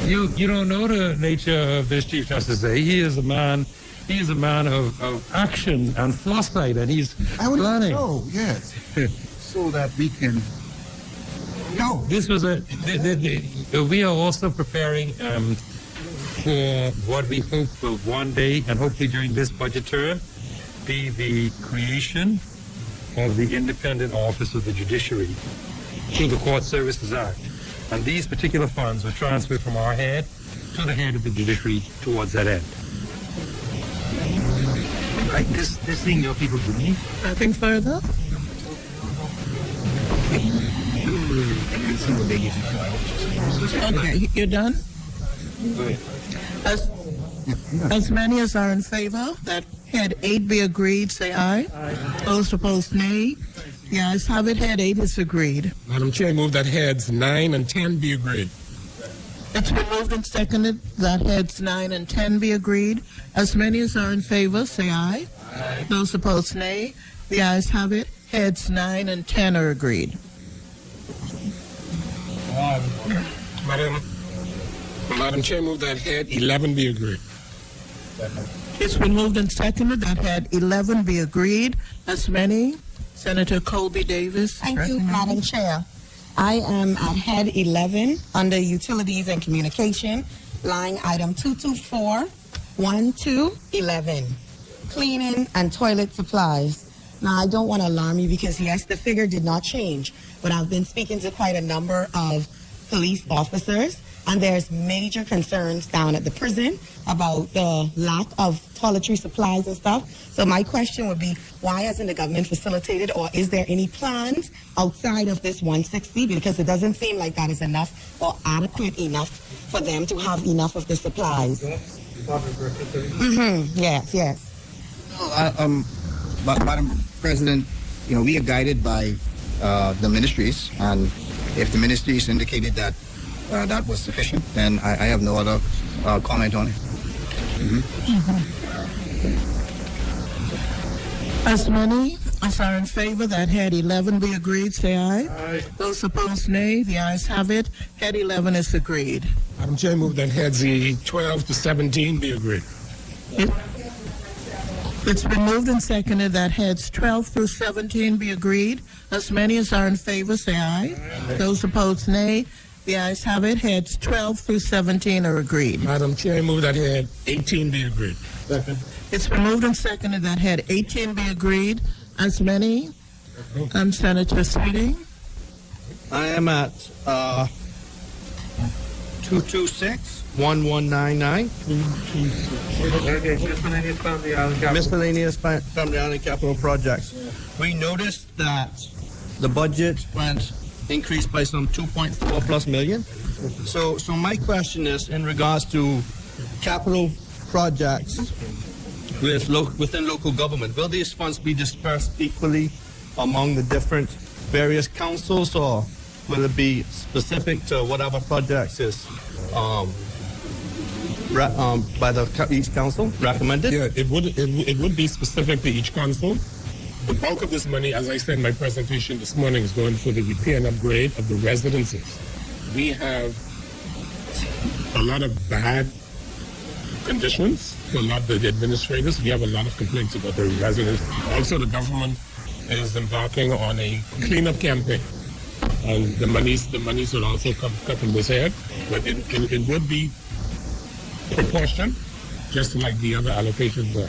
[SPEAKER 2] You don't know the nature of this Chief Justice. He is a man of action and foresight, and he's planning.
[SPEAKER 7] Oh, yes. So that we can. No.
[SPEAKER 2] This was we are also preparing for what we hope will one day, and hopefully during this budget term, be the creation of the Independent Office of the Judiciary through the Court Services Act. And these particular funds were transferred from our head to the head of the judiciary towards that end. Right? This thing your people do me.
[SPEAKER 1] Nothing further? Okay, you're done? As many as are in favor that head 8 be agreed, say aye. Those opposed, nay. The ayes have it. Head 8 is agreed.
[SPEAKER 10] Madam Chair, I move that heads 9 and 10 be agreed.
[SPEAKER 1] It's been moved and seconded that heads 9 and 10 be agreed. As many as are in favor, say aye. Those opposed, nay. The ayes have it. Heads 9 and 10 are agreed.
[SPEAKER 10] Madam Chair, move that head 11 be agreed.
[SPEAKER 1] It's been moved and seconded that head 11 be agreed. As many Senator Colby Davis.
[SPEAKER 5] Thank you,
[SPEAKER 1] recognized.
[SPEAKER 5] Madam Chair. I am at head 11 under Utilities and Communication, line item 224-1211, cleaning and toilet supplies. Now, I don't want to alarm you because, yes, the figure did not change, but I've been speaking to quite a number of police officers, and there's major concerns down at the prison about the lack of toiletry supplies and stuff. So my question would be, why hasn't the government facilitated, or is there any plans outside of this 160? Because it doesn't seem like that is enough or adequate enough for them to have enough of the supplies. Yes, yes.
[SPEAKER 6] Madam President, we are guided by the ministries, and if the ministries indicated that that was sufficient, then I have no other comment on it.
[SPEAKER 1] As many as are in favor that head 11 be agreed, say aye.
[SPEAKER 3] Aye.
[SPEAKER 1] Those opposed, nay. The ayes have it. Head 11 is agreed.
[SPEAKER 10] Madam Chair, I move that heads 12 to 17 be agreed.
[SPEAKER 1] It's been moved and seconded that heads 12 through 17 be agreed. As many as are in favor, say aye. Those opposed, nay. The ayes have it. Heads 12 through 17 are agreed.
[SPEAKER 10] Madam Chair, I move that head 18 be agreed.
[SPEAKER 3] Second.
[SPEAKER 1] It's been moved and seconded that head 18 be agreed. As many. Senator Sweeting.
[SPEAKER 11] I am at 226-1199. Miscellaneous Family Island Capital Projects. We noticed that the budget increased by some 2.4 plus million. So my question is in regards to capital projects within local government. Will these funds be dispersed equally among the different various councils, or will it be specific to whatever projects is by each council recommended?
[SPEAKER 10] Yeah, it would be specific to each council. The bulk of this money, as I said in my presentation this morning, is going for the repair and upgrade of the residences. We have a lot of bad conditions for a lot of the administrators. We have a lot of complaints about the residents. Also, the government is embarking on a cleanup campaign. And the monies will also come from this head, but it would be proportion, just like the other allocations are.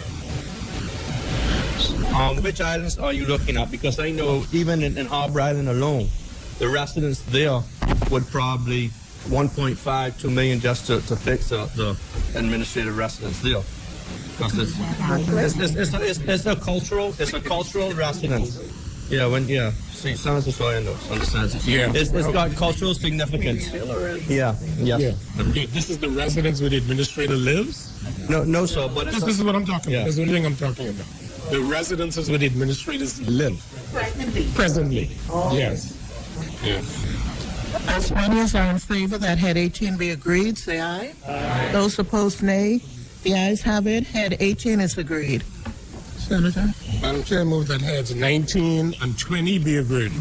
[SPEAKER 11] Which islands are you looking at? Because I know even in Harbour Island alone, the residents there would probably 2 million just to fix the administrative residence there. Because it's a cultural residence. Yeah, see, Senator Sawyer understands it.
[SPEAKER 10] Yeah.
[SPEAKER 11] It's got cultural significance. Yeah.
[SPEAKER 10] This is the residence where the administrator lives?
[SPEAKER 11] No, sir, but
[SPEAKER 10] This is what I'm talking about. That's the only thing I'm talking about. The residences where the administrators live. Presently. Yes.
[SPEAKER 1] As many as are in favor that head 18 be agreed, say aye. Aye. Those opposed, nay. The ayes have it. Head 18 is agreed. Senator.
[SPEAKER 10] Madam Chair, I move that heads 19 and 20 be agreed.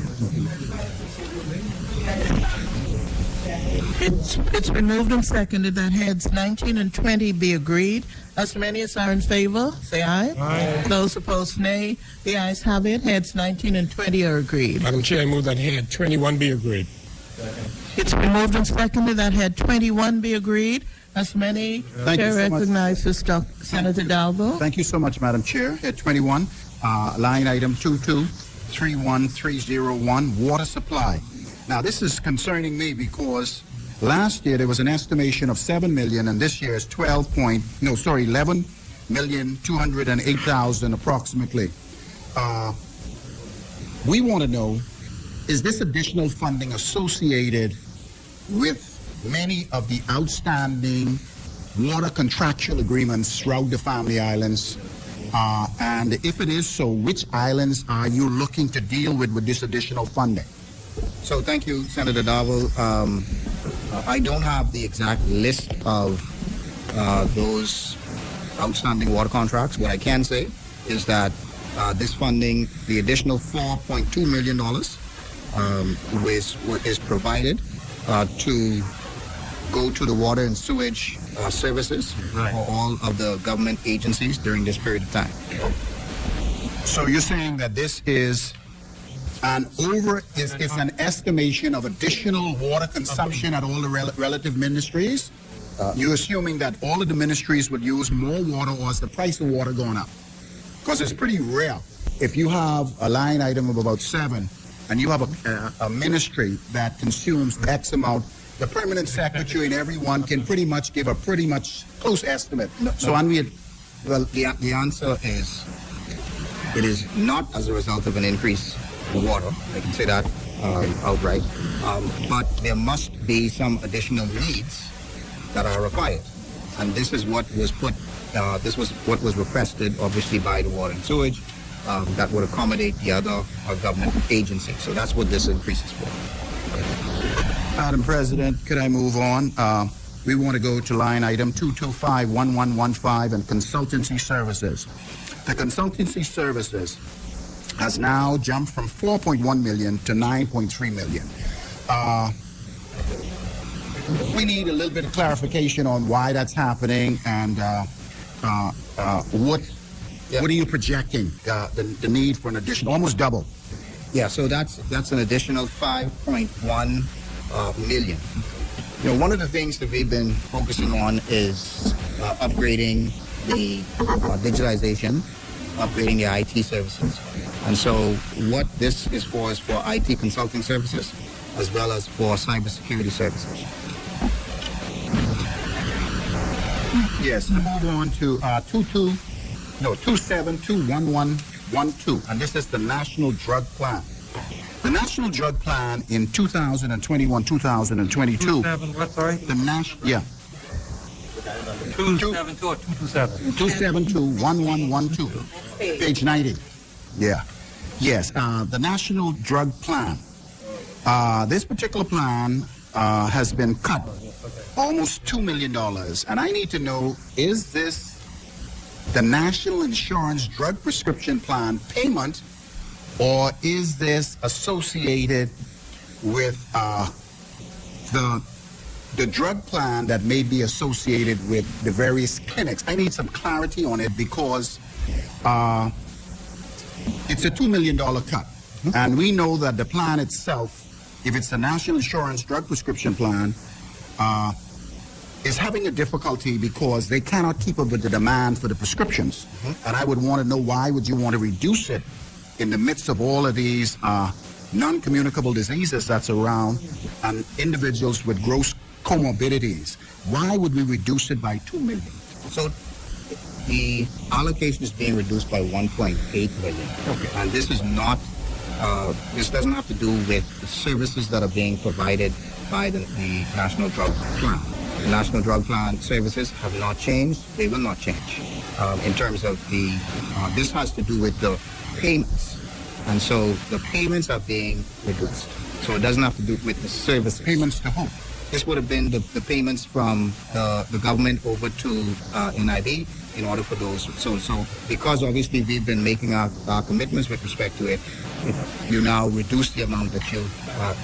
[SPEAKER 1] It's been moved and seconded that heads 19 and 20 be agreed. As many as are in favor, say aye. Aye. Those opposed, nay. The ayes have it. Heads 19 and 20 are agreed.
[SPEAKER 10] Madam Chair, I move that head 21 be agreed.
[SPEAKER 1] It's been moved and seconded that head 21 be agreed. As many.
[SPEAKER 7] Thank you
[SPEAKER 1] Chair
[SPEAKER 7] so much.
[SPEAKER 1] recognizes Senator Dalvo.
[SPEAKER 7] Thank you so much, Madam Chair. Head 21, line item 2231301, water supply. Now, this is concerning me because last year there was an estimation of 7 million, and this year is 11,208,000 approximately. We want to know, is this additional funding associated with many of the outstanding water contractual agreements throughout the Family Islands? And if it is so, which islands are you looking to deal with this additional funding?
[SPEAKER 6] So thank you, Senator Darwell. I don't have the exact list of those outstanding water contracts. What I can say is that this funding, the additional $4.2 million, is provided to go to the water and sewage services for all of the government agencies during this period of time.
[SPEAKER 7] So you're saying that this is And it's an estimation of additional water consumption at all the relative ministries. You're assuming that all of the ministries would use more water, or is the price of water going up? Because it's pretty rare. If you have a line item of about 7, and you have a ministry that consumes X amount, the permanent secretary and everyone can pretty much give a pretty much close estimate. So,
[SPEAKER 6] The answer is, it is not as a result of an increase in water. I can say that outright. But there must be some additional needs that are required, and this is what was this was what was requested, obviously, by the Water and Sewage, that would accommodate the other government agencies. So that's what this increase is for.
[SPEAKER 7] Madam President, could I move on? We want to go to line item 2251115 and consultancy services. The consultancy services has now jumped from 4.1 million to 9.3 million. We need a little bit of clarification on why that's happening, and what are you projecting the need for an additional, almost double?
[SPEAKER 6] Yeah, so that's an additional 5.1 million. You know, one of the things that we've been focusing on is upgrading the digitalization, upgrading the IT services. And so what this is for IT consulting services as well as for cybersecurity services.
[SPEAKER 7] Yes, move on to 272112, and this is the National Drug Plan. The National Drug Plan in 2021-2022.
[SPEAKER 2] What, sorry?
[SPEAKER 7] The national, yeah.
[SPEAKER 2] 272 or 227?
[SPEAKER 7] 2721112, page 90. Yeah. Yes, the National Drug Plan. This particular plan has been cut almost $2 million. And I need to know, is this the National Insurance Drug Prescription Plan payment, or is this associated with the drug plan that may be associated with the various clinics? I need some clarity on it, because it's a $2 million cut. And we know that the plan itself, if it's a National Insurance Drug Prescription Plan, is having a difficulty because they cannot keep up with the demand for the prescriptions. And I would want to know, why would you want to reduce it in the midst of all of these non-communicable diseases that's around and individuals with gross comorbidities? Why would we reduce it by $2 million?
[SPEAKER 6] So the allocation is being reduced by 1.8 million. Okay. And this is not, this doesn't have to do with the services that are being provided by the National Drug Plan. The National Drug Plan services have not changed. They will not change. In terms of this has to do with the payments. And so the payments are being reduced. So it doesn't have to do with the services.
[SPEAKER 7] Payments to whom?
[SPEAKER 6] This would have been the payments from the government over to NIB in order for those. So because obviously we've been making our commitments with respect to it, you now reduce the amount that you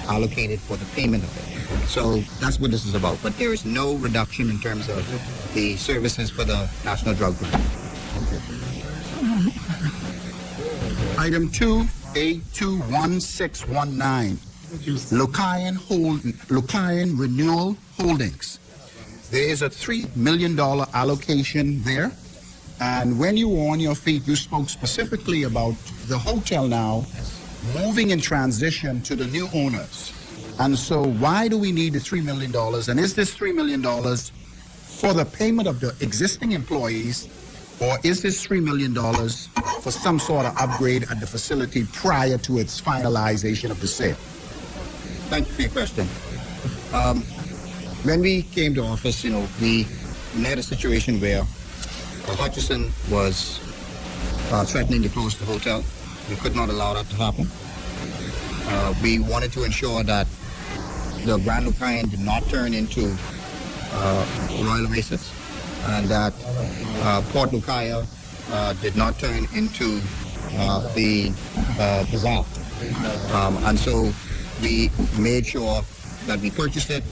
[SPEAKER 6] allocated for the payment of it. So that's what this is about. But there is no reduction in terms of the services for the National Drug Plan.
[SPEAKER 7] Item 2A21619. Lucayan Renewal Holdings. There is a $3 million allocation there. And when you were on your feet, you spoke specifically about the hotel now moving in transition to the new owners. And so why do we need the $3 million? And is this $3 million for the payment of the existing employees, or is this $3 million for some sort of upgrade at the facility prior to its finalization of the sale?
[SPEAKER 6] Thank you for your question. When we came to office, we had a situation where Hutchison was threatening to close the hotel. We could not allow that to happen. We wanted to ensure that the Grand Lucayan did not turn into Royal Oasis, and that Port Lucaya did not turn into the Bazaar. And so we made sure that we purchased it,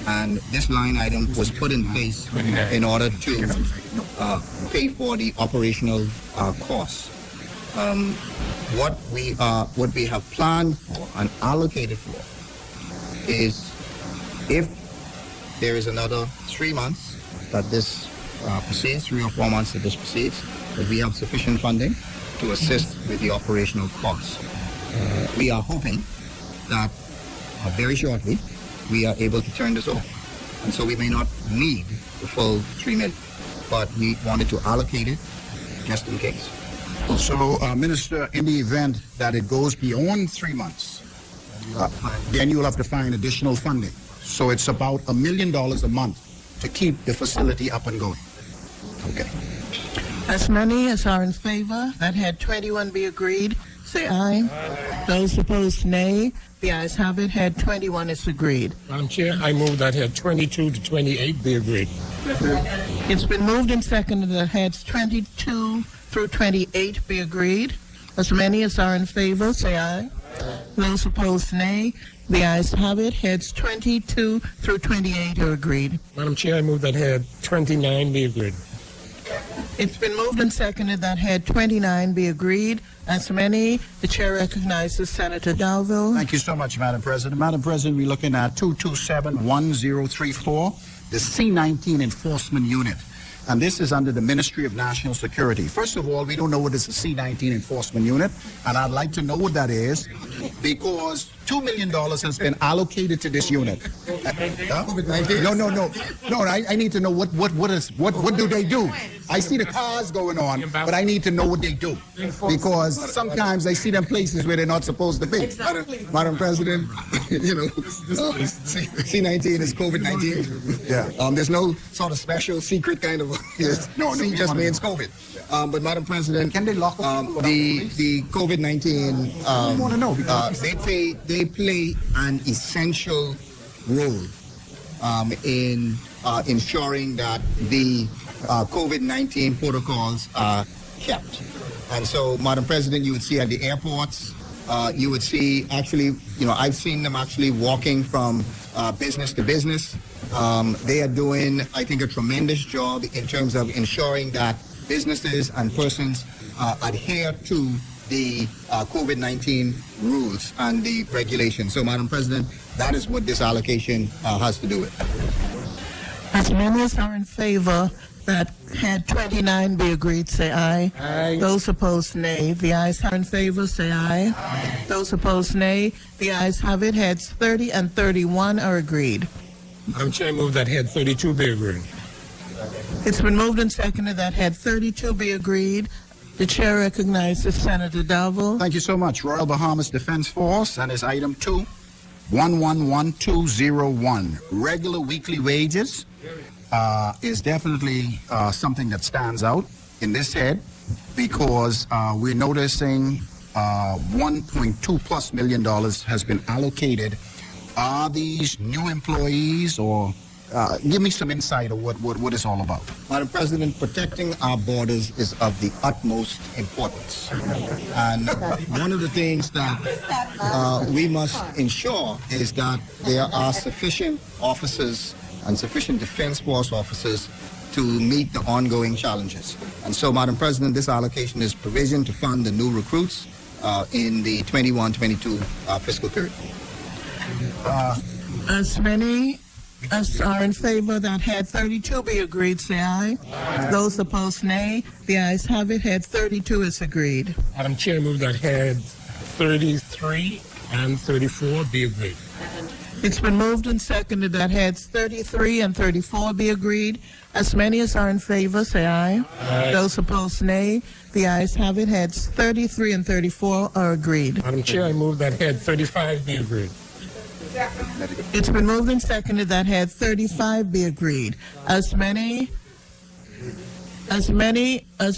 [SPEAKER 6] and this line item was put in place in order to pay for the operational costs. What we have planned for and allocated for is if there is another 3 months that this proceeds, 3 or 4 months that this proceeds, that we have sufficient funding to assist with the operational costs. We are hoping that very shortly we are able to turn this off. And so we may not need the full 3 million, but we wanted to allocate it just in case.
[SPEAKER 7] So, Minister, in the event that it goes beyond 3 months, then you will have to find additional funding. So it's about $1 million a month to keep the facility up and going. Okay.
[SPEAKER 1] As many as are in favor that head 21 be agreed, say aye. Those opposed, nay. The ayes have it. Head 21 is agreed.
[SPEAKER 10] Madam Chair, I move that head 22 to 28 be agreed.
[SPEAKER 1] It's been moved and seconded that heads 22 through 28 be agreed. As many as are in favor, say aye. Those opposed, nay. The ayes have it. Heads 22 through 28 are agreed.
[SPEAKER 10] Madam Chair, I move that head 29 be agreed.
[SPEAKER 1] It's been moved and seconded that head 29 be agreed. As many, the chair recognizes Senator Dalville.
[SPEAKER 7] Thank you so much, Madam President. Madam President, we're looking at 2271034, the C-19 Enforcement Unit. And this is under the Ministry of National Security. First of all, we don't know what is the C-19 Enforcement Unit, and I'd like to know what that is, because $2 million has been allocated to this unit. No, I need to know what do they do? I see the cars going on, but I need to know what they do, because sometimes I see them places where they're not supposed to be. Madam President, C-19 is COVID-19. Yeah. There's no sort of special secret kind of. No, C just means COVID. But Madam President, can they lock the COVID-19? I want to know because they play an essential role in ensuring that the COVID-19 protocols are kept. And so, Madam President, you would see at the airports, you would see actually, I've seen them actually walking from business to business. They are doing, I think, a tremendous job in terms of ensuring that businesses and persons adhere to the COVID-19 rules and the regulations. So, Madam President, that is what this allocation has to do with.
[SPEAKER 1] As many as are in favor that head 29 be agreed, say aye. Aye. Those opposed, nay. The ayes are in favor, say aye. Aye. Those opposed, nay. The ayes have it. Heads 30 and 31 are agreed.
[SPEAKER 10] Madam Chair, I move that head 32 be agreed.
[SPEAKER 1] It's been moved and seconded that head 32 be agreed. The chair recognizes Senator Dalville.
[SPEAKER 7] Thank you so much. Royal Bahamas Defense Force, and it's item 2, 111201. Regular weekly wages is definitely something that stands out in this head, because we're noticing $1.2+ million has been allocated. Are these new employees, or give me some insight of what it's all about?
[SPEAKER 6] Madam President, protecting our borders is of the utmost importance. And one of the things that we must ensure is that there are sufficient officers and sufficient Defense Force officers to meet the ongoing challenges. And so, Madam President, this allocation is provision to fund the new recruits in the 21-22 fiscal period.
[SPEAKER 1] As many as are in favor that head 32 be agreed, say aye. Aye. Those opposed, nay. The ayes have it. Head 32 is agreed.
[SPEAKER 10] Madam Chair, I move that head 33 and 34 be agreed.
[SPEAKER 1] It's been moved and seconded that heads 33 and 34 be agreed. As many as are in favor, say aye. Aye. Those opposed, nay. The ayes have it. Heads 33 and 34 are agreed.
[SPEAKER 10] Madam Chair, I move that head 35 be agreed.
[SPEAKER 1] It's been moved and seconded that head 35 be agreed. As many as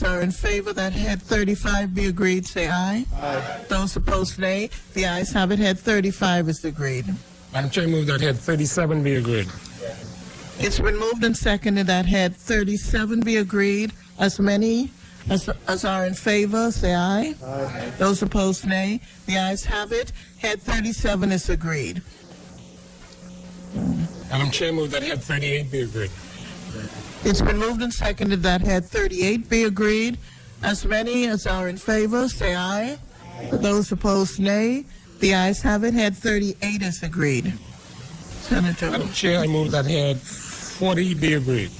[SPEAKER 1] are in favor that head 35 be agreed, say aye. Aye. Those opposed, nay. The ayes have it. Head 35 is agreed.
[SPEAKER 10] Madam Chair, I move that head 37 be agreed.
[SPEAKER 1] It's been moved and seconded that head 37 be agreed. As many as are in favor, say aye. Aye. Those opposed, nay. The ayes have it. Head 37 is agreed.
[SPEAKER 10] Madam Chair, move that head 38 be agreed.
[SPEAKER 1] It's been moved and seconded that head 38 be agreed. As many as are in favor, say aye. Those opposed, nay. The ayes have it. Head 38 is agreed. Senator.
[SPEAKER 10] Madam Chair, I move that head 40 be agreed.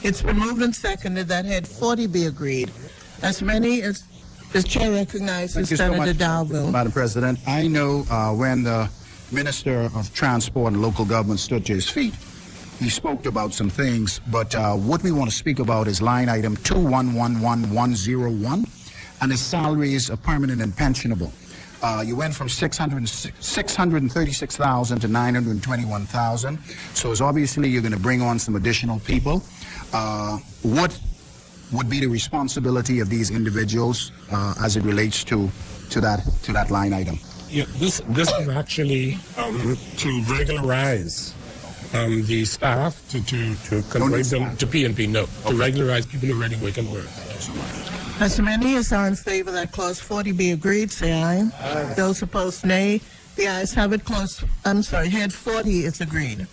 [SPEAKER 1] It's been moved and seconded that head 40 be agreed. As many as the chair recognizes
[SPEAKER 7] Thank you so
[SPEAKER 1] Senator
[SPEAKER 7] much,
[SPEAKER 1] Dalville.
[SPEAKER 7] Madam President. I know when the Minister of Transport and Local Government stood to his feet, he spoke about some things, but what we want to speak about is line item 2111101, and his salaries are permanent and pensionable. You went from 636,000 to 921,000. So it's obviously you're going to bring on some additional people. What would be the responsibility of these individuals as it relates to that line item?
[SPEAKER 10] Yeah, this is actually to regularize the staff to convert them to PNP. No, to regularize people who already work and work.
[SPEAKER 1] As many as are in favor that clause 40 be agreed, say aye. Aye. Those opposed, nay. The ayes have it. Head 40 is agreed.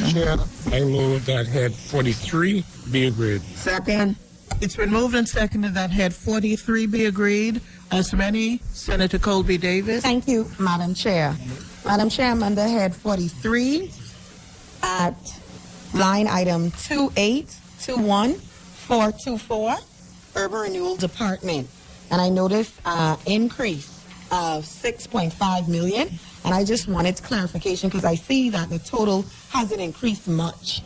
[SPEAKER 10] Chair, I move that head 43 be agreed.
[SPEAKER 1] Second. It's been moved and seconded that head 43 be agreed. As many, Senator Colby Davis.
[SPEAKER 4] Thank you, Madam Chair. Madam Chair, I'm under head 43 at line item 2821424, Urban Renewal Department. And I noticed increase of 6.5 million. And I just wanted clarification because I see that the total hasn't increased much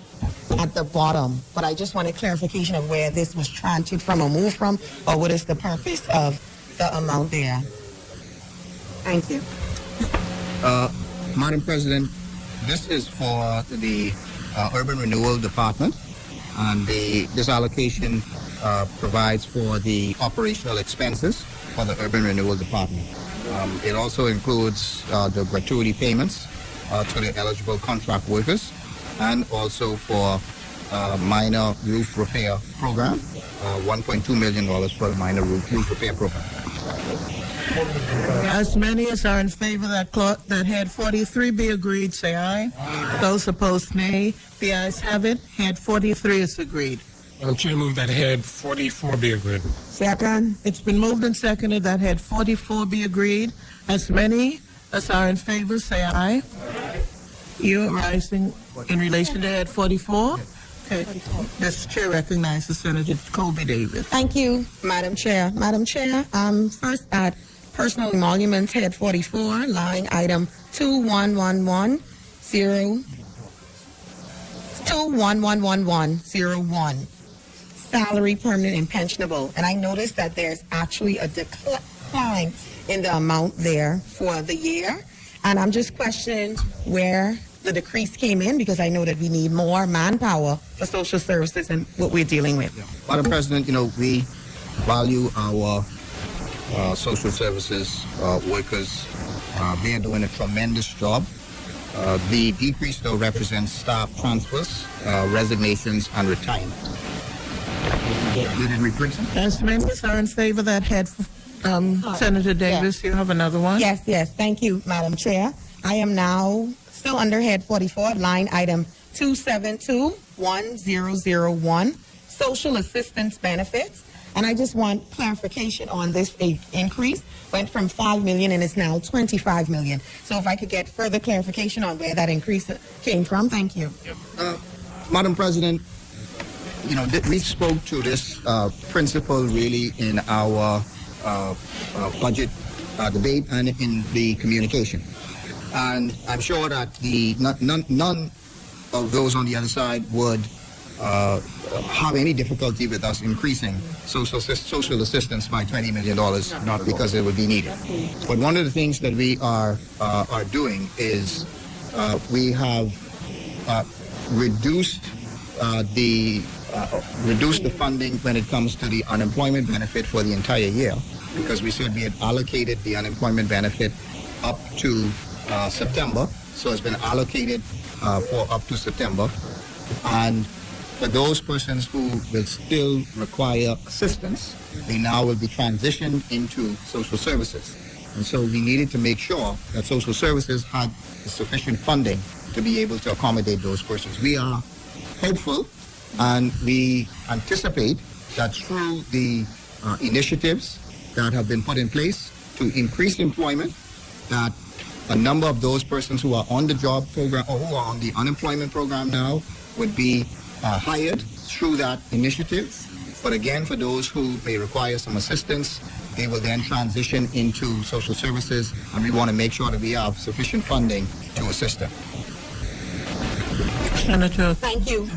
[SPEAKER 4] at the bottom. But I just wanted clarification of where this was transferred from or moved from, or what is the purpose of the amount there. Thank you.
[SPEAKER 6] Madam President, this is for the Urban Renewal Department, and this allocation provides for the operational expenses for the Urban Renewal Department. It also includes the gratuity payments to the eligible contract workers, and also for minor roof repair program, $1.2 million for the minor roof repair program.
[SPEAKER 1] As many as are in favor that head 43 be agreed, say aye. Aye. Those opposed, nay. The ayes have it. Head 43 is agreed.
[SPEAKER 10] Madam Chair, move that head 44 be agreed.
[SPEAKER 1] Second. It's been moved and seconded that head 44 be agreed. As many as are in favor, say aye. Aye. You're rising in relation to head 44? Okay. This chair recognizes Senator Colby Davis.
[SPEAKER 4] Thank you, Madam Chair. Madam Chair, first at Personal Emoluments, head 44, line item 211101. Salary, permanent, and pensionable. And I noticed that there's actually a decline in the amount there for the year. And I'm just questioning where the decrease came in, because I know that we need more manpower for social services and what we're dealing with.
[SPEAKER 6] Madam President, we value our social services workers. They are doing a tremendous job. The decrease, though, represents staff transfers, resignations, and retirement.
[SPEAKER 1] As members are in favor that head, Senator Davis, you have another one?
[SPEAKER 4] Yes. Thank you, Madam Chair. I am now still under head 44, line item 2721001, social assistance benefits. And I just want clarification on this increase. Went from 5 million and is now 25 million. So if I could get further clarification on where that increase came from, thank you.
[SPEAKER 6] Madam President, we spoke to this principle really in our budget debate and in the communication. And I'm sure that none of those on the other side would have any difficulty with us increasing social assistance by $20 million, not because it would be needed. But one of the things that we are doing is we have reduced the funding when it comes to the unemployment benefit for the entire year, because we said we had allocated the unemployment benefit up to September, so it's been allocated for up to September. And for those persons who will still require assistance, they now will be transitioned into social services. And so we needed to make sure that social services had sufficient funding to be able to accommodate those persons. We are hopeful and we anticipate that through the initiatives that have been put in place to increase employment, that a number of those persons who are on the job program or who are on the unemployment program now would be hired through that initiative. But again, for those who may require some assistance, they will then transition into social services, and we want to make sure that we have sufficient funding to assist them.
[SPEAKER 1] Senator.
[SPEAKER 4] Thank you,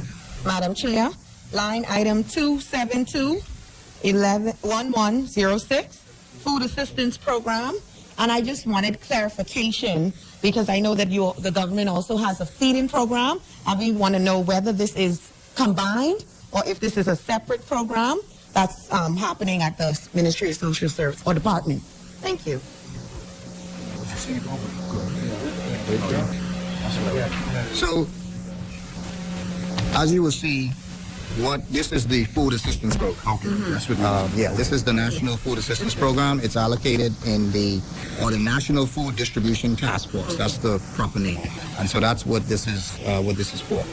[SPEAKER 4] Madam Chair. Line item 272-1106, Food Assistance Program. And I just wanted clarification because I know that the government also has a feeding program, and we want to know whether this is combined or if this is a separate program that's happening at the Ministry of Social Service or Department. Thank you.
[SPEAKER 6] So, as you will see, this is the food assistance program. Okay. This is the National Food Assistance Program. It's allocated in the National Food Distribution Task Force. That's the proper name, and so that's what this is. What this is for.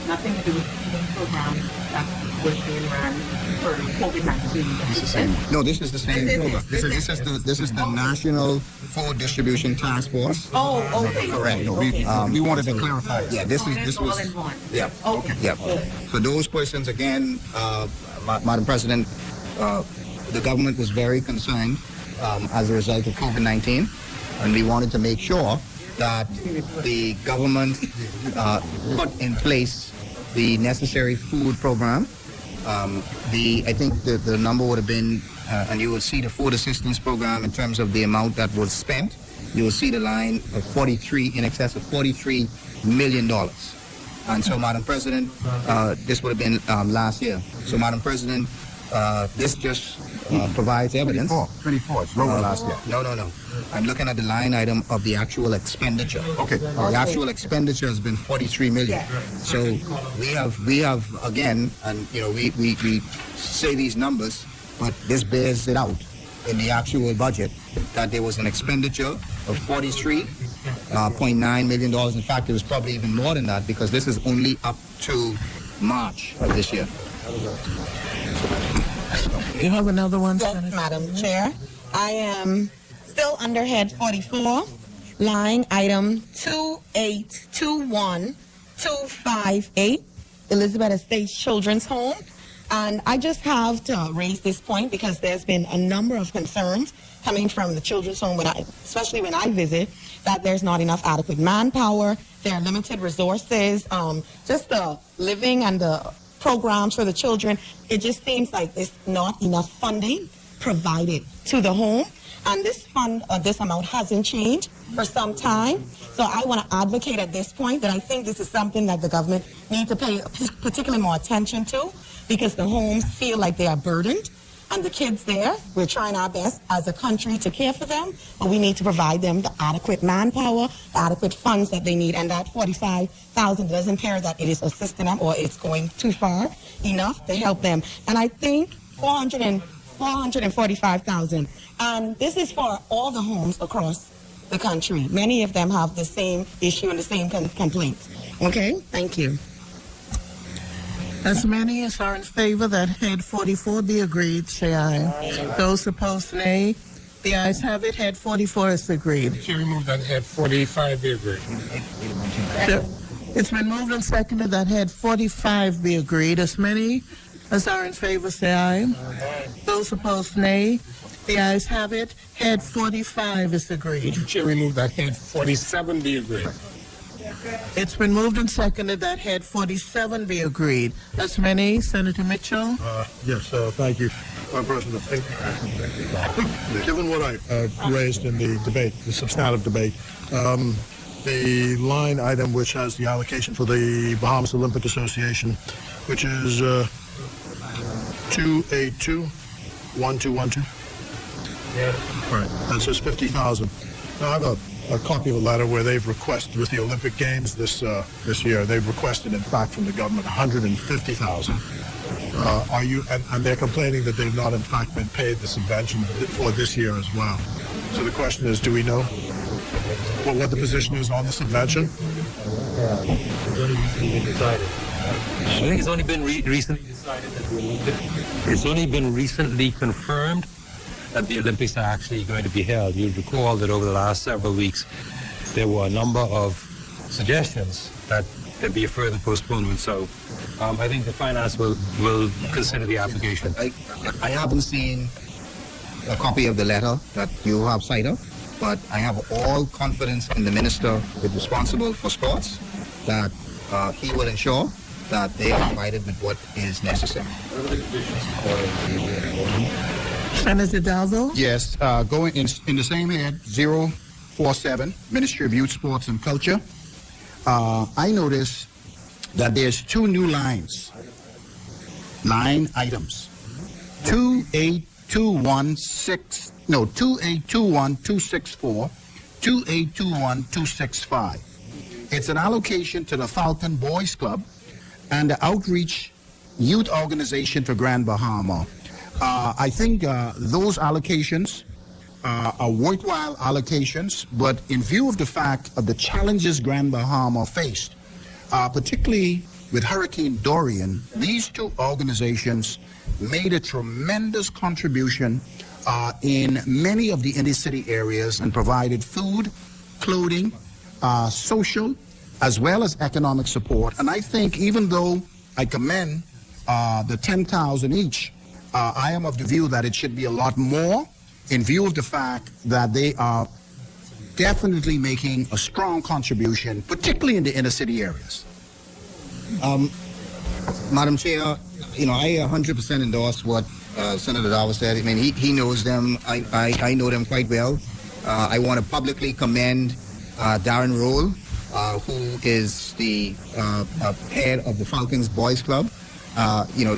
[SPEAKER 4] Nothing to do with the feeding program that was being run for COVID-19.
[SPEAKER 6] No, this is the same program. This is the National Food Distribution Task Force.
[SPEAKER 4] Oh, okay.
[SPEAKER 6] Correct.
[SPEAKER 4] Okay.
[SPEAKER 6] We wanted to clarify. Yeah, this was.
[SPEAKER 4] All in one.
[SPEAKER 6] Yeah.
[SPEAKER 4] Okay.
[SPEAKER 6] Yeah. For those persons, again, Madam President, the government was very concerned as a result of COVID-19, and we wanted to make sure that the government put in place the necessary food program. I think the number would have been, and you will see the food assistance program in terms of the amount that was spent. You will see the line of in excess of $43 million. And so, Madam President, this would have been last year. So, Madam President, this just provides evidence.
[SPEAKER 7] 24. It's lower last year.
[SPEAKER 6] No. I'm looking at the line item of the actual expenditure.
[SPEAKER 7] Okay.
[SPEAKER 6] The actual expenditure has been $43 million. So we have again, and we say these numbers, but this bears it out in the actual budget that there was an expenditure of $43.9 million. In fact, it was probably even more than that because this is only up to March of this year.
[SPEAKER 1] You have another one,
[SPEAKER 4] Yes,
[SPEAKER 1] Senator?
[SPEAKER 4] Madam Chair. I am still under head 44, line item 2821258, Elizabeth Estates Children's Home. And I just have to raise this point because there's been a number of concerns coming from the children's home, especially when I visit, that there's not enough adequate manpower, there are limited resources, just the living and the programs for the children. It just seems like there's not enough funding provided to the home. And this fund, this amount hasn't changed for some time. So I want to advocate at this point that I think this is something that the government needs to pay particularly more attention to because the homes feel like they are burdened. And the kids there, we're trying our best as a country to care for them, but we need to provide them the adequate manpower, the adequate funds that they need. And that $45,000 doesn't care that it is assisting them or it's going too far enough to help them. And I think $445,000. And this is for all the homes across the country. Many of them have the same issue and the same complaints. Okay? Thank you.
[SPEAKER 1] As many as are in favor that head 44 be agreed, say aye. Those opposed, nay. The ayes have it. Head 44 is agreed.
[SPEAKER 10] Should we move that head 45 be agreed?
[SPEAKER 1] It's been moved and seconded that head 45 be agreed. As many as are in favor, say aye. Those opposed, nay. The ayes have it. Head 45 is agreed.
[SPEAKER 10] Should we move that head 47 be agreed?
[SPEAKER 1] It's been moved and seconded that head 47 be agreed. As many, Senator Mitchell?
[SPEAKER 3] Yes, thank you, Madam President. Given what I raised in the debate, the substantive debate, the line item which has the allocation for the Bahamas Olympic Association, which is 2821212.
[SPEAKER 8] Yeah.
[SPEAKER 3] Right, that says 50,000. Now I have a copy of a letter where they've requested with the Olympic Games this year. They've requested, in fact, from the government 150,000. Are you? And they're complaining that they've not, in fact, been paid the subvention for this year as well. So the question is, do we know what the position is on the subvention?
[SPEAKER 9] It's already been decided.
[SPEAKER 2] I think it's only been recently decided that the Olympics, it's only been recently confirmed that the Olympics are actually going to be held. You'll recall that over the last several weeks, there were a number of suggestions that there be a further postponement. So I think the finance will consider the application.
[SPEAKER 6] I haven't seen a copy of the letter that you have sight of, but I have all confidence in the minister who's responsible for sports that he will ensure that they are provided with what is necessary.
[SPEAKER 1] Senator Dalvo?
[SPEAKER 7] Yes, going in the same head, 047, Ministry of Youth, Sports and Culture. I noticed that there's two new line items. 2821264, 2821265. It's an allocation to the Falcon Boys Club and the Outreach Youth Organization for Grand Bahama. I think those allocations are worthwhile allocations, but in view of the fact of the challenges Grand Bahama faced, particularly with Hurricane Dorian, these two organizations made a tremendous contribution in many of the inner city areas and provided food, clothing, social, as well as economic support. And I think even though I commend the 10,000 each, I am of the view that it should be a lot more in view of the fact that they are definitely making a strong contribution, particularly in the inner city areas.
[SPEAKER 6] Madam Chair, I 100% endorse what Senator Dalvo said. I mean, he knows them. I know them quite well. I want to publicly commend Darren Roll, who is the head of the Falcons Boys Club.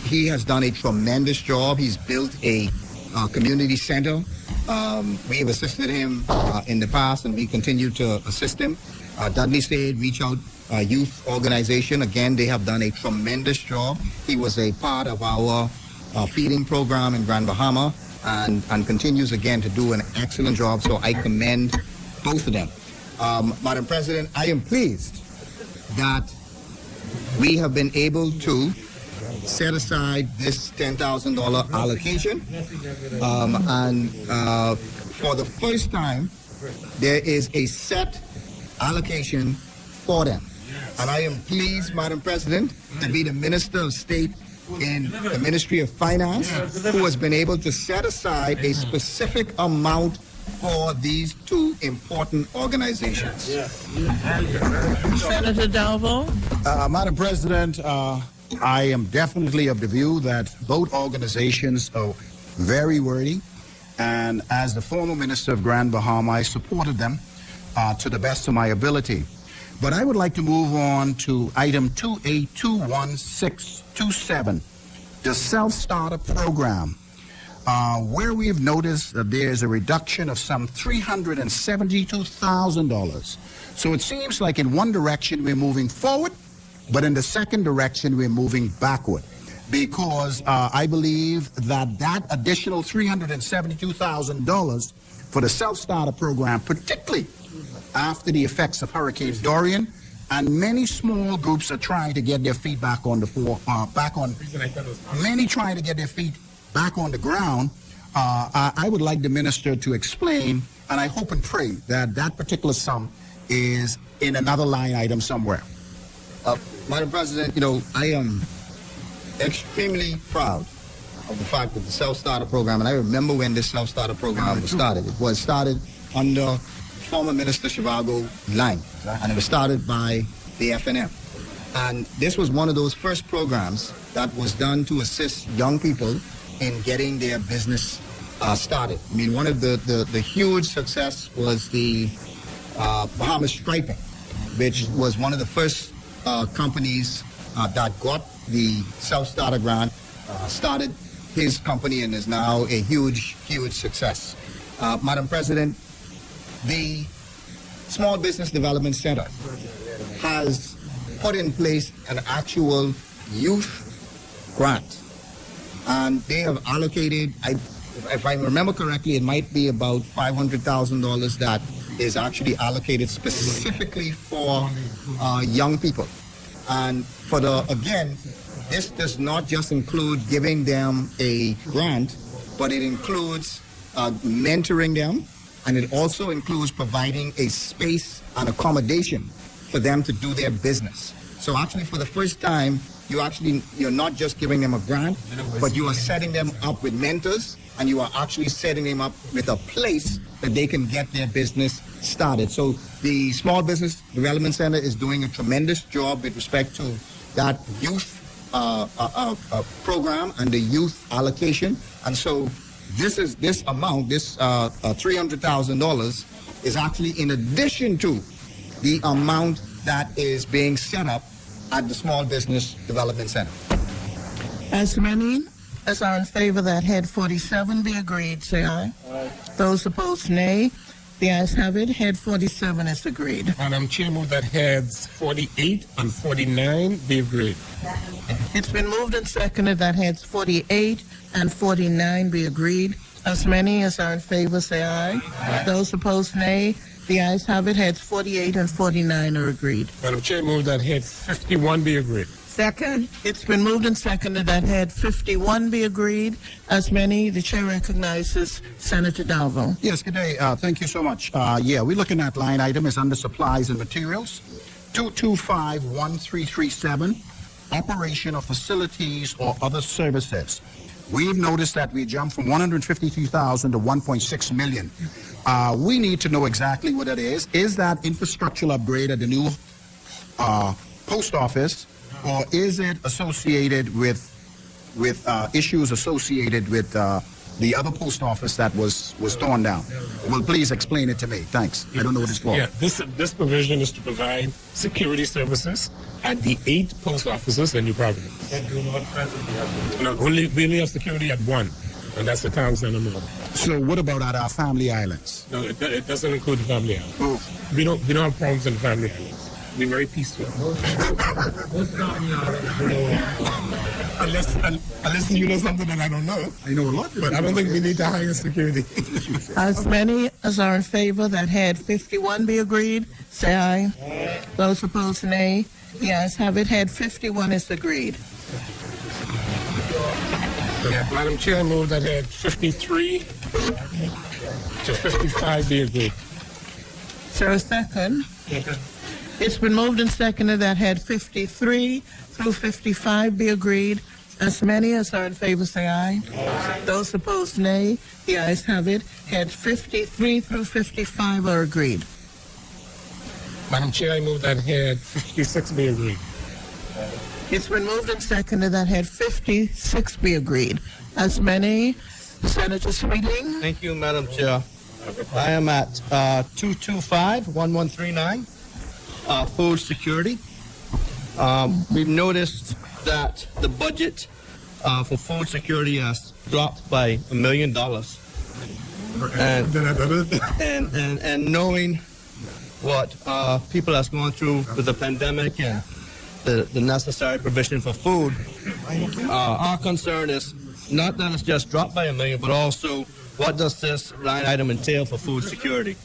[SPEAKER 6] He has done a tremendous job. He's built a community center. We have assisted him in the past, and we continue to assist him. Dudley Said Reach Out Youth Organization, again, they have done a tremendous job. He was a part of our feeding program in Grand Bahama and continues again to do an excellent job. So I commend both of them. Madam President, I am pleased that we have been able to set aside this $10,000 allocation, and for the first time, there is a set allocation for them. And I am pleased, Madam President, to be the Minister of State in the Ministry of Finance who has been able to set aside a specific amount for these two important organizations.
[SPEAKER 1] Senator Dalvo?
[SPEAKER 7] Madam President, I am definitely of the view that both organizations are very worthy, and as the former Minister of Grand Bahama, I supported them to the best of my ability. But I would like to move on to item 2821627, the Self-Starter Program, where we have noticed that there's a reduction of some $372,000. So it seems like in one direction we're moving forward, but in the second direction we're moving backward, because I believe that additional $372,000 for the Self-Starter Program, particularly after the effects of Hurricane Dorian, and many small groups are trying to get their feet back on the ground. I would like the minister to explain, and I hope and pray that that particular sum is in another line item somewhere.
[SPEAKER 6] Madam President, I am extremely proud of the fact that the Self-Starter Program, and I remember when this Self-Starter Program was started. It was started under former Minister Shivago Lang, and it was started by the FNM. And this was one of those first programs that was done to assist young people in getting their business started. I mean, one of the huge success was the Bahamas Striping, which was one of the first companies that got the Self-Starter Grant, started his company, and is now a huge, huge success. Madam President, the Small Business Development Center has put in place an actual youth grant, and they have allocated, if I remember correctly, it might be about $500,000 that is actually allocated specifically for young people. And for the, again, this does not just include giving them a grant, but it includes mentoring them, and it also includes providing a space and accommodation for them to do their business. So actually, for the first time, you're not just giving them a grant, but you are setting them up with mentors, and you are actually setting them up with a place that they can get their business started. So the Small Business Development Center is doing a tremendous job with respect to that youth program and the youth allocation. And so this amount, this $300,000, is actually in addition to the amount that is being set up at the Small Business Development Center.
[SPEAKER 1] As many as are in favor that Head 47 be agreed, say aye.
[SPEAKER 10] Aye.
[SPEAKER 1] Those opposed, nay. The ayes have it. Head 47 is agreed.
[SPEAKER 10] Madam Chair, move that heads 48 and 49 be agreed.
[SPEAKER 1] It's been moved and seconded that Heads 48 and 49 be agreed. As many as are in favor, say aye. Those opposed, nay. The ayes have it. Heads 48 and 49 are agreed.
[SPEAKER 10] Madam Chair, move that head 51 be agreed.
[SPEAKER 5] Second.
[SPEAKER 1] It's been moved and seconded that Head 51 be agreed. As many, the chair recognizes Senator Dalvo.
[SPEAKER 7] Yes, good day. Thank you so much. We're looking at line item is under supplies and materials, 2251337, operation of facilities or other services. We've noticed that we jumped from 152,000 to 1.6 million. We need to know exactly what it is. Is that infrastructural upgrade at the new post office, or is it associated with issues associated with the other post office that was torn down? Well, please explain it to me. Thanks. I don't know what it's for.
[SPEAKER 10] Yeah, this provision is to provide security services at the 8 post offices in New Providence. No, we only have security at 1, and that's the town center mall.
[SPEAKER 7] So what about at our family islands?
[SPEAKER 10] No, it doesn't include the family islands.
[SPEAKER 7] Oh.
[SPEAKER 10] We don't have problems in the family islands. We're very peaceful. Unless you know something that I don't know.
[SPEAKER 7] I know a lot,
[SPEAKER 10] But I don't think we need to hire security.
[SPEAKER 1] As many as are in favor that Head 51 be agreed, say aye. Those opposed, nay. The ayes have it. Head 51 is agreed.
[SPEAKER 10] Yeah, Madam Chair, I move that head 53 to 55 be agreed.
[SPEAKER 1] Is there a second? It's been moved and seconded that Head 53 through 55 be agreed. As many as are in favor, say aye. Those opposed, nay. The ayes have it. Head 53 through 55 are agreed.
[SPEAKER 10] Madam Chair, I move that head 56 be agreed.
[SPEAKER 1] It's been moved and seconded that Head 56 be agreed. As many, Senator Sweeting.
[SPEAKER 11] Thank you, Madam Chair. I am at 225-1139, food security. We've noticed that the budget for food security has dropped by $1 million. And knowing what people have gone through with the pandemic and the necessary provision for food, our concern is not that it's just dropped by $1 million, but also what does this line item entail for food security?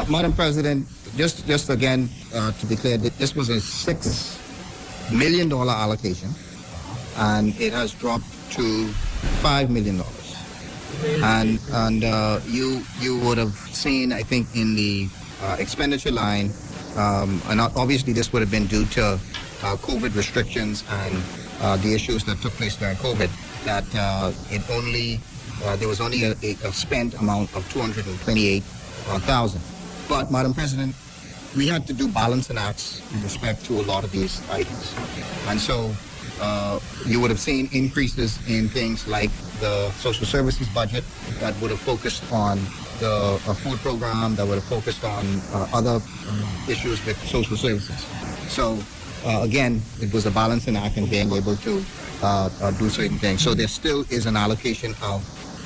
[SPEAKER 6] Madam President, just again to be clear, this was a $6 million allocation, and it has dropped to $5 million. And you would have seen, I think, in the expenditure line, and obviously this would have been due to COVID restrictions and the issues that took place during COVID, that there was only a spent amount of $228,000. But, Madam President, we had to do balance and acts in respect to a lot of these items. And so you would have seen increases in things like the social services budget that would have focused on the food program, that would have focused on other issues with social services. So, again, it was a balance and act in being able to do certain things. So there still is an allocation of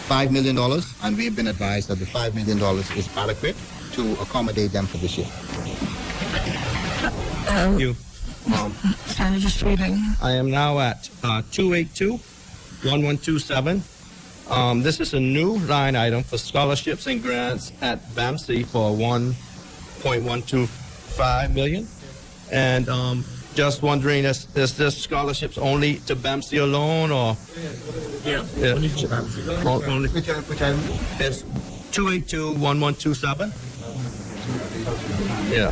[SPEAKER 6] $5 million, and we've been advised that the $5 million is adequate to accommodate them for this year.
[SPEAKER 11] Thank you.
[SPEAKER 1] Senator Sweeting.
[SPEAKER 11] I am now at 282-1127. This is a new line item for scholarships and grants at BAMC for $1.125 $5 million. And just wondering, is this scholarships only to BAMC alone, or?
[SPEAKER 10] Yeah.
[SPEAKER 11] Only. Which item? It's 282-1127. Yeah.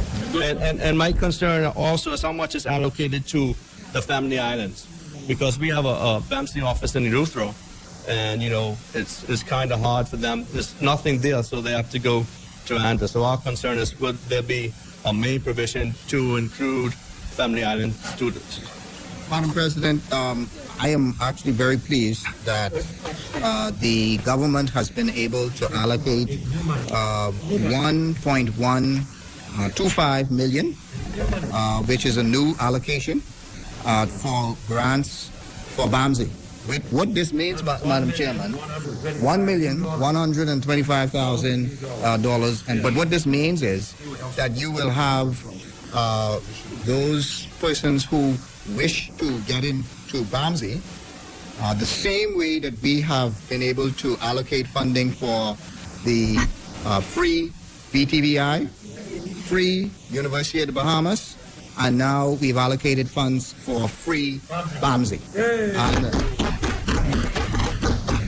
[SPEAKER 11] And my concern also is how much is allocated to the Family Islands, because we have a BAMC office in Eleuthero, and it's kind of hard for them. There's nothing there, so they have to go to Anta. So our concern is, would there be a main provision to include Family Island students?
[SPEAKER 6] Madam President, I am actually very pleased that the government has been able to allocate 1.125 million, which is a new allocation for grants for BAMSI. What this means, Madam Chairman, $1,125,000, but what this means is that you will have those persons who wish to get into BAMSI the same way that we have been able to allocate funding for the free BTVI, free University of the Bahamas, and now we've allocated funds for free BAMSI.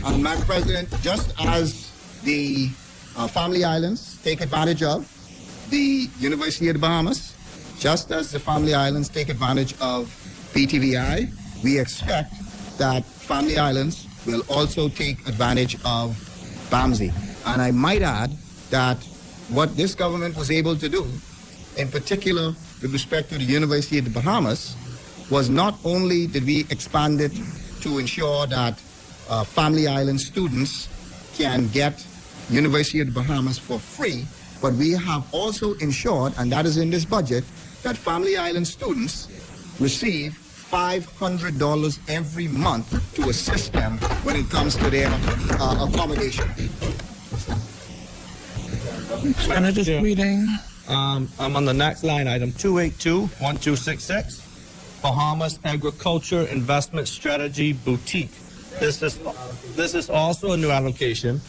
[SPEAKER 6] And Madam President, just as the Family Islands take advantage of the University of the Bahamas, just as the Family Islands take advantage of BTVI, we expect that Family Islands will also take advantage of BAMSI. And I might add that what this government was able to do, in particular with respect to the University of the Bahamas, was not only did we expand it to ensure that Family Island students can get University of the Bahamas for free, but we have also ensured, and that is in this budget, that Family Island students receive $500 every month to assist them when it comes to their accommodation.
[SPEAKER 1] Senator's reading.
[SPEAKER 11] I'm on the next line item, 282-1266, Bahamas Agriculture Investment Strategy Boutique. This is also a new allocation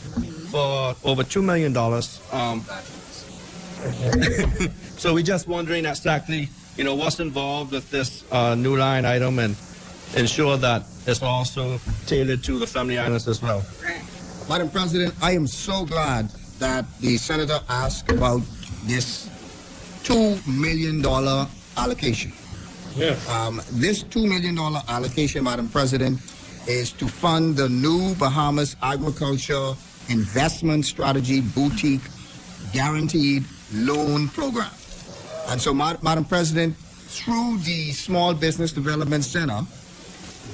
[SPEAKER 11] for over $2 million. So we're just wondering exactly, what's involved with this new line item, and ensure that it's also tailored to the Family Islands as well.
[SPEAKER 6] Madam President, I am so glad that the Senator asked about this $2 million allocation.
[SPEAKER 10] Yes.
[SPEAKER 6] This $2 million allocation, Madam President, is to fund the new Bahamas Agriculture Investment Strategy Boutique Guaranteed Loan Program. And so, Madam President, through the Small Business Development Center,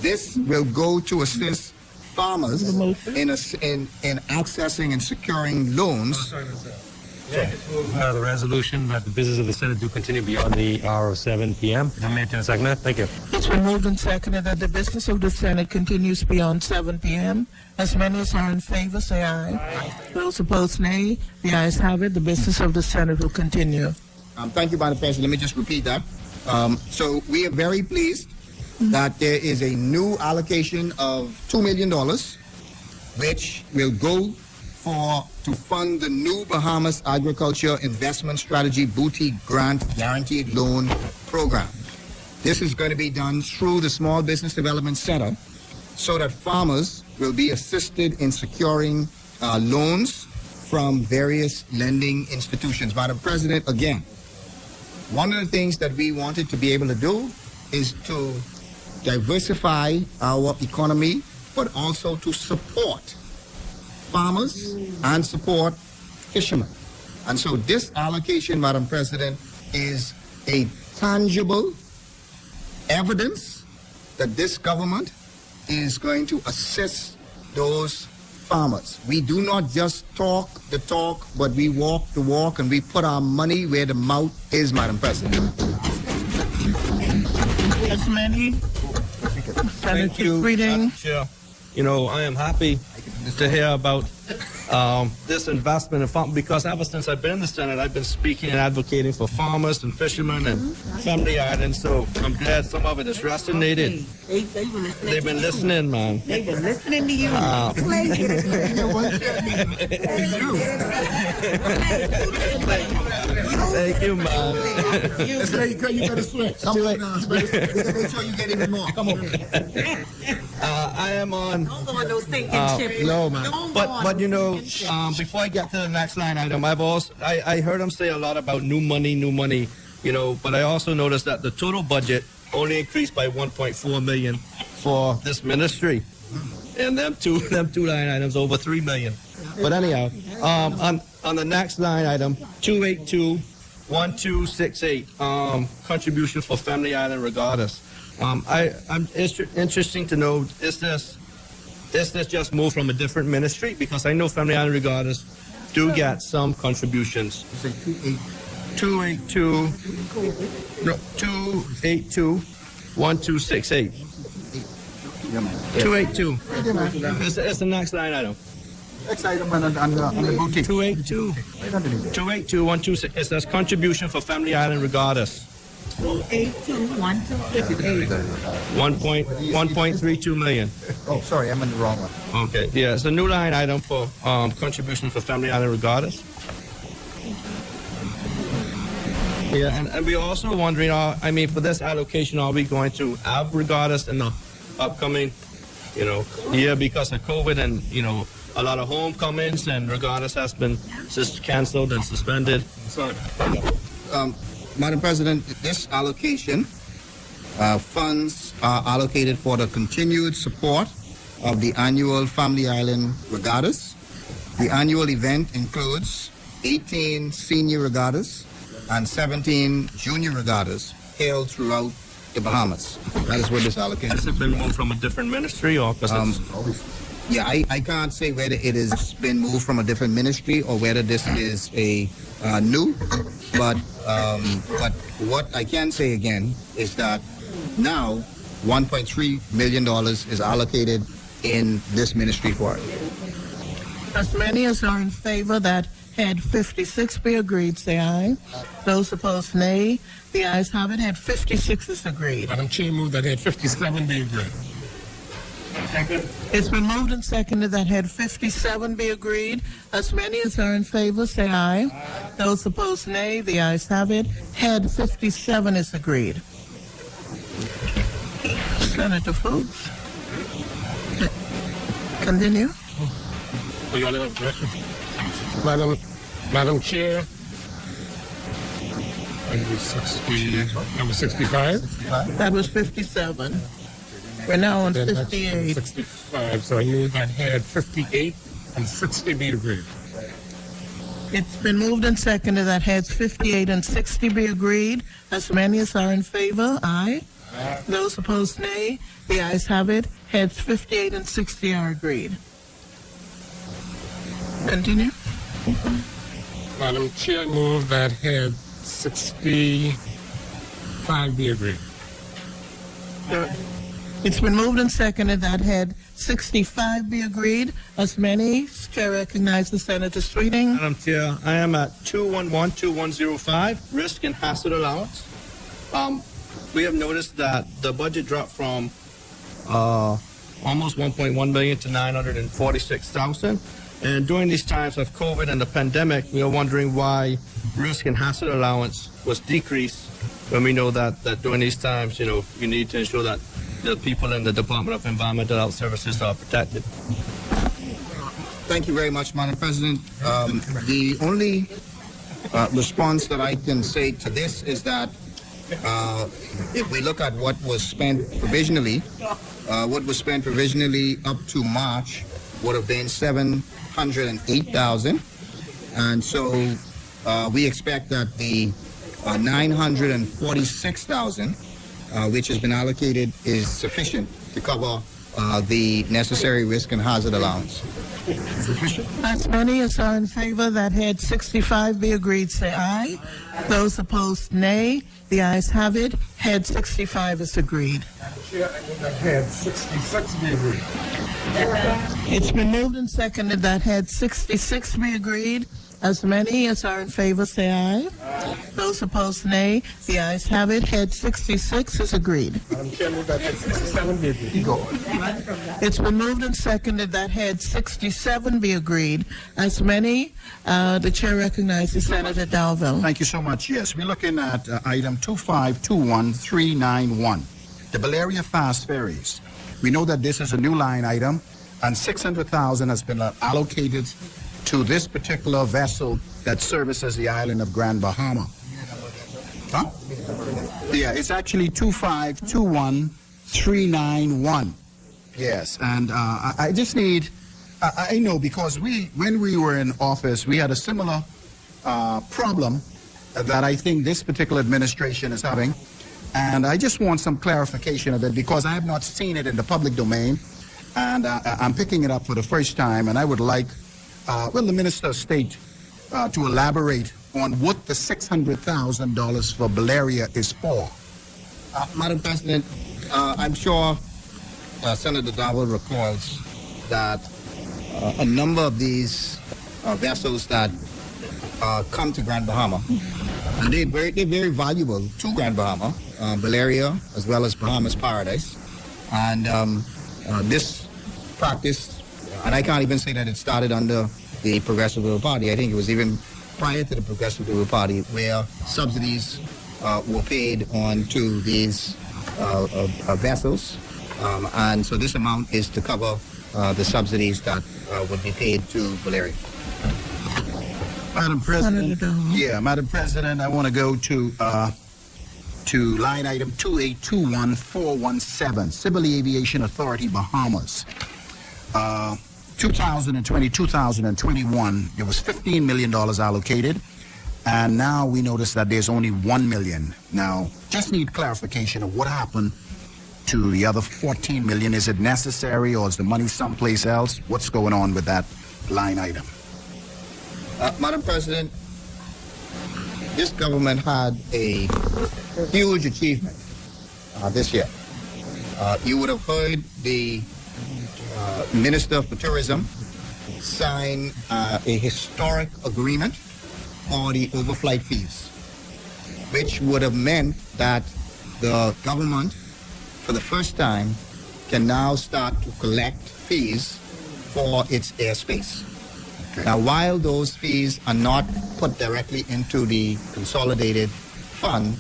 [SPEAKER 6] this will go to assist farmers in accessing and securing loans.
[SPEAKER 2] The resolution that the business of the Senate do continue beyond the hour of 7 p.m. May I second that? Thank you.
[SPEAKER 1] It's been moved and seconded that the business of the Senate continues beyond 7 p.m. As many as are in favor, say aye. Those opposed, nay. The ayes have it. The business of the Senate will continue.
[SPEAKER 6] Thank you, Madam President. Let me just repeat that. So we are very pleased that there is a new allocation of $2 million, which will go to fund the new Bahamas Agriculture Investment Strategy Boutique Grant Guaranteed Loan Program. This is going to be done through the Small Business Development Center so that farmers will be assisted in securing loans from various lending institutions. Madam President, again, one of the things that we wanted to be able to do is to diversify our economy, but also to support farmers and support fishermen. And so this allocation, Madam President, is a tangible evidence that this government is going to assist those farmers. We do not just talk the talk, but we walk the walk, and we put our money where the mouth is, Madam President.
[SPEAKER 1] As many.
[SPEAKER 11] Thank you,
[SPEAKER 1] reading.
[SPEAKER 11] Sure. I am happy to hear about this investment in farm, because ever since I've been in the Senate, I've been speaking and advocating for farmers and fishermen and family islands. So I'm glad some of it is resonated. They've been listening, man.
[SPEAKER 4] They've been listening to you.
[SPEAKER 11] Thank you, man.
[SPEAKER 3] You better switch. Come on now. Make sure you get even more. Come on.
[SPEAKER 11] I am on.
[SPEAKER 4] Don't go on no sinking ship.
[SPEAKER 11] No, man.
[SPEAKER 4] Don't go on
[SPEAKER 11] But you
[SPEAKER 4] no
[SPEAKER 11] know,
[SPEAKER 4] sinking ship.
[SPEAKER 11] before I get to the next line item, I heard him say a lot about new money, you know, but I also noticed that the total budget only increased by 1.4 million for this ministry. And them two line items over 3 million. But anyhow, on the next line item, 282-1268, contribution for Family Island Regattas. It's interesting to know, is this just moved from a different ministry? Because I know Family Island Regattas do get some contributions. 282-1268. 282. It's the next line item.
[SPEAKER 7] Next item on the boutique.
[SPEAKER 11] 282-1268. It says contribution for Family Island Regattas.
[SPEAKER 4] 282-1268.
[SPEAKER 11] 1.32 million.
[SPEAKER 7] Oh, sorry, I'm in the wrong one.
[SPEAKER 11] Okay, yeah, it's a new line item for contribution for Family Island Regattas. Yeah, and we're also wondering, for this allocation, are we going to have regattas in the upcoming, year because of COVID and, a lot of homecomings and regattas has been canceled and suspended?
[SPEAKER 6] Madam President, this allocation funds are allocated for the continued support of the annual Family Island Regattas. The annual event includes 18 senior regattas and 17 junior regattas held throughout the Bahamas. That is what this allocation
[SPEAKER 11] Has it been moved from a different ministry or?
[SPEAKER 6] Yeah, I can't say whether it has been moved from a different ministry or whether this is a new, but what I can say again is that now $1.3 million is allocated in this ministry for it.
[SPEAKER 1] As many as are in favor that head 56 be agreed, say aye. Those opposed, nay. The ayes have it. Head 56 is agreed.
[SPEAKER 10] Madam Chair, move that head 57 be agreed.
[SPEAKER 1] It's been moved and seconded that head 57 be agreed. As many as are in favor, say aye. Those opposed, nay. The ayes have it. Head 57 is agreed. Senator Fuchs. Continue.
[SPEAKER 10] Oh, you all have a question? Madam Chair, number 65.
[SPEAKER 1] That was 57. We're now on
[SPEAKER 10] Then that's
[SPEAKER 1] 58.
[SPEAKER 10] 65, so I move that head 58 and 60 be agreed.
[SPEAKER 1] It's been moved and seconded that heads 58 and 60 be agreed. As many as are in favor, aye. Those opposed, nay. The ayes have it. Heads 58 and 60 are agreed. Continue.
[SPEAKER 10] Madam Chair, move that head 65 be agreed.
[SPEAKER 1] It's been moved and seconded that head 65 be agreed. As many, Chair recognizes Senator Sweeting.
[SPEAKER 11] Madam Chair, I am at 211-2105, risk and hazard allowance. We have noticed that the budget dropped from almost 1.1 million to 946,000. And during these times of COVID and the pandemic, we are wondering why risk and hazard allowance was decreased when we know that during these times, you need to ensure that the people in the Department of Environmental Health Services are protected.
[SPEAKER 6] Thank you very much, Madam President. The only response that I can say to this is that if we look at what was spent provisionally up to March would have been 708,000, and so we expect that the 946,000, which has been allocated, is sufficient to cover the necessary risk and hazard allowance.
[SPEAKER 1] As many as are in favor that head 65 be agreed, say aye. Those opposed, nay. The ayes have it. Head 65 is agreed.
[SPEAKER 10] Chair, I move that head 66 be agreed.
[SPEAKER 1] It's been moved and seconded that head 66 be agreed. As many as are in favor say aye. Those opposed nay. The ayes have it. Head 66 is agreed.
[SPEAKER 10] Madam Chair, move that head 67 be agreed.
[SPEAKER 1] It's been moved and seconded that head 67 be agreed. As many, the chair recognizes Senator Dalville.
[SPEAKER 7] Thank you so much. Yes, we're looking at item 2521391, the Valeria Fast Ferries. We know that this is a new line item, and $600,000 has been allocated to this particular vessel that services the island of Grand Bahama. Huh? Yeah, it's actually 2521391. Yes, and I just need, I know because when we were in office, we had a similar problem that I think this particular administration is having, and I just want some clarification of it because I have not seen it in the public domain, and I'm picking it up for the first time, and I would like, the Minister of State to elaborate on what the $600,000 for Valeria is for.
[SPEAKER 6] Madam President, I'm sure Senator Darwell recalls that a number of these vessels that come to Grand Bahama, and they're very valuable to Grand Bahama, Valeria as well as Bahamas Paradise, and this practice, and I can't even say that it started under the Progressive Labour Party. I think it was even prior to the Progressive Labour Party where subsidies were paid on to these vessels, and so this amount is to cover the subsidies that would be paid to Valeria.
[SPEAKER 7] Madam President, Madam President, I want to go to line item 2821417, Civil Aviation Authority, Bahamas. 2020-2021, there was $15 million allocated, and now we notice that there's only $1 million. Now, just need clarification of what happened to the other $14 million. Is it necessary, or is the money someplace else? What's going on with that line item?
[SPEAKER 6] Madam President, this government had a huge achievement this year. You would have heard the Minister for Tourism sign a historic agreement for the overflight fees, which would have meant that the government, for the first time, can now start to collect fees for its airspace. Okay. Now, while those fees are not put directly into the consolidated fund,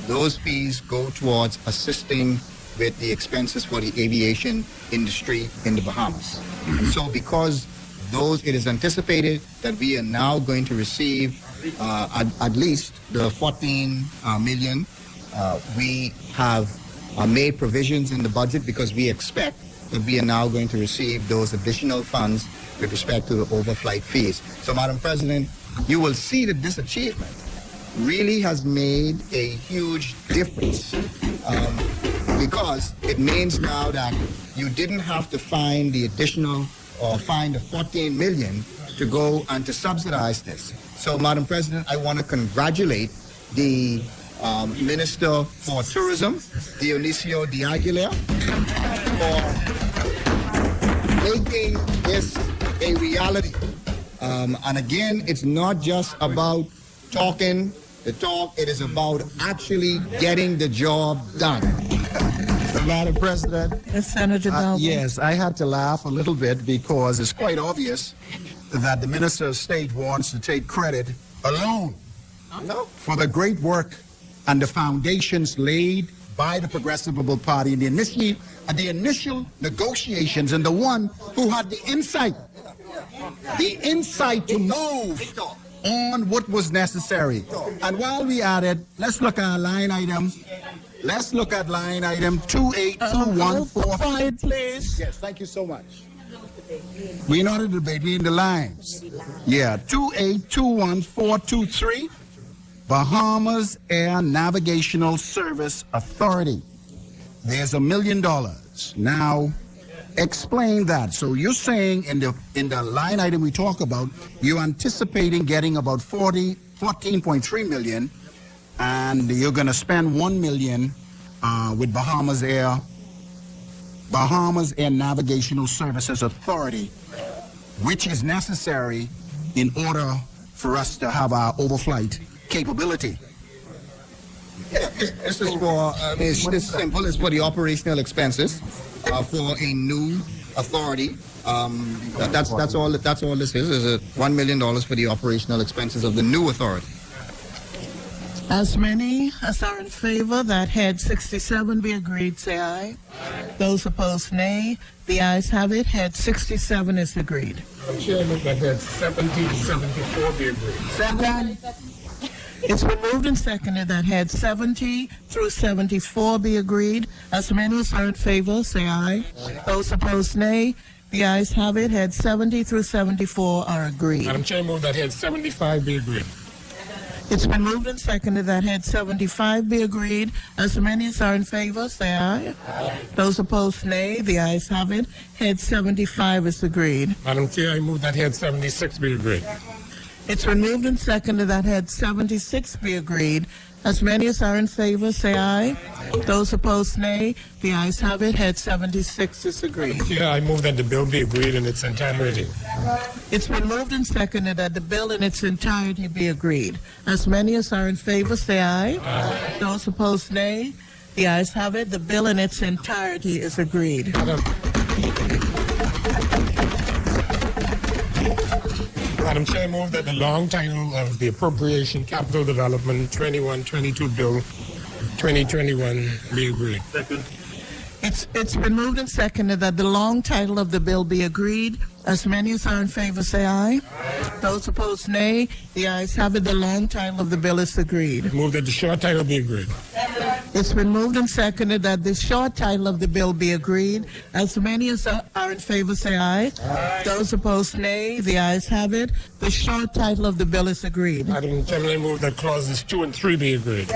[SPEAKER 6] those fees go towards assisting with the expenses for the aviation industry in the Bahamas. And so because it is anticipated that we are now going to receive at least the 14 million, we have made provisions in the budget because we expect that we are now going to receive those additional funds with respect to the overflight fees. So, Madam President, you will see that this achievement really has made a huge difference because it means now that you didn't have to find the additional or find the 14 million to go and to subsidize this. So, Madam President, I want to congratulate the Minister for Tourism, Dionisio de Aguilar, for making this a reality. And again, it's not just about talking the talk, it is about actually getting the job done.
[SPEAKER 7] Madam President,
[SPEAKER 1] Senator Dalville.
[SPEAKER 7] yes, I had to laugh a little bit because it's quite obvious that the Minister of State wants to take credit alone for the great work and the foundations laid by the Progressive Labour Party in the initial negotiations, and the one who had the insight to move on what was necessary. And while we at it, let's look at line item. Let's look at line item 28214.
[SPEAKER 1] Quiet, please.
[SPEAKER 7] Yes, thank you so much. We're not in the debate, we're in the lines. Yeah, 2821423, Bahamas Air Navigational Service Authority. There's $1 million. Now, explain that. So you're saying in the line item we talk about, you're anticipating getting about 14.3 million, and you're going to spend $1 million with Bahamas Air Bahamas Air Navigational Services Authority, which is necessary in order for us to have our overflight capability.
[SPEAKER 6] Yeah, this is for, it's simple, it's for the operational expenses for a new authority. That's all this is $1 million for the operational expenses of the new authority.
[SPEAKER 1] As many as are in favor that head 67 be agreed, say aye. Those opposed, nay. The ayes have it. Head 67 is agreed.
[SPEAKER 10] Chair, I move that head 70 to 74 be agreed.
[SPEAKER 1] Second. It's been moved and seconded that head 70 through 74 be agreed. As many as are in favor, say aye. Those opposed, nay. The ayes have it. Head 70 through 74 are agreed.
[SPEAKER 10] Madam Chair, I move that head 75 be agreed.
[SPEAKER 1] It's been moved and seconded that head 75 be agreed. As many as are in favor, say aye. Those opposed, nay. The ayes have it. Head 75 is agreed.
[SPEAKER 10] Madam Chair, I move that head 76 be agreed.
[SPEAKER 1] It's been moved and seconded that head 76 be agreed. As many as are in favor, say aye. Those opposed, nay. The ayes have it. Head 76 is agreed.
[SPEAKER 10] Chair, I move that the bill be agreed in its entirety.
[SPEAKER 1] It's been moved and seconded that the bill in its entirety be agreed. As many as are in favor, say aye. Those opposed, nay. The ayes have it. The bill in its entirety is agreed.
[SPEAKER 10] Madam Chair, I move that the long title of the Appropriation Capital Development 21-22 Bill 2021 be agreed.
[SPEAKER 1] It's been moved and seconded that the long title of the bill be agreed. As many as are in favor, say aye. Those opposed, nay. The ayes have it. The long title of the bill is agreed.
[SPEAKER 10] Move that the short title be agreed.
[SPEAKER 1] It's been moved and seconded that the short title of the bill be agreed. As many as are in favor, say aye. Those opposed, nay. The ayes have it. The short title of the bill is agreed.
[SPEAKER 10] Madam Chairman, I move that clauses 2 and 3 be agreed.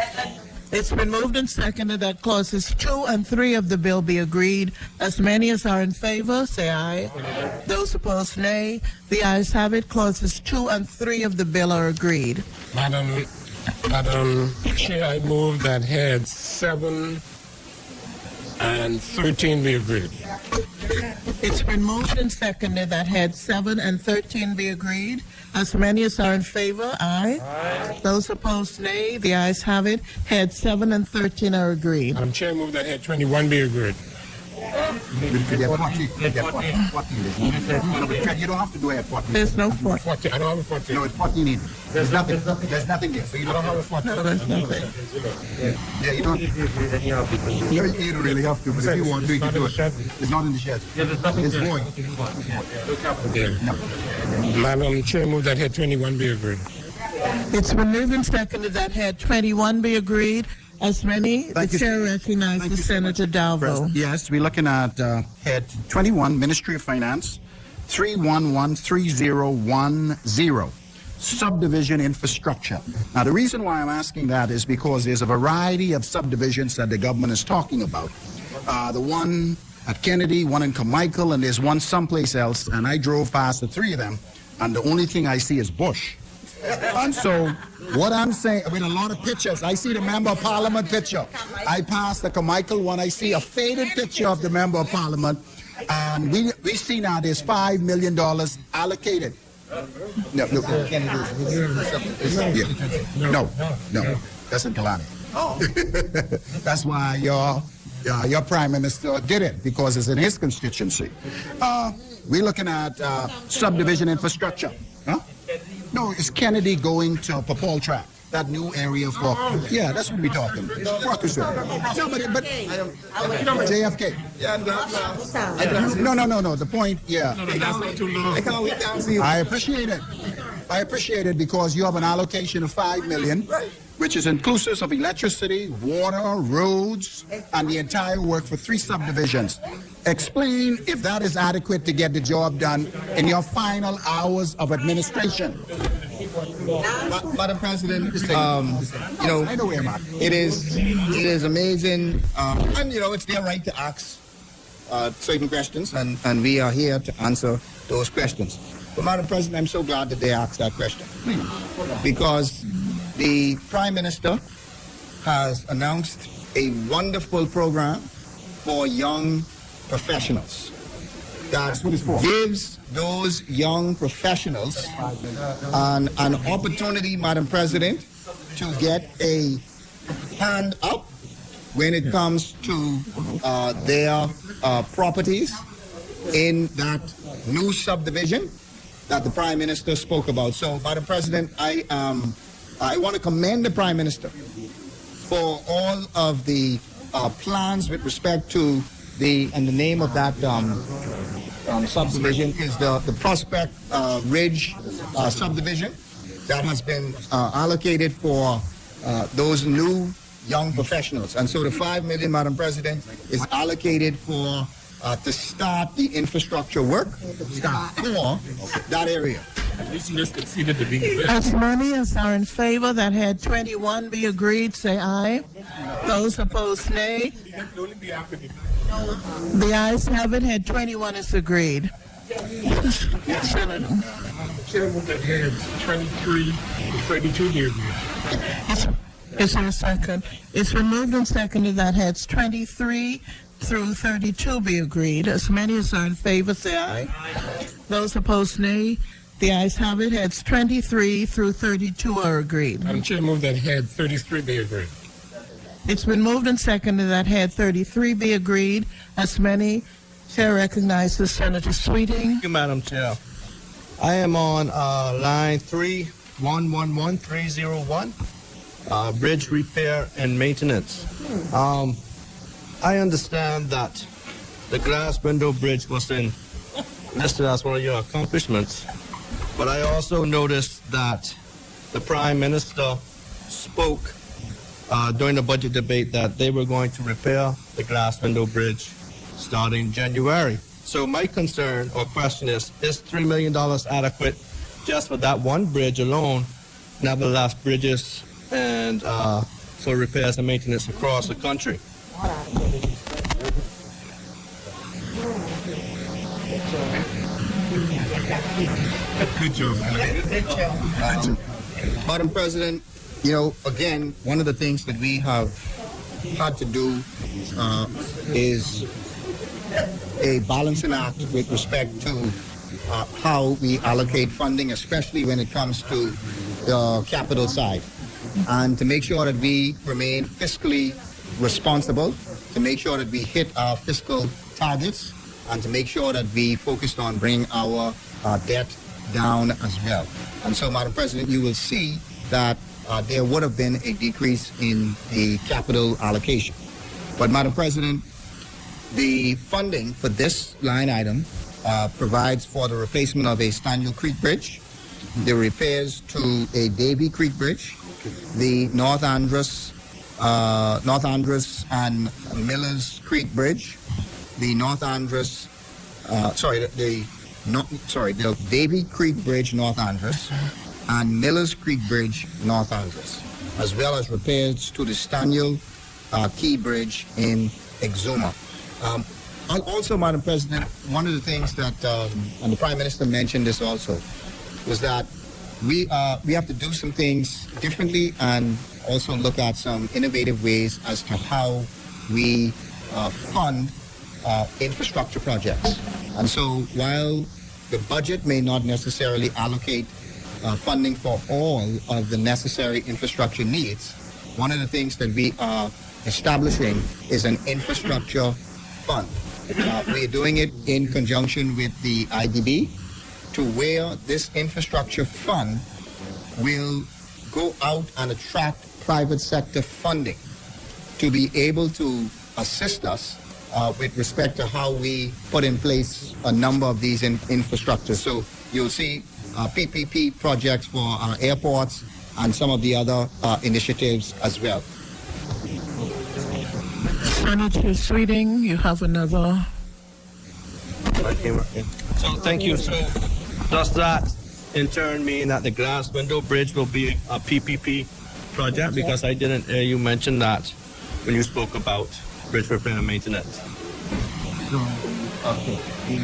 [SPEAKER 1] It's been moved and seconded that clauses 2 and 3 of the bill be agreed. As many as are in favor, say aye. Those opposed, nay. The ayes have it. Clauses 2 and 3 of the bill are agreed.
[SPEAKER 10] Madam Chair, I move that heads 7 and 13 be agreed.
[SPEAKER 1] It's been moved and seconded that heads 7 and 13 be agreed. As many as are in favor, aye. Those opposed, nay. The ayes have it. Heads 7 and 13 are agreed.
[SPEAKER 10] Madam Chair, I move that head 21 be agreed.
[SPEAKER 7] You don't have to do it at 14.
[SPEAKER 1] There's no 14.
[SPEAKER 10] 14. I don't have a 14.
[SPEAKER 7] No, it's 14 either. There's nothing there. So you don't have a 14.
[SPEAKER 1] No, there's nothing.
[SPEAKER 7] Yeah, you don't. You don't really have to, but if you want to, you can do it. It's not in the shed. It's void.
[SPEAKER 10] Yeah. Madam Chair, I move that head 21 be agreed.
[SPEAKER 1] It's been moved and seconded that head 21 be agreed. As many, the chair recognizes Senator Dalvo.
[SPEAKER 7] Yes, we're looking at head 21, Ministry of Finance, 3113010, subdivision infrastructure. Now, the reason why I'm asking that is because there's a variety of subdivisions that the government is talking about. The one at Kennedy, one in Carmichael, and there's one someplace else, and I drove past the 3 of them, and the only thing I see is bush. And so, what I'm saying, with a lot of pictures, I see the Member of Parliament picture. I pass the Carmichael one, I see a faded picture of the Member of Parliament, and we see now there's $5 million allocated. No, that's in Kalani. That's why your Prime Minister did it, because it's in his constituency. We're looking at subdivision infrastructure. Huh? No, it's Kennedy going to Papal Track, that new area for. Yeah, that's what we're talking about. No, but JFK. No. The point, yeah. I appreciate it. I appreciate it because you have an allocation of $5 million, which is inclusive of electricity, water, roads, and the entire work for 3 subdivisions. Explain if that is adequate to get the job done in your final hours of administration.
[SPEAKER 6] Madam President, it is amazing, and it's their right to ask certain questions, and we are here to answer those questions. But Madam President, I'm so glad that they asked that question, because the Prime Minister has announced a wonderful program for young professionals. That gives those young professionals an opportunity, Madam President, to get a hand up when it comes to their properties in that new subdivision that the Prime Minister spoke about. So, Madam President, I want to commend the Prime Minister for all of the plans with respect to the name of that subdivision is the Prospect Ridge subdivision that has been allocated for those new young professionals. And so the $5 million, Madam President, is allocated for to start the infrastructure work for that area.
[SPEAKER 1] As many as are in favor that head 21 be agreed, say aye. Those opposed, nay. The ayes have it. Head 21 is agreed.
[SPEAKER 10] Chairman, that heads 23 to 32 be agreed.
[SPEAKER 1] Is there a second? It's been moved and seconded that heads 23 through 32 be agreed. As many as are in favor, say aye. Those opposed, nay. The ayes have it. Heads 23 through 32 are agreed.
[SPEAKER 10] Madam Chair, move that head 33 be agreed.
[SPEAKER 1] It's been moved and seconded that head 33 be agreed. As many, Chair recognizes Senator Sweeting.
[SPEAKER 11] Thank you, Madam Chair. I am on line 3111301, bridge repair and maintenance. I understand that the glass window bridge was listed as one of your accomplishments, but I also noticed that the Prime Minister spoke during the budget debate that they were going to repair the glass window bridge starting January. So my concern or question is $3 million adequate just for that one bridge alone, nevertheless bridges and for repairs and maintenance across the country?
[SPEAKER 10] Good job.
[SPEAKER 6] Madam President, again, one of the things that we have had to do is a balancing act with respect to how we allocate funding, especially when it comes to the capital side, and to make sure that we remain fiscally responsible, to make sure that we hit our fiscal targets, and to make sure that we focused on bringing our debt down as well. And so, Madam President, you will see that there would have been a decrease in the capital allocation. But, Madam President, the funding for this line item provides for the replacement of a Staniel Creek Bridge, the repairs to a Davy Creek Bridge, the North Andros and Millers Creek Bridge, the the Davy Creek Bridge, North Andros, and Millers Creek Bridge, North Andros, as well as repairs to the Staniel Key Bridge in Exuma. Also, Madam President, one of the things that, and the Prime Minister mentioned this also, was that we have to do some things differently and also look at some innovative ways as to how we fund infrastructure projects. And so while the budget may not necessarily allocate funding for all of the necessary infrastructure needs, one of the things that we are establishing is an infrastructure fund. We are doing it in conjunction with the IDB, to where this infrastructure fund will go out and attract private sector funding to be able to assist us with respect to how we put in place a number of these infrastructures. So you'll see PPP projects for airports and some of the other initiatives as well.
[SPEAKER 1] Senator Sweeting, you have another.
[SPEAKER 11] So thank you. So does that in turn mean that the glass window bridge will be a PPP project? Because I didn't hear you mention that when you spoke about bridge repair and maintenance. Okay.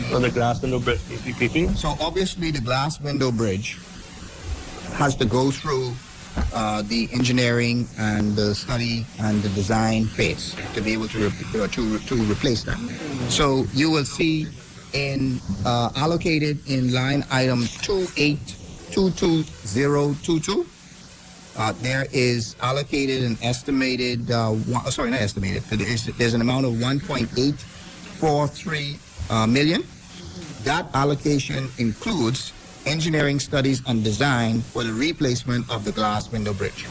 [SPEAKER 11] So the glass window bridge PPP?
[SPEAKER 6] So obviously the glass window bridge has to go through the engineering and the study and the design phase to be able to replace that. So you will see in allocated in line item 2822022. There is allocated an estimated, not estimated, there's an amount of 1.843 million. That allocation includes engineering studies and design for the replacement of the glass window bridge.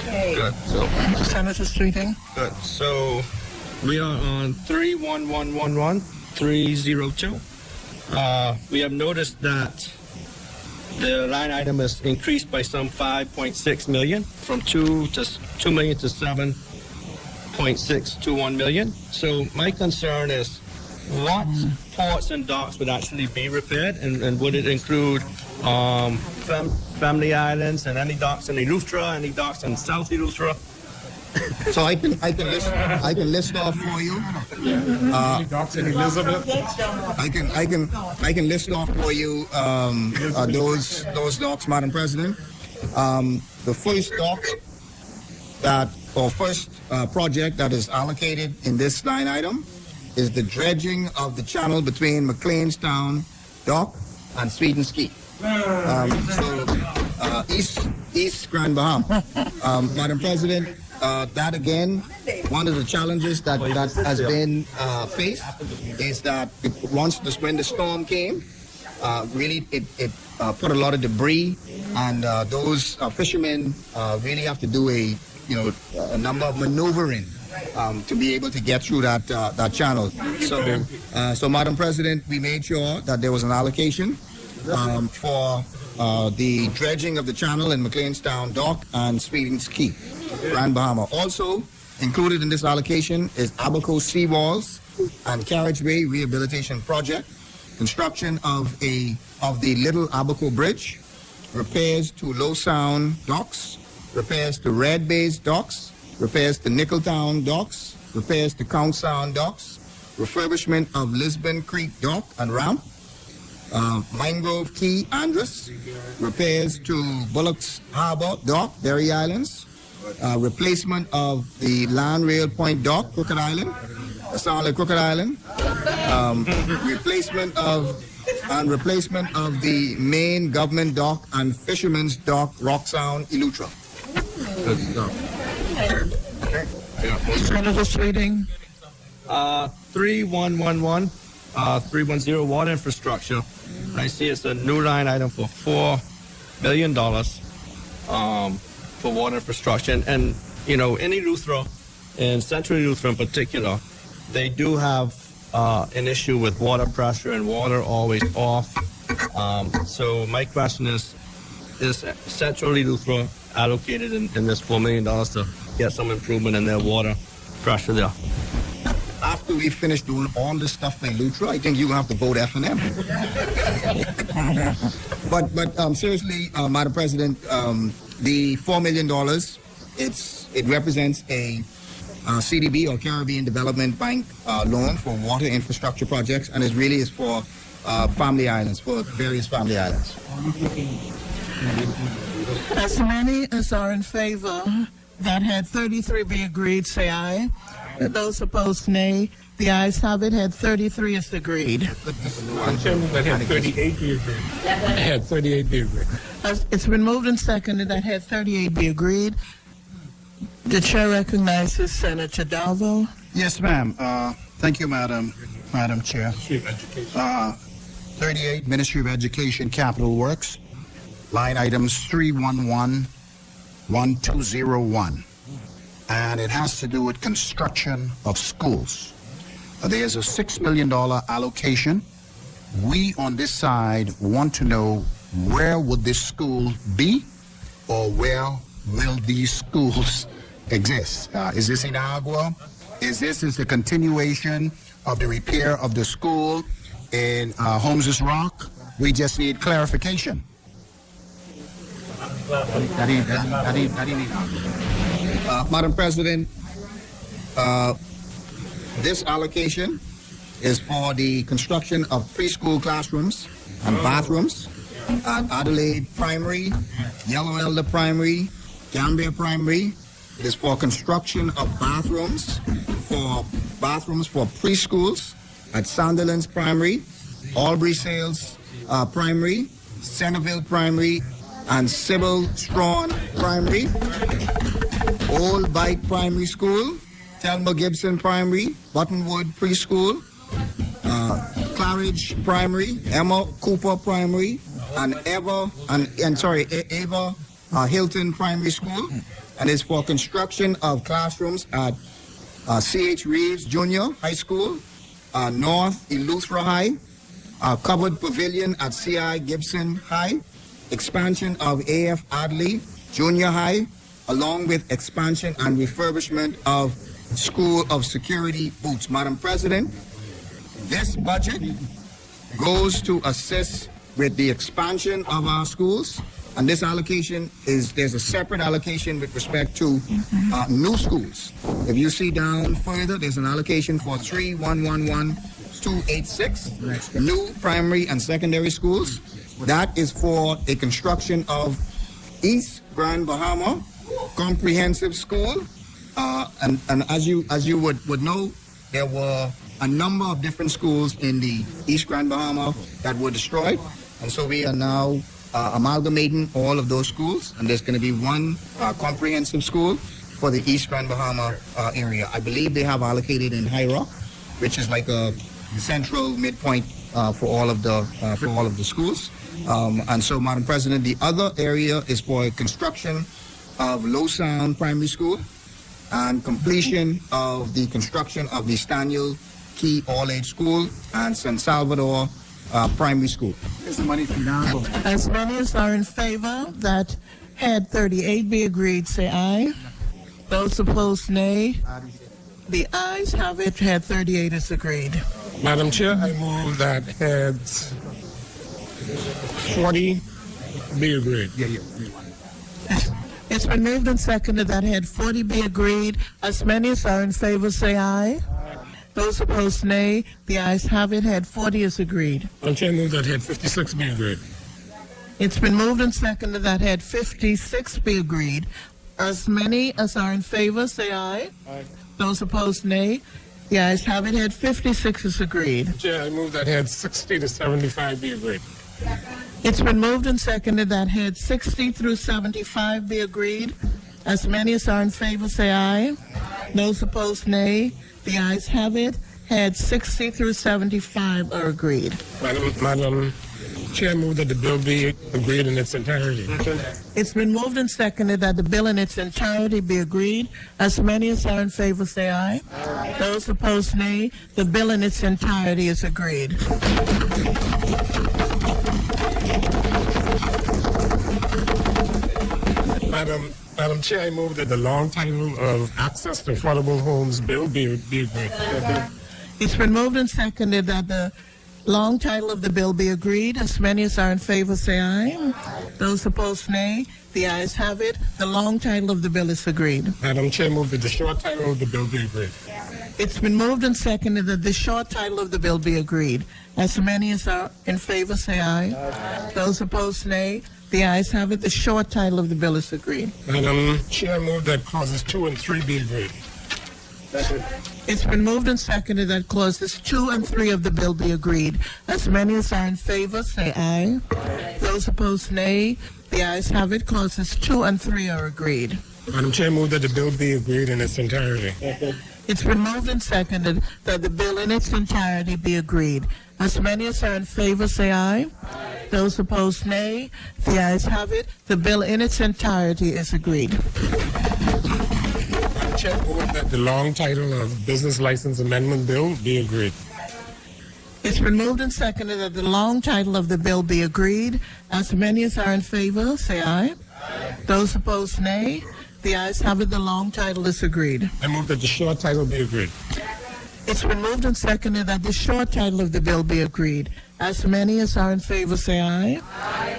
[SPEAKER 11] Good. So,
[SPEAKER 1] Senator Streeting?
[SPEAKER 11] good. So we are on 3111302. We have noticed that the line item is increased by some 5.6 million, from 2 million to 7.621 million. So my concern is what ports and docks would actually be repaired, and would it include Family Islands and any docks in Eleuthera, any docks in South Eleuthera?
[SPEAKER 6] So I can list off for you.
[SPEAKER 10] Docks in Elizabeth.
[SPEAKER 6] I can list off for you those docks, Madam President. The first dock project that is allocated in this line item is the dredging of the channel between McLeanstown Dock and Sweden Ski. East Grand Bahama. Madam President, that again, one of the challenges that has been faced is that when the storm came, really it put a lot of debris, and those fishermen really have to do a number of maneuvering to be able to get through that channel. So Madam President, we made sure that there was an allocation for the dredging of the channel in McLeanstown Dock and Sweden's Key, Grand Bahama. Also included in this allocation is Abaco Seawalls and Carriageway Rehabilitation Project, construction of the Little Abaco Bridge, repairs to Low Sound Docks, repairs to Red Bays Docks, repairs to Nickeltown Docks, repairs to Count Sound Docks, refurbishment of Lisbon Creek Dock and Ramp, Mangrove Key Andros, repairs to Bullock's Harbor Dock, Berry Islands, replacement of the Land Rail Point Dock, Crooked Island, Crooked Island, replacement of the main government dock and fisherman's dock, Rock Sound, Eleuthera.
[SPEAKER 1] Senator Streeting?
[SPEAKER 11] 310 water infrastructure. I see it's a new line item for $4 billion for water infrastructure. And in Eleuthera, in Central Eleuthera in particular, they do have an issue with water pressure and water always off. So my question is Central Eleuthera allocated in this $4 million to get some improvement in their water pressure there?
[SPEAKER 6] After we finish doing all this stuff in Eleuthera, I think you're going to have to vote F&M. But seriously, Madam President, the $4 million, it represents a CDB or Caribbean Development Bank loan for water infrastructure projects, and it really is for family islands, for various family islands.
[SPEAKER 1] As many as are in favor that head 33 be agreed, say aye. Those opposed, nay. The ayes have it. Head 33 is agreed.
[SPEAKER 10] Chairman, that had 38 be agreed. Had 38 be agreed.
[SPEAKER 1] It's been moved and seconded that head 38 be agreed. The chair recognizes Senator Dalvo.
[SPEAKER 7] Yes, ma'am. Thank you, Madam Chair. 38, Ministry of Education, Capital Works. Line items 311-1201. And it has to do with construction of schools. There's a $6 million allocation. We on this side want to know, where would this school be, or where will these schools exist? Is this in Agua? Is the continuation of the repair of the school in Holmes's Rock? We just need clarification.
[SPEAKER 6] Madam President, this allocation is for the construction of preschool classrooms and bathrooms at Adelaide Primary, Yellow Elder Primary, Gambia Primary. It is for construction of bathrooms for preschools at Sunderland's Primary, Albury Sales Primary, Centerville Primary, and Sybil Strawn Primary, Old Bite Primary School, Thelma Gibson Primary, Buttonwood Preschool, Claridge Primary, Emma Cooper Primary, and Ava Hilton Primary School, and is for construction of classrooms at C.H. Reeves Junior High School, North Eleuthera High, covered pavilion at C.I. Gibson High, expansion of A.F. Adley Junior High, along with expansion and refurbishment of School of Security Boots. Madam President, this budget goes to assist with the expansion of our schools, and this allocation there's a separate allocation with respect to new schools. If you see down further, there's an allocation for 3111286 new primary and secondary schools. That is for a construction of East Grand Bahama Comprehensive School, and as you would know, there were a number of different schools in the East Grand Bahama that were destroyed, and so we are now amalgamating all of those schools, and there's going to be one comprehensive school for the East Grand Bahama area. I believe they have allocated in High Rock, which is like a central midpoint for all of the schools. And so, Madam President, the other area is for construction of Low Sound Primary School and completion of the construction of the Staniel Key All-Age School and San Salvador Primary School.
[SPEAKER 9] Here's the money from now.
[SPEAKER 1] As many as are in favor that head 38 be agreed, say aye. Those opposed, nay. The ayes have it. Head 38 is agreed.
[SPEAKER 10] Madam Chair, I move that heads 40 be agreed.
[SPEAKER 1] It's been moved and seconded that head 40 be agreed. As many as are in favor, say aye. Those opposed, nay. The ayes have it. Head 40 is agreed.
[SPEAKER 10] Madam Chair, I move that head 56 be agreed.
[SPEAKER 1] It's been moved and seconded that head 56 be agreed. As many as are in favor, say aye.
[SPEAKER 10] Aye.
[SPEAKER 1] Those opposed, nay. The ayes have it. Head 56 is agreed.
[SPEAKER 10] Madam Chair, I move that head 60 to 75 be agreed.
[SPEAKER 1] It's been moved and seconded that head 60 through 75 be agreed. As many as are in favor, say aye. Those opposed, nay. The ayes have it. Head 60 through 75 are agreed.
[SPEAKER 10] Madam Chair, I move that the bill be agreed in its entirety.
[SPEAKER 1] It's been moved and seconded that the bill in its entirety be agreed. As many as are in favor, say aye. Those opposed, nay. The bill in its entirety is agreed.
[SPEAKER 10] Madam Chair, I move that the long title of Access to Affordable Homes bill be agreed.
[SPEAKER 1] It's been moved and seconded that the long title of the bill be agreed. As many as are in favor, say aye. Those opposed, nay. The ayes have it. The long title of the bill is agreed.
[SPEAKER 10] Madam Chair, I move that the short title of the bill be agreed.
[SPEAKER 1] It's been moved and seconded that the short title of the bill be agreed. As many as are in favor, say aye. Those opposed, nay. The ayes have it. The short title of the bill is agreed.
[SPEAKER 10] Madam Chair, I move that clauses 2 and 3 be agreed.
[SPEAKER 1] It's been moved and seconded that clauses 2 and 3 of the bill be agreed. As many as are in favor, say aye. Those opposed, nay. The ayes have it. Clauses 2 and 3 are agreed.
[SPEAKER 10] Madam Chair, I move that the bill be agreed in its entirety.
[SPEAKER 1] It's been moved and seconded that the bill in its entirety be agreed. As many as are in favor, say aye. Those opposed, nay. The ayes have it. The bill in its entirety is agreed.
[SPEAKER 10] Madam Chair, I move that the long title of Business License Amendment Bill be agreed.
[SPEAKER 1] It's been moved and seconded that the long title of the bill be agreed. As many as are in favor, say aye. Those opposed, nay. The ayes have it. The long title is agreed.
[SPEAKER 10] I move that the short title be agreed.
[SPEAKER 1] It's been moved and seconded that the short title of the bill be agreed. As many as are in favor, say aye.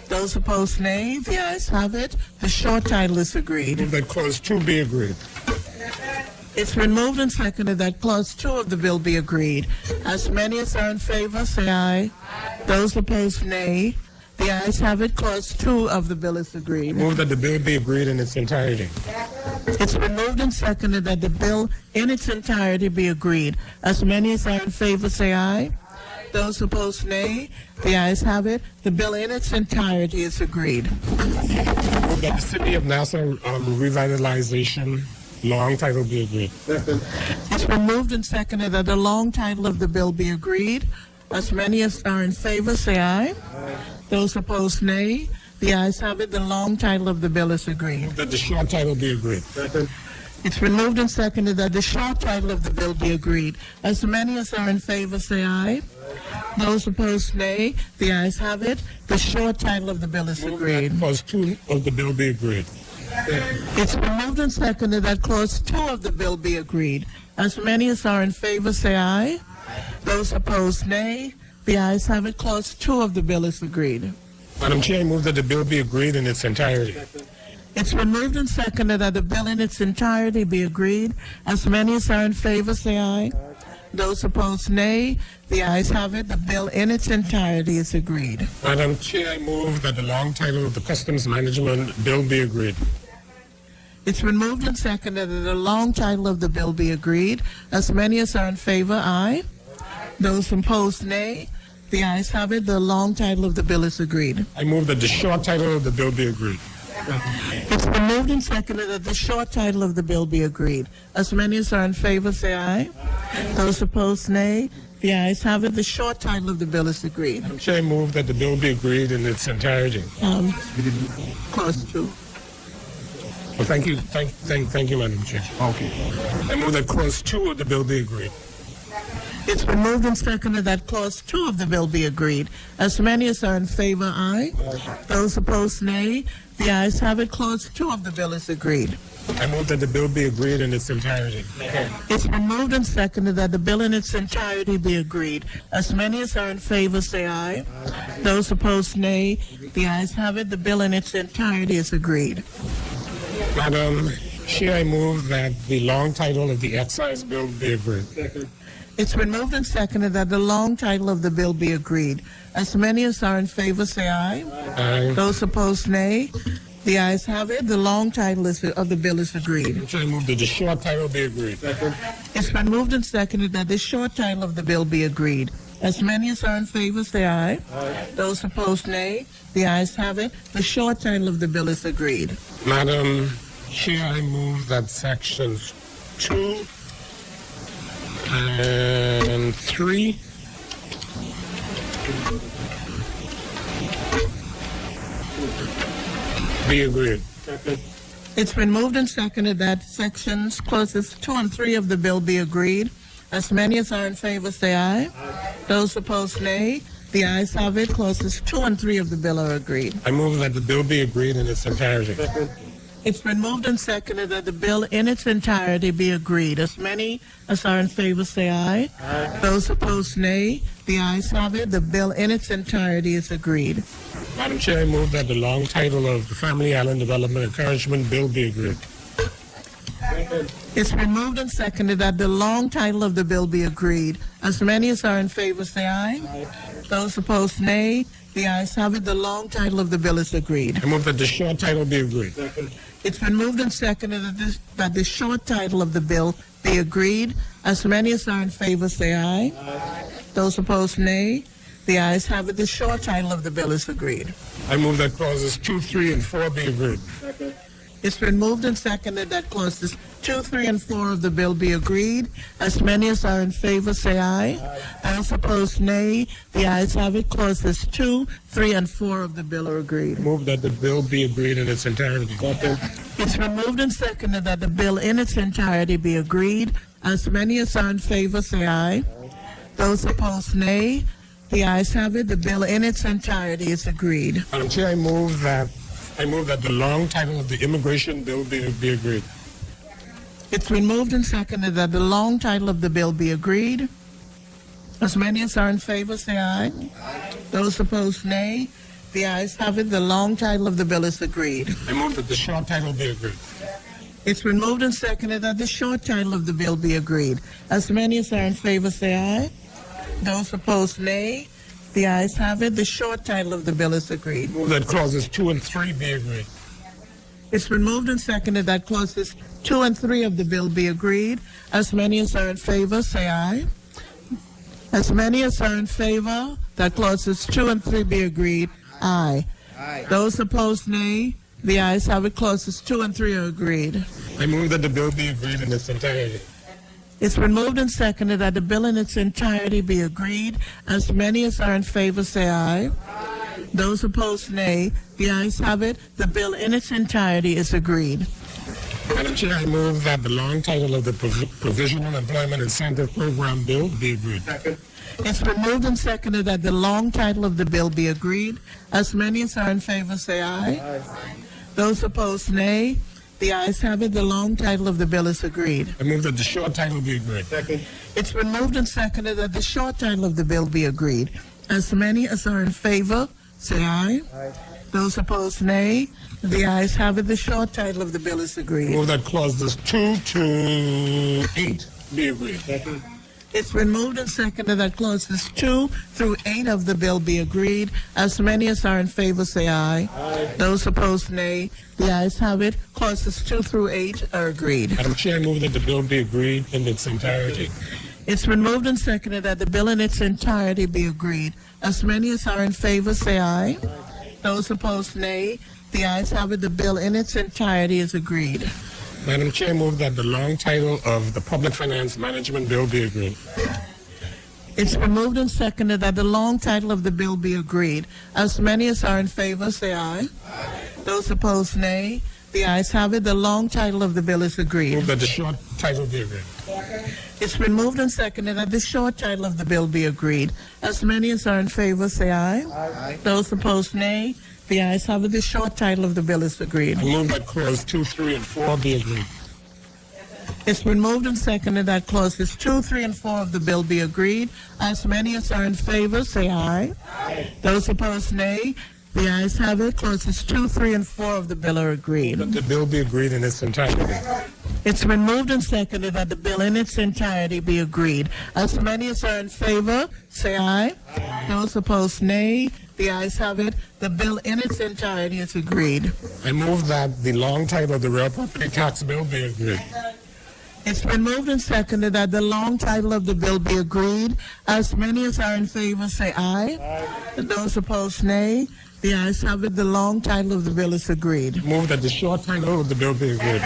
[SPEAKER 1] Those opposed, nay. The ayes have it. The short title is agreed.
[SPEAKER 10] Move that clause 2 be agreed.
[SPEAKER 1] It's been moved and seconded that clause 2 of the bill be agreed. As many as are in favor, say aye. Those opposed, nay. The ayes have it. Clause 2 of the bill is agreed.
[SPEAKER 10] Move that the bill be agreed in its entirety.
[SPEAKER 1] It's been moved and seconded that the bill in its entirety be agreed. As many as are in favor say aye. Those opposed nay. The ayes have it. The bill in its entirety is agreed.
[SPEAKER 10] Move that the City of Nassau revitalization long title be agreed.
[SPEAKER 1] It's been moved and seconded that the long title of the bill be agreed. As many as are in favor say aye. Those opposed nay. The ayes have it. The long title of the bill is agreed.
[SPEAKER 10] Move that the short title be agreed.
[SPEAKER 1] It's been moved and seconded that the short title of the bill be agreed. As many as are in favor say aye. Those opposed nay. The ayes have it. The short title of the bill is agreed.
[SPEAKER 10] Clause 2 of the bill be agreed.
[SPEAKER 1] It's been moved and seconded that clause 2 of the bill be agreed. As many as are in favor say aye. Those opposed nay. The ayes have it. Clause 2 of the bill is agreed.
[SPEAKER 10] Madam Chair, I move that the bill be agreed in its entirety.
[SPEAKER 1] It's been moved and seconded that the bill in its entirety be agreed. As many as are in favor say aye. Those opposed nay. The ayes have it. The bill in its entirety is agreed.
[SPEAKER 10] Madam Chair, I move that the long title of the Customs Management Bill be agreed.
[SPEAKER 1] It's been moved and seconded that the long title of the bill be agreed. As many as are in favor, aye. Those opposed, nay. The ayes have it. The long title of the bill is agreed.
[SPEAKER 10] I move that the short title of the bill be agreed.
[SPEAKER 1] It's been moved and seconded that the short title of the bill be agreed. As many as are in favor, say aye. Those opposed, nay. The ayes have it. The short title of the bill is agreed.
[SPEAKER 10] Madam Chair, I move that the bill be agreed in its entirety.
[SPEAKER 1] Clause 2.
[SPEAKER 10] Well, thank you, thank you, Madam Chair.
[SPEAKER 7] Okay.
[SPEAKER 10] I move that clause 2 of the bill be agreed.
[SPEAKER 1] It's been moved and seconded that clause 2 of the bill be agreed. As many as are in favor, aye. Those opposed, nay. The ayes have it. Clause 2 of the bill is agreed.
[SPEAKER 10] I move that the bill be agreed in its entirety.
[SPEAKER 1] It's been moved and seconded that the bill in its entirety be agreed. As many as are in favor, say aye. Those opposed, nay. The ayes have it. The bill in its entirety is agreed.
[SPEAKER 10] Madam Chair, I move that the long title of the excise bill be agreed.
[SPEAKER 1] It's been moved and seconded that the long title of the bill be agreed. As many as are in favor, say aye.
[SPEAKER 10] Aye.
[SPEAKER 1] Those opposed, nay. The ayes have it. The long title of the bill is agreed.
[SPEAKER 10] Madam Chair, I move that the short title be agreed.
[SPEAKER 1] It's been moved and seconded that the short title of the bill be agreed. As many as are in favor, say aye. Those opposed, nay. The ayes have it. The short title of the bill is agreed.
[SPEAKER 10] Madam Chair, I move that sections 2 and 3 be agreed.
[SPEAKER 1] It's been moved and seconded that sections clauses 2 and 3 of the bill be agreed. As many as are in favor, say aye. Those opposed, nay. The ayes have it. Clauses 2 and 3 of the bill are agreed.
[SPEAKER 10] I move that the bill be agreed in its entirety.
[SPEAKER 1] It's been moved and seconded that the bill in its entirety be agreed. As many as are in favor, say aye. Those opposed, nay. The ayes have it. The bill in its entirety is agreed.
[SPEAKER 10] Madam Chair, I move that the long title of the Family Island Development Encouragement Bill be agreed.
[SPEAKER 1] It's been moved and seconded that the long title of the bill be agreed. As many as are in favor, say aye. Those opposed, nay. The ayes have it. The long title of the bill is agreed.
[SPEAKER 10] I move that the short title be agreed.
[SPEAKER 1] It's been moved and seconded that the short title of the bill be agreed. As many as are in favor, say aye. Those opposed, nay. The ayes have it. The short title of the bill is agreed.
[SPEAKER 10] I move that clauses 2, 3, and 4 be agreed.
[SPEAKER 1] It's been moved and seconded that clauses 2, 3, and 4 of the bill be agreed. As many as are in favor, say aye. Those opposed, nay. The ayes have it. Clauses 2, 3, and 4 of the bill are agreed.
[SPEAKER 10] Move that the bill be agreed in its entirety.
[SPEAKER 1] It's been moved and seconded that the bill in its entirety be agreed. As many as are in favor, say aye. Those opposed, nay. The ayes have it. The bill in its entirety is agreed.
[SPEAKER 10] Madam Chair, I move that the long title of the Immigration Bill be agreed.
[SPEAKER 1] It's been moved and seconded that the long title of the bill be agreed. As many as are in favor, say aye. Those opposed, nay. The ayes have it. The long title of the bill is agreed.
[SPEAKER 10] I move that the short title be agreed.
[SPEAKER 1] It's been moved and seconded that the short title of the bill be agreed. As many as are in favor, say aye. Those opposed, nay. The ayes have it. The short title of the bill is agreed.
[SPEAKER 10] Move that clauses 2 and 3 be agreed.
[SPEAKER 1] It's been moved and seconded that clauses 2 and 3 of the bill be agreed. As many as are in favor, say aye. As many as are in favor that clauses 2 and 3 be agreed, aye. Those opposed, nay. The ayes have it. Clauses 2 and 3 are agreed.
[SPEAKER 10] I move that the bill be agreed in its entirety.
[SPEAKER 1] It's been moved and seconded that the bill in its entirety be agreed. As many as are in favor, say aye. Those opposed, nay. The ayes have it. The bill in its entirety is agreed.
[SPEAKER 10] Madam Chair, I move that the long title of the Provisional Employment Incentive Program bill be agreed.
[SPEAKER 1] It's been moved and seconded that the long title of the bill be agreed. As many as are in favor, say aye. Those opposed, nay. The ayes have it. The long title of the bill is agreed.
[SPEAKER 10] I move that the short title be agreed.
[SPEAKER 1] It's been moved and seconded that the short title of the bill be agreed. As many as are in favor, say aye. Those opposed, nay. The ayes have it. The short title of the bill is agreed.
[SPEAKER 10] Move that clauses 2 to 8 be agreed.
[SPEAKER 1] It's been moved and seconded that clauses 2 through 8 of the bill be agreed. As many as are in favor, say aye. Those opposed, nay. The ayes have it. Clauses 2 through 8 are agreed.
[SPEAKER 10] Madam Chair, I move that the bill be agreed in its entirety.
[SPEAKER 1] It's been moved and seconded that the bill in its entirety be agreed. As many as are in favor, say aye. Those opposed, nay. The ayes have it. The bill in its entirety is agreed.
[SPEAKER 10] Madam Chair, I move that the long title of the Public Finance Management Bill be agreed.
[SPEAKER 1] It's been moved and seconded that the long title of the bill be agreed. As many as are in favor, say aye. Those opposed, nay. The ayes have it. The long title of the bill is agreed.
[SPEAKER 10] Move that the short title be agreed.
[SPEAKER 1] It's been moved and seconded that the short title of the bill be agreed. As many as are in favor, say aye. Those opposed, nay. The ayes have it. The short title of the bill is agreed.
[SPEAKER 10] I move that clause 2, 3, and 4 be agreed.
[SPEAKER 1] It's been moved and seconded that clauses 2, 3, and 4 of the bill be agreed. As many as are in favor, say aye. Those opposed, nay. The ayes have it. Clauses 2, 3, and 4 of the bill are agreed.
[SPEAKER 10] That the bill be agreed in its entirety.
[SPEAKER 1] It's been moved and seconded that the bill in its entirety be agreed. As many as are in favor, say aye. Those opposed, nay. The ayes have it. The bill in its entirety is agreed.
[SPEAKER 10] I move that the long title of the Real Property Tax Bill be agreed.
[SPEAKER 1] It's been moved and seconded that the long title of the bill be agreed. As many as are in favor, say aye. Those opposed, nay. The ayes have it. The long title of the bill is agreed.
[SPEAKER 10] Move that the short title of the bill be agreed.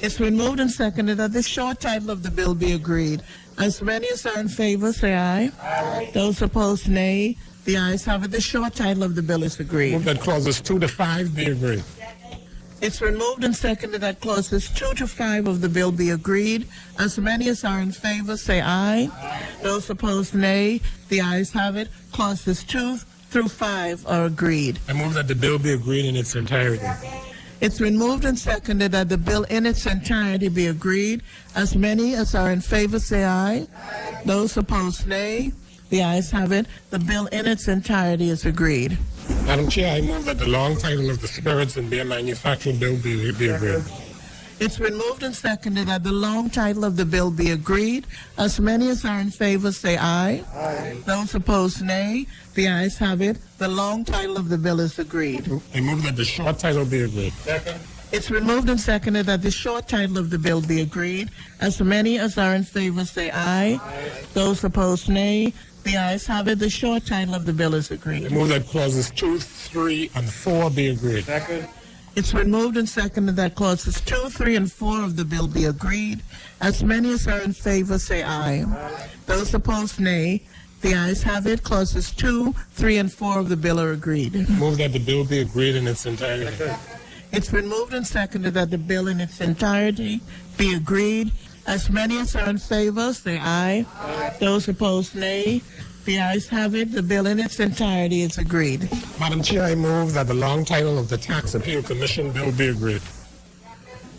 [SPEAKER 1] It's been moved and seconded that the short title of the bill be agreed. As many as are in favor, say aye. Those opposed, nay. The ayes have it. The short title of the bill is agreed.
[SPEAKER 10] Move that clauses 2 to 5 be agreed.
[SPEAKER 1] It's been moved and seconded that clauses 2 to 5 of the bill be agreed. As many as are in favor, say aye. Those opposed, nay. The ayes have it. Clauses 2 through 5 are agreed.
[SPEAKER 10] I move that the bill be agreed in its entirety.
[SPEAKER 1] It's been moved and seconded that the bill in its entirety be agreed. As many as are in favor, say aye. Those opposed, nay. The ayes have it. The bill in its entirety is agreed.
[SPEAKER 10] Madam Chair, I move that the long title of the Spirits and Beer Manufacturing Bill be agreed.
[SPEAKER 1] It's been moved and seconded that the long title of the bill be agreed. As many as are in favor, say aye. Those opposed, nay. The ayes have it. The long title of the bill is agreed.
[SPEAKER 10] I move that the short title be agreed.
[SPEAKER 1] It's been moved and seconded that the short title of the bill be agreed. As many as are in favor, say aye. Those opposed, nay. The ayes have it. The short title of the bill is agreed.
[SPEAKER 10] I move that clauses 2, 3, and 4 be agreed.
[SPEAKER 1] It's been moved and seconded that clauses 2, 3, and 4 of the bill be agreed. As many as are in favor, say aye. Those opposed, nay. The ayes have it. Clauses 2, 3, and 4 of the bill are agreed.
[SPEAKER 10] Move that the bill be agreed in its entirety.
[SPEAKER 1] It's been moved and seconded that the bill in its entirety be agreed. As many as are in favor, say aye. Those opposed, nay. The ayes have it. The bill in its entirety is agreed.
[SPEAKER 10] Madam Chair, I move that the long title of the Tax Appeal Commission Bill be agreed.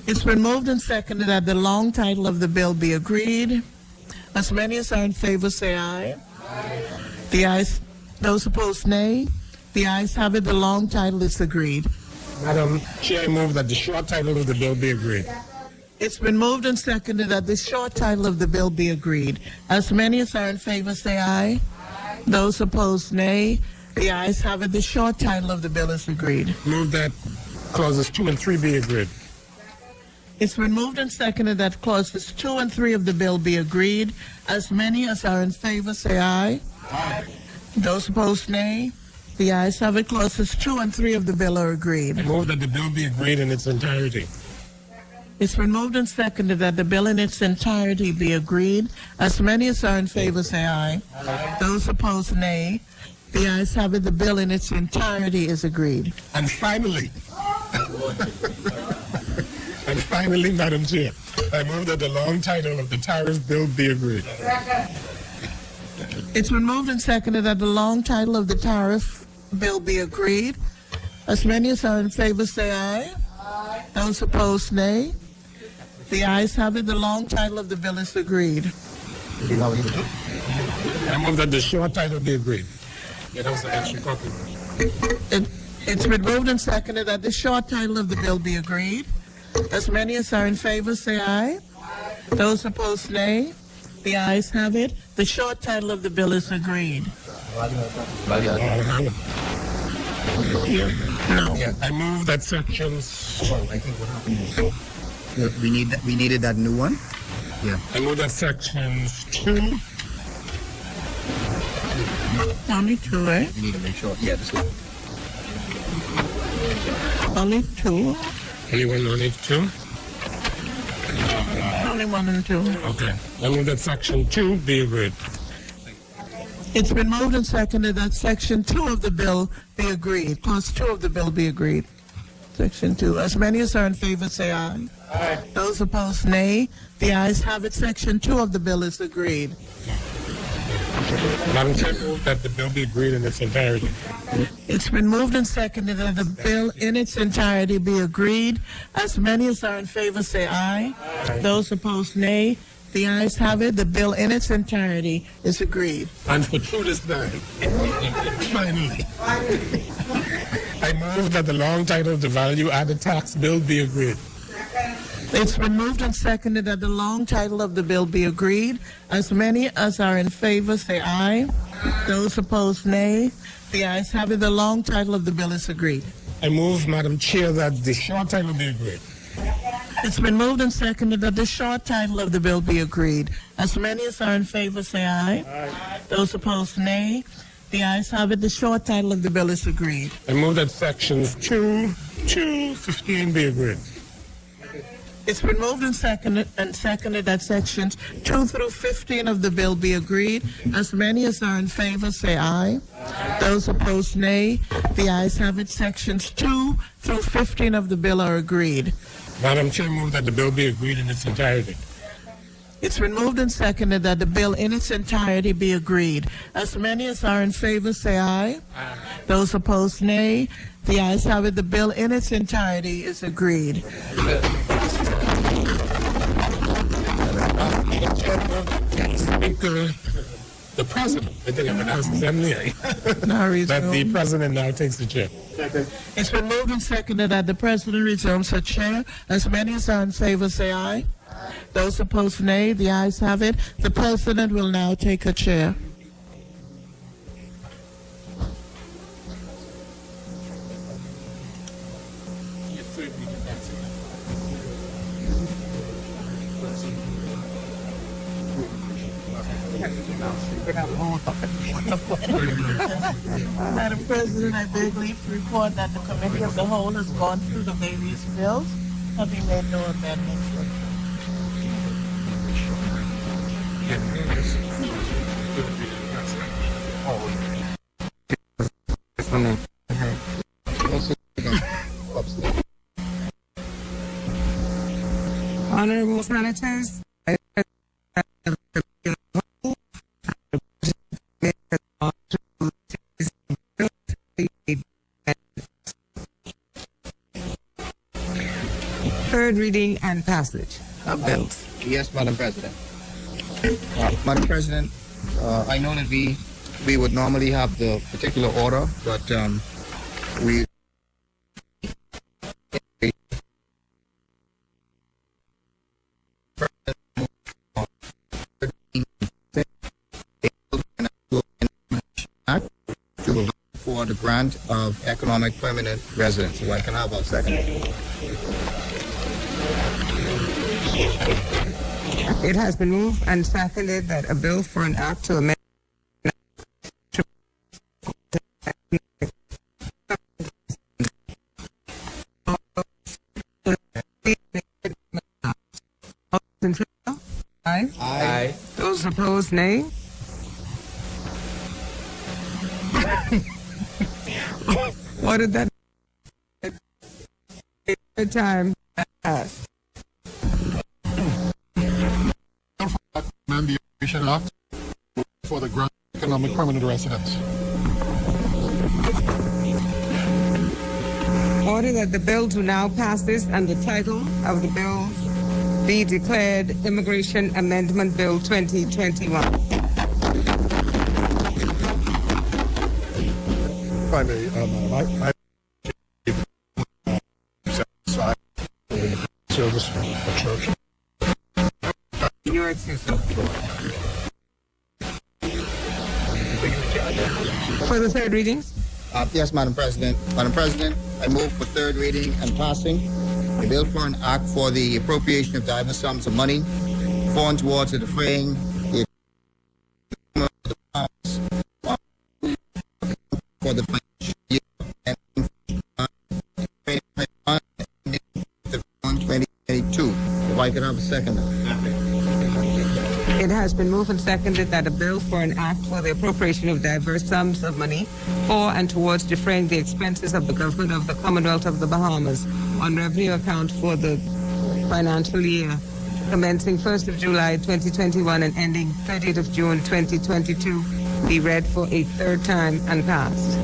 [SPEAKER 1] It's been moved and seconded that the long title of the bill be agreed. As many as are in favor, say aye. The ayes, those opposed, nay. The ayes have it. The long title is agreed.
[SPEAKER 10] Madam Chair, I move that the short title of the bill be agreed.
[SPEAKER 1] It's been moved and seconded that the short title of the bill be agreed. As many as are in favor, say aye. Those opposed, nay. The ayes have it. The short title of the bill is agreed.
[SPEAKER 10] Move that clauses 2 and 3 be agreed.
[SPEAKER 1] It's been moved and seconded that clauses 2 and 3 of the bill be agreed. As many as are in favor, say aye.
[SPEAKER 10] Aye.
[SPEAKER 1] Those opposed, nay. The ayes have it. Clauses 2 and 3 of the bill are agreed.
[SPEAKER 10] I move that the bill be agreed in its entirety.
[SPEAKER 1] It's been moved and seconded that the bill in its entirety be agreed. As many as are in favor, say aye. Those opposed, nay. The ayes have it. The bill in its entirety is agreed.
[SPEAKER 10] And finally, Madam Chair, I move that the long title of the tariff bill be agreed.
[SPEAKER 1] It's been moved and seconded that the long title of the tariff bill be agreed. As many as are in favor, say aye. Those opposed, nay. The ayes have it. The long title of the bill is agreed.
[SPEAKER 10] I move that the short title be agreed. Yeah, that was the extra copy.
[SPEAKER 1] It's been moved and seconded that the short title of the bill be agreed. As many as are in favor, say aye. Those opposed, nay. The ayes have it. The short title of the bill is agreed.
[SPEAKER 10] No. Yeah, I move that sections.
[SPEAKER 6] We needed that new one. Yeah.
[SPEAKER 10] I move that sections 2.
[SPEAKER 1] Only 2, eh?
[SPEAKER 6] We need to make sure. Yeah, this one.
[SPEAKER 1] Only 2.
[SPEAKER 10] Only 2?
[SPEAKER 1] Only 1 and 2.
[SPEAKER 10] Okay. I move that section 2 be agreed.
[SPEAKER 1] It's been moved and seconded that section 2 of the bill be agreed. Clause 2 of the bill be agreed. Section 2. As many as are in favor, say aye.
[SPEAKER 10] Aye.
[SPEAKER 1] Those opposed, nay. The ayes have it. Section 2 of the bill is agreed.
[SPEAKER 10] Madam Chair, move that the bill be agreed in its entirety.
[SPEAKER 1] It's been moved and seconded that the bill in its entirety be agreed. As many as are in favor, say aye.
[SPEAKER 10] Aye.
[SPEAKER 1] Those opposed, nay. The ayes have it. The bill in its entirety is agreed.
[SPEAKER 10] And for true this time, finally, I move that the long title of the value-added tax bill be agreed.
[SPEAKER 1] It's been moved and seconded that the long title of the bill be agreed. As many as are in favor, say aye. Those opposed, nay. The ayes have it. The long title of the bill is agreed.
[SPEAKER 10] I move, Madam Chair, that the short title be agreed.
[SPEAKER 1] It's been moved and seconded that the short title of the bill be agreed. As many as are in favor, say aye.
[SPEAKER 10] Aye.
[SPEAKER 1] Those opposed, nay. The ayes have it. The short title of the bill is agreed.
[SPEAKER 10] I move that sections 2 to 15 be agreed.
[SPEAKER 1] It's been moved and seconded that sections 2 through 15 of the bill be agreed. As many as are in favor, say aye. Those opposed, nay. The ayes have it. Sections 2 through 15 of the bill are agreed.
[SPEAKER 10] Madam Chair, move that the bill be agreed in its entirety.
[SPEAKER 1] It's been moved and seconded that the bill in its entirety be agreed. As many as are in favor, say aye.
[SPEAKER 10] Aye.
[SPEAKER 1] Those opposed, nay. The ayes have it. The bill in its entirety is agreed.
[SPEAKER 10] Speaker, the President, I think I'm announcing assembly, that the President now takes the chair.
[SPEAKER 1] It's been moved and seconded that the President resumes her chair. As many as are in favor, say aye. Those opposed, nay. The ayes have it. The President will now take her chair. Madam President, I beg leave to report that the Committee of the Whole has gone through the various bills, having made no amendments.
[SPEAKER 5] Honorable Senators, third reading and passage of bills.
[SPEAKER 6] Yes, Madam President. Madam President, I know that we would normally have the particular order, but we grant of economic permanent residence. So I can have a second.
[SPEAKER 5] It has been moved and seconded that a bill for an act to amend Aye.
[SPEAKER 11] Aye.
[SPEAKER 5] Those opposed, nay. What did that time pass?
[SPEAKER 8] Amend the Immigration Act for the grant of economic permanent residence.
[SPEAKER 5] Order that the bill do now pass this and the title of the bill be declared Immigration Amendment Bill 2021.
[SPEAKER 3] If I may, I service for a church.
[SPEAKER 5] Your excuse. For the third readings?
[SPEAKER 6] Yes, Madam President. Madam President, I move for third reading and passing a bill for an act for the appropriation of diverse sums of money for and towards the defraying the for the financial year ending 2022. If I could have a second.
[SPEAKER 5] It has been moved and seconded that a bill for an act for the appropriation of diverse sums of money for and towards defraying the expenses of the government of the Commonwealth of the Bahamas on revenue account for the financial year commencing 1st of July 2021 and ending 30th of June 2022 be read for a third time and passed.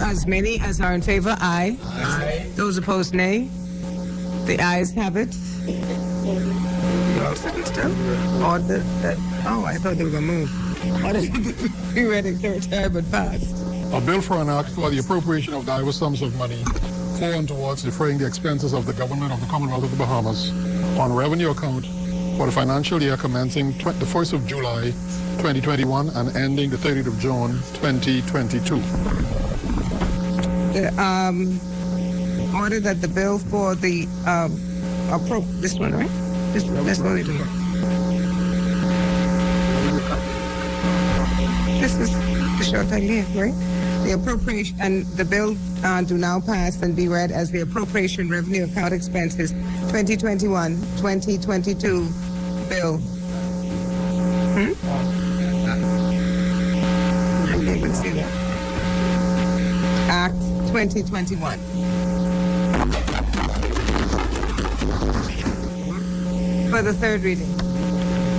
[SPEAKER 5] As many as are in favor, aye. Aye. Those opposed, nay. The ayes have it. You all sitting still? Order that. Oh, I thought they were going to move. Order that be read a third time and passed.
[SPEAKER 8] A bill for an act for the appropriation of diverse sums of money for and towards defraying the expenses of the government of the Commonwealth of the Bahamas on revenue account for the financial year commencing the 1st of July 2021 and ending the 30th of June 2022.
[SPEAKER 5] Order that the bill for the this one, right? This one we do. This is the short time here, right? The appropriation and the bill do now pass and be read as the appropriation revenue account expenses 2021-2022 bill. I can't even see that. Act 2021. For the third reading.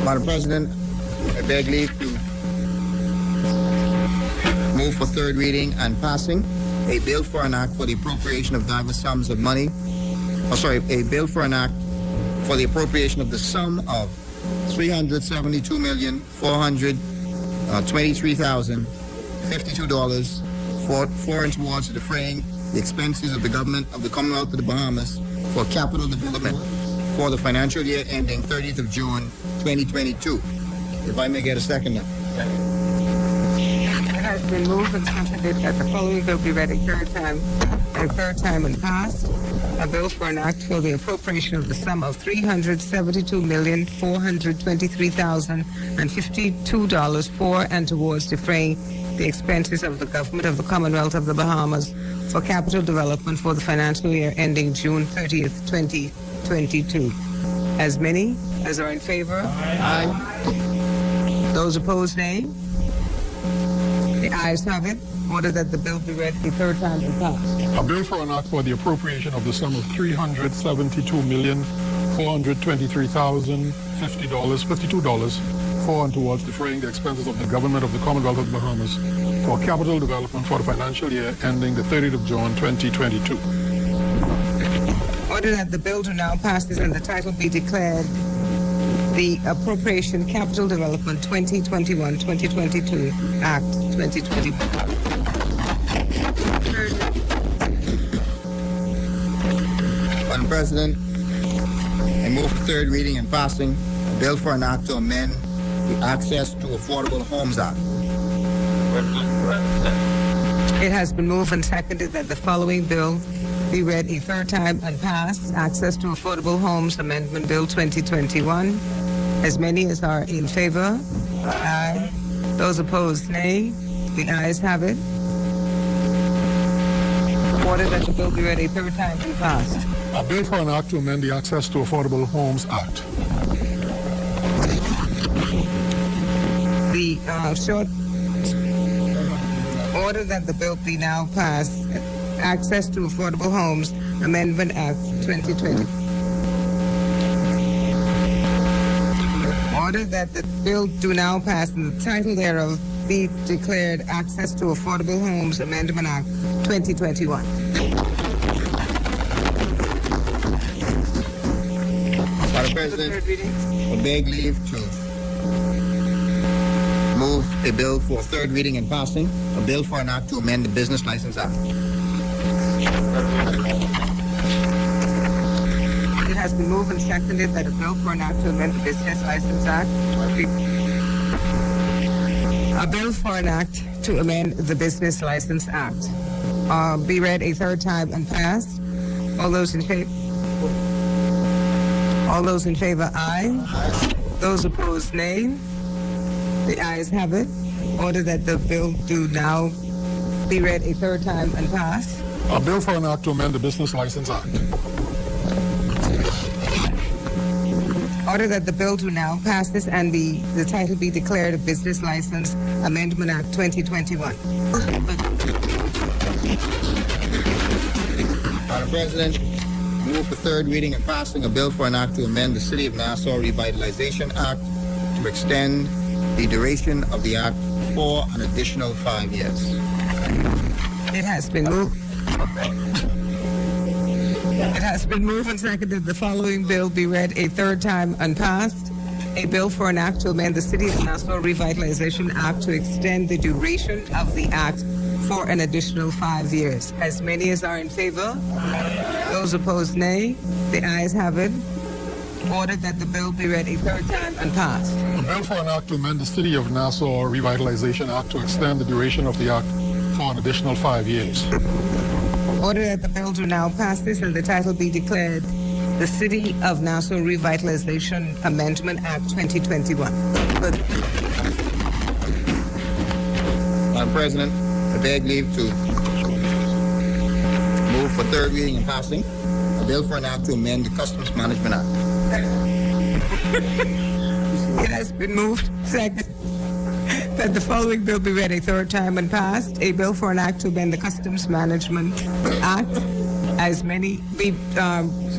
[SPEAKER 6] Madam President, I beg leave to move for third reading and passing a bill for an act for the appropriation of diverse sums of money. A bill for an act for the appropriation of the sum of $372,423,052 for and towards defraying the expenses of the government of the Commonwealth of the Bahamas for capital development for the financial year ending 30th of June 2022. If I may get a second.
[SPEAKER 5] It has been moved and seconded that the following bill be read a third time and passed. A bill for an act for the appropriation of the sum of $372,423,052 for and towards defraying the expenses of the government of the Commonwealth of the Bahamas for capital development for the financial year ending June 30th, 2022. As many as are in favor? Aye. Those opposed, nay. The ayes have it. Order that the bill be read the third time and passed.
[SPEAKER 8] A bill for an act for the appropriation of the sum of $372,423,052 for and towards defraying the expenses of the government of the Commonwealth of the Bahamas for capital development for the financial year ending the 30th of June 2022.
[SPEAKER 5] Order that the bill do now passes and the title be declared the Appropriation Capital Development 2021-2022 Act 2021.
[SPEAKER 6] Madam President, I move for third reading and passing a bill for an act to amend the Access to Affordable Homes Act.
[SPEAKER 5] It has been moved and seconded that the following bill be read a third time and passed. Access to Affordable Homes Amendment Bill 2021. As many as are in favor, aye. Those opposed, nay. The ayes have it. Order that the bill be read a third time and passed.
[SPEAKER 8] A bill for an act to amend the Access to Affordable Homes Act.
[SPEAKER 5] The short order that the bill be now passed. Access to Affordable Homes Amendment Act 2020. Order that the bill do now pass and the title thereof be declared Access to Affordable Homes Amendment Act 2021.
[SPEAKER 6] Madam President, I beg leave to move a bill for third reading and passing, a bill for an act to amend the Business License Act.
[SPEAKER 5] It has been moved and seconded that a bill for an act to amend the Business License Act. A bill for an act to amend the Business License Act be read a third time and passed. All those in favor? All those in favor, aye. Those opposed, nay. The ayes have it. Order that the bill do now be read a third time and passed.
[SPEAKER 8] A bill for an act to amend the Business License Act.
[SPEAKER 5] Order that the bill do now pass this and the title be declared a Business License Amendment Act 2021.
[SPEAKER 6] Madam President, move for third reading and passing a bill for an act to amend the City of Nassau Revitalization Act to extend the duration of the act for an additional 5 years.
[SPEAKER 5] It has been moved. It has been moved and seconded the following bill be read a third time and passed. A bill for an act to amend the City of Nassau Revitalization Act to extend the duration of the act for an additional 5 years. As many as are in favor, those opposed, nay. The ayes have it. Order that the bill be read a third time and passed.
[SPEAKER 8] A bill for an act to amend the City of Nassau Revitalization Act to extend the duration of the act for an additional 5 years.
[SPEAKER 5] Order that the bill do now pass this and the title be declared the City of Nassau Revitalization Amendment Act 2021.
[SPEAKER 6] Madam President, I beg leave to move for third reading and passing a bill for an act to amend the Customs Management Act.
[SPEAKER 5] It has been moved, second, that the following bill be read a third time and passed. A bill for an act to amend the Customs Management Act. As many be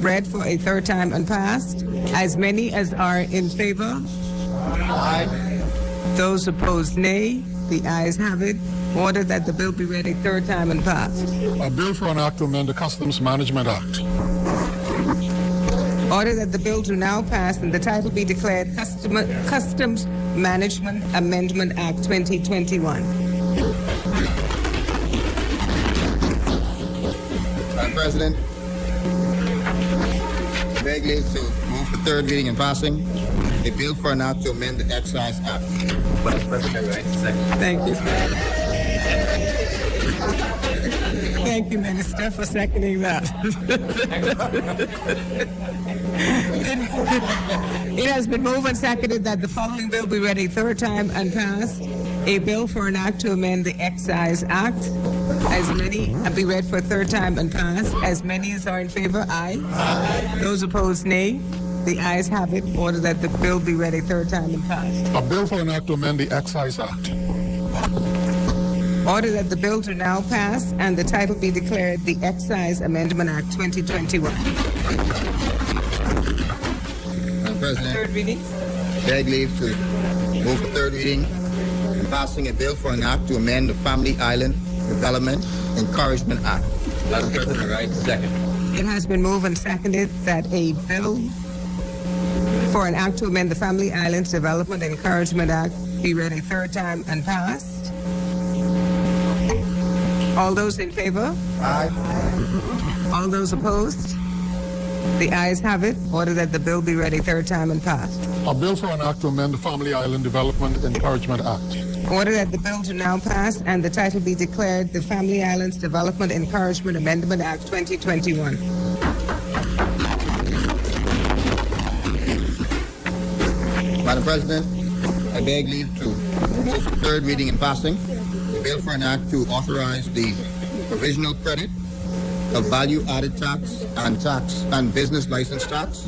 [SPEAKER 5] read for a third time and passed. As many as are in favor.
[SPEAKER 6] Aye.
[SPEAKER 5] Those opposed, nay. The ayes have it. Order that the bill be read a third time and passed.
[SPEAKER 8] A bill for an act to amend the Customs Management Act.
[SPEAKER 5] Order that the bill do now pass and the title be declared Customs Management Amendment Act 2021.
[SPEAKER 6] Madam President, I beg leave to move for third reading and passing a bill for an act to amend the Excise Act. Madam President, right? Second.
[SPEAKER 5] Thank you. Thank you, Minister, for seconding that. It has been moved and seconded that the following bill be read a third time and passed. A bill for an act to amend the Excise Act. As many be read for a third time and passed. As many as are in favor, aye. Aye. Those opposed, nay. The ayes have it. Order that the bill be read a third time and passed.
[SPEAKER 8] A bill for an act to amend the Excise Act.
[SPEAKER 5] Order that the bill do now pass and the title be declared the Excise Amendment Act 2021.
[SPEAKER 6] Madam President,
[SPEAKER 5] Third reading.
[SPEAKER 6] beg leave to move for third reading and passing a bill for an act to amend the Family Island Development Encouragement Act. Madam President, right? Second.
[SPEAKER 5] It has been moved and seconded that a bill for an act to amend the Family Islands Development Encouragement Act be read a third time and passed. All those in favor?
[SPEAKER 6] Aye.
[SPEAKER 5] All those opposed? The ayes have it. Order that the bill be read a third time and passed.
[SPEAKER 8] A bill for an act to amend the Family Island Development Encouragement Act.
[SPEAKER 5] Order that the bill to now pass and the title be declared the Family Islands Development Encouragement Amendment Act 2021.
[SPEAKER 6] Madam President, I beg leave to move for third reading and passing the bill for an act to authorize the provisional credit of value-added tax and business license tax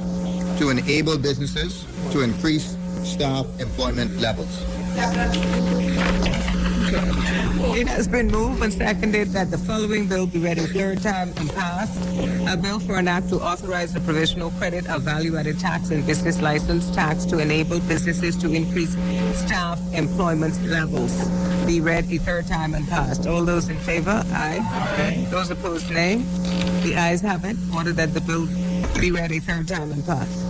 [SPEAKER 6] to enable businesses to increase staff employment levels.
[SPEAKER 5] It has been moved and seconded that the following bill be read a third time and passed. A bill for an act to authorize the provisional credit of value-added tax and business license tax to enable businesses to increase staff employment levels. Be read a third time and passed. All those in favor? Aye. Those opposed? Nay. The ayes have it. Order that the bill be read a third time and passed.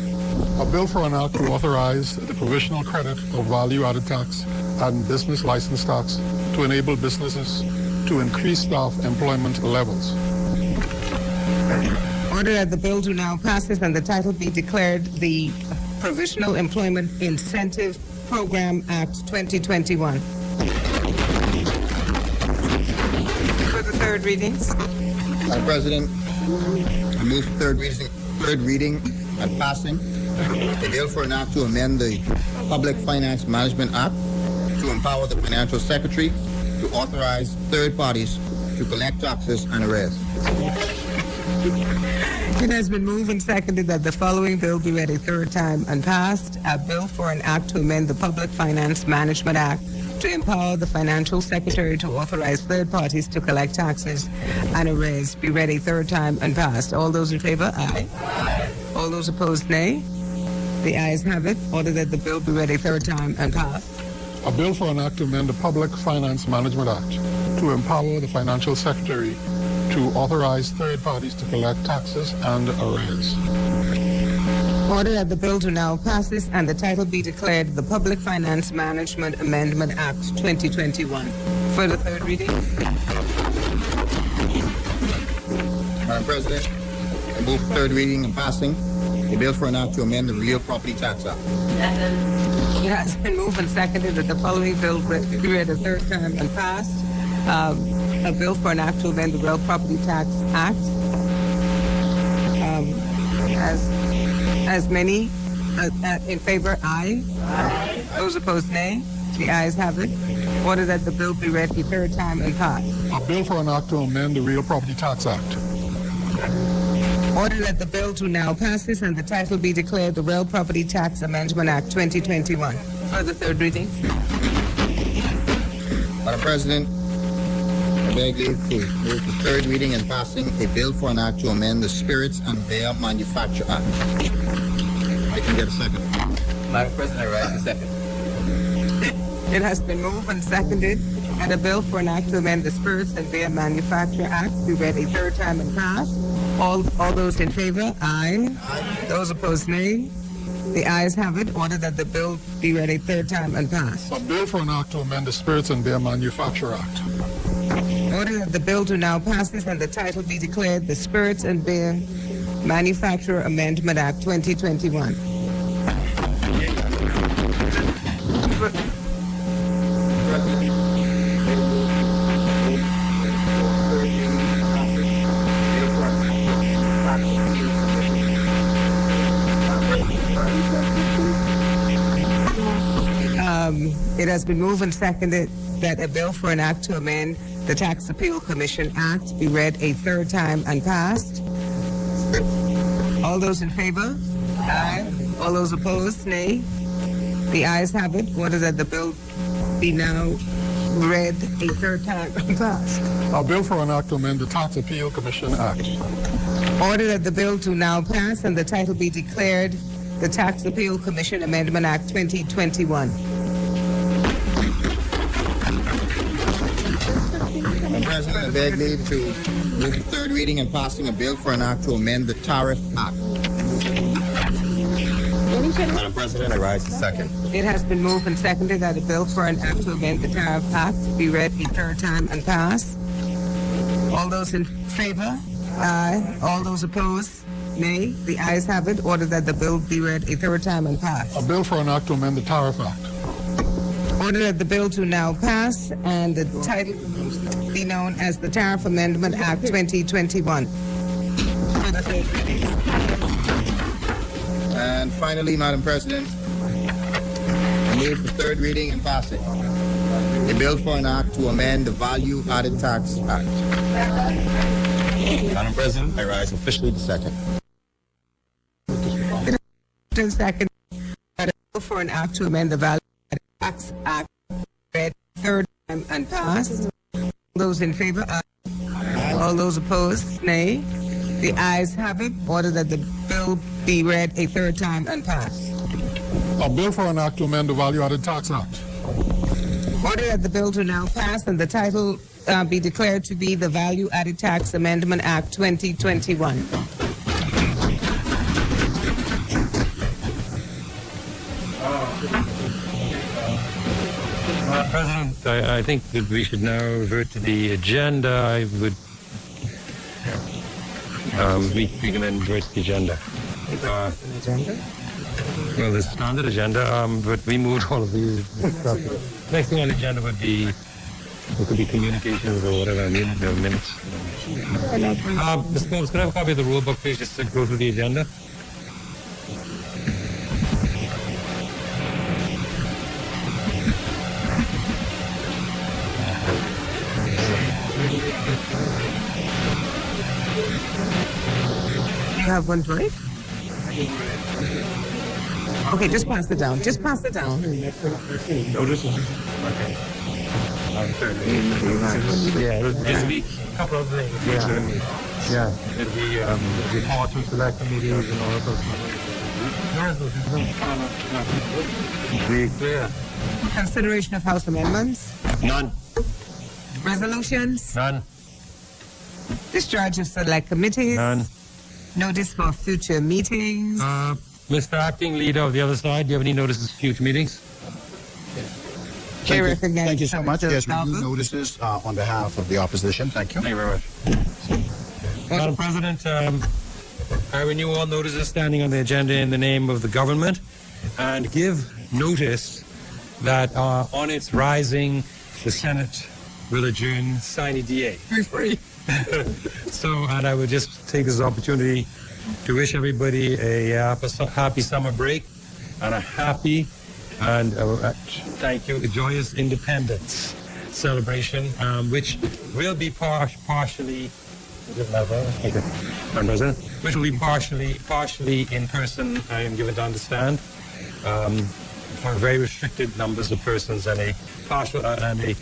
[SPEAKER 8] A bill for an act to authorize the provisional credit of value-added tax and business license tax to enable businesses to increase staff employment levels.
[SPEAKER 5] Order that the bill do now passes and the title be declared the Provisional Employment Incentive Program Act 2021. For the third readings.
[SPEAKER 6] Madam President, I move for third reading and passing the bill for an act to amend the Public Finance Management Act to empower the Financial Secretary to authorize third parties to collect taxes and arrears.
[SPEAKER 5] It has been moved and seconded that the following bill be read a third time and passed. A bill for an act to amend the Public Finance Management Act to empower the Financial Secretary to authorize third parties to collect taxes and arrears be read a third time and passed. All those in favor? Aye. All those opposed? Nay. The ayes have it. Order that the bill be read a third time and passed.
[SPEAKER 8] A bill for an act to amend the Public Finance Management Act to empower the Financial Secretary to authorize third parties to collect taxes and arrears.
[SPEAKER 5] Order that the bill to now passes and the title be declared the Public Finance Management Amendment Act 2021. For the third reading.
[SPEAKER 6] Madam President, I move for third reading and passing the bill for an act to amend the Real Property Tax Act.
[SPEAKER 5] It has been moved and seconded that the following bill be read a third time and passed. A bill for an act to amend the Real Property Tax Act. As many in favor, aye. Those opposed, nay. The ayes have it. Order that the bill be read a third time and passed.
[SPEAKER 8] A bill for an act to amend the Real Property Tax Act.
[SPEAKER 5] Order that the bill to now passes and the title be declared the Real Property Tax Amendment Act 2021. For the third reading.
[SPEAKER 6] Madam President, I beg leave to move for third reading and passing a bill for an act to amend the Spirits and Beer Manufacture Act. I can get a second.
[SPEAKER 11] Madam President, I rise to second.
[SPEAKER 5] It has been moved and seconded that a bill for an act to amend the Spirits and Beer Manufacture Act be read a third time and passed. All those in favor, aye. Those opposed, nay. The ayes have it. Order that the bill be read a third time and passed.
[SPEAKER 8] A bill for an act to amend the Spirits and Beer Manufacture Act.
[SPEAKER 5] Order that the bill to now passes and the title be declared the Spirits and Beer Manufacturer Amendment Act 2021. It has been moved and seconded that a bill for an act to amend the Tax Appeal Commission Act be read a third time and passed. All those in favor? Aye. All those opposed? Nay. The ayes have it. Order that the bill be now read a third time and passed.
[SPEAKER 8] A bill for an act to amend the Tax Appeal Commission Act.
[SPEAKER 5] Order that the bill to now pass and the title be declared the Tax Appeal Commission Amendment Act 2021.
[SPEAKER 6] Madam President, I beg leave to move for third reading and passing a bill for an act to amend the Tariff Act. Madam President, I rise to second.
[SPEAKER 5] It has been moved and seconded that a bill for an act to amend the Tariff Act be read a third time and pass. All those in favor? Aye. All those opposed? Nay. The ayes have it. Order that the bill be read a third time and pass.
[SPEAKER 8] A bill for an act to amend the Tariff Act.
[SPEAKER 5] Order that the bill to now pass and the title be known as the Tariff Amendment Act 2021.
[SPEAKER 6] And finally, Madam President, I move for third reading and passing. A bill for an act to amend the Value Added Tax Act. Madam President, I rise officially to second.
[SPEAKER 5] Second, that a bill for an act to amend the Value Added Tax Act read third time and passed. All those in favor, aye. All those opposed, nay. The ayes have it. Order that the bill be read a third time and passed.
[SPEAKER 8] A bill for an act to amend the Value Added Tax Act.
[SPEAKER 5] Order that the bill to now pass and the title be declared to be the Value Added Tax Amendment Act 2021.
[SPEAKER 2] Madam President, I think that we should now revert to the agenda. I would, we can then revert to the agenda. Well, the standard agenda, but we moved all of these. Next thing on the agenda would be, it could be communications or whatever, minutes. Mr. Combs, can I have a copy of the rule book, please, just to go through the agenda?
[SPEAKER 5] You have one, right? Okay, just pass it down. Just pass it down.
[SPEAKER 2] Notices? Okay. Yeah, it'll be a couple of things. Yeah. It'll be reports from select committees and all of those things. Be clear.
[SPEAKER 5] Consideration of House amendments.
[SPEAKER 2] None.
[SPEAKER 5] Resolutions.
[SPEAKER 2] None.
[SPEAKER 5] Discharge of select committees.
[SPEAKER 2] None.
[SPEAKER 5] Notice for future meetings.
[SPEAKER 2] Mr. Acting Leader of the other side, do you have any notices for future meetings?
[SPEAKER 5] Chair recognizes
[SPEAKER 7] Thank you so much.
[SPEAKER 5] Senator
[SPEAKER 7] Yes, review
[SPEAKER 5] Talbot.
[SPEAKER 7] notices on behalf of the opposition. Thank you.
[SPEAKER 2] Thank you very much. Madam President, I renew all notices standing on the agenda in the name of the government and give notice that on its rising, the Senate will adjourn sine die.
[SPEAKER 5] Free.
[SPEAKER 2] So, and I would just take this opportunity to wish everybody a happy summer break and a happy and thank you, a joyous independence celebration, which will be partially, Madam President, which will be partially in person. I am given to understand, for very restricted numbers of persons, and a partial and a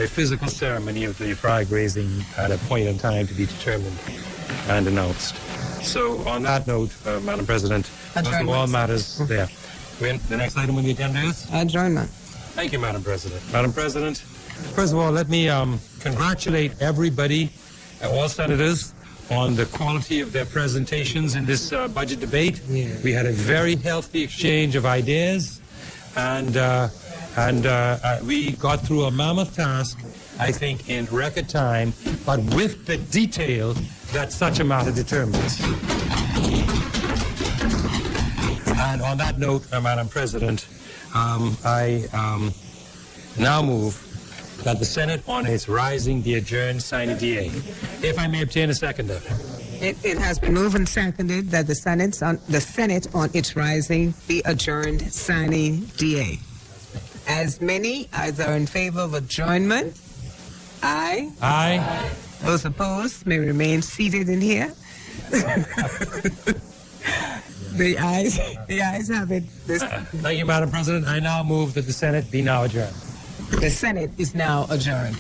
[SPEAKER 2] physical ceremony of the flag raising at a point in time to be determined and announced. So, on that note, Madam President, those are all matters there. The next item on the agenda is?
[SPEAKER 5] Adjournment.
[SPEAKER 2] Thank you, Madam President. Madam President, first of all, let me congratulate everybody, all senators, on the quality of their presentations in this budget debate.
[SPEAKER 5] Yeah.
[SPEAKER 2] We had a very healthy exchange of ideas, and we got through a mammoth task, I think, in record time, but with the detail that such a matter determines. And on that note, Madam President, I now move that the Senate on its rising be adjourned sine die. If I may obtain a seconder.
[SPEAKER 5] It has been moved and seconded that the Senate on its rising be adjourned sine die. As many as are in favor of adjournment, aye.
[SPEAKER 2] Aye.
[SPEAKER 5] Those opposed may remain seated in here. The ayes have it.
[SPEAKER 2] Thank you, Madam President. I now move that the Senate be now adjourned.
[SPEAKER 5] The Senate is now adjourned.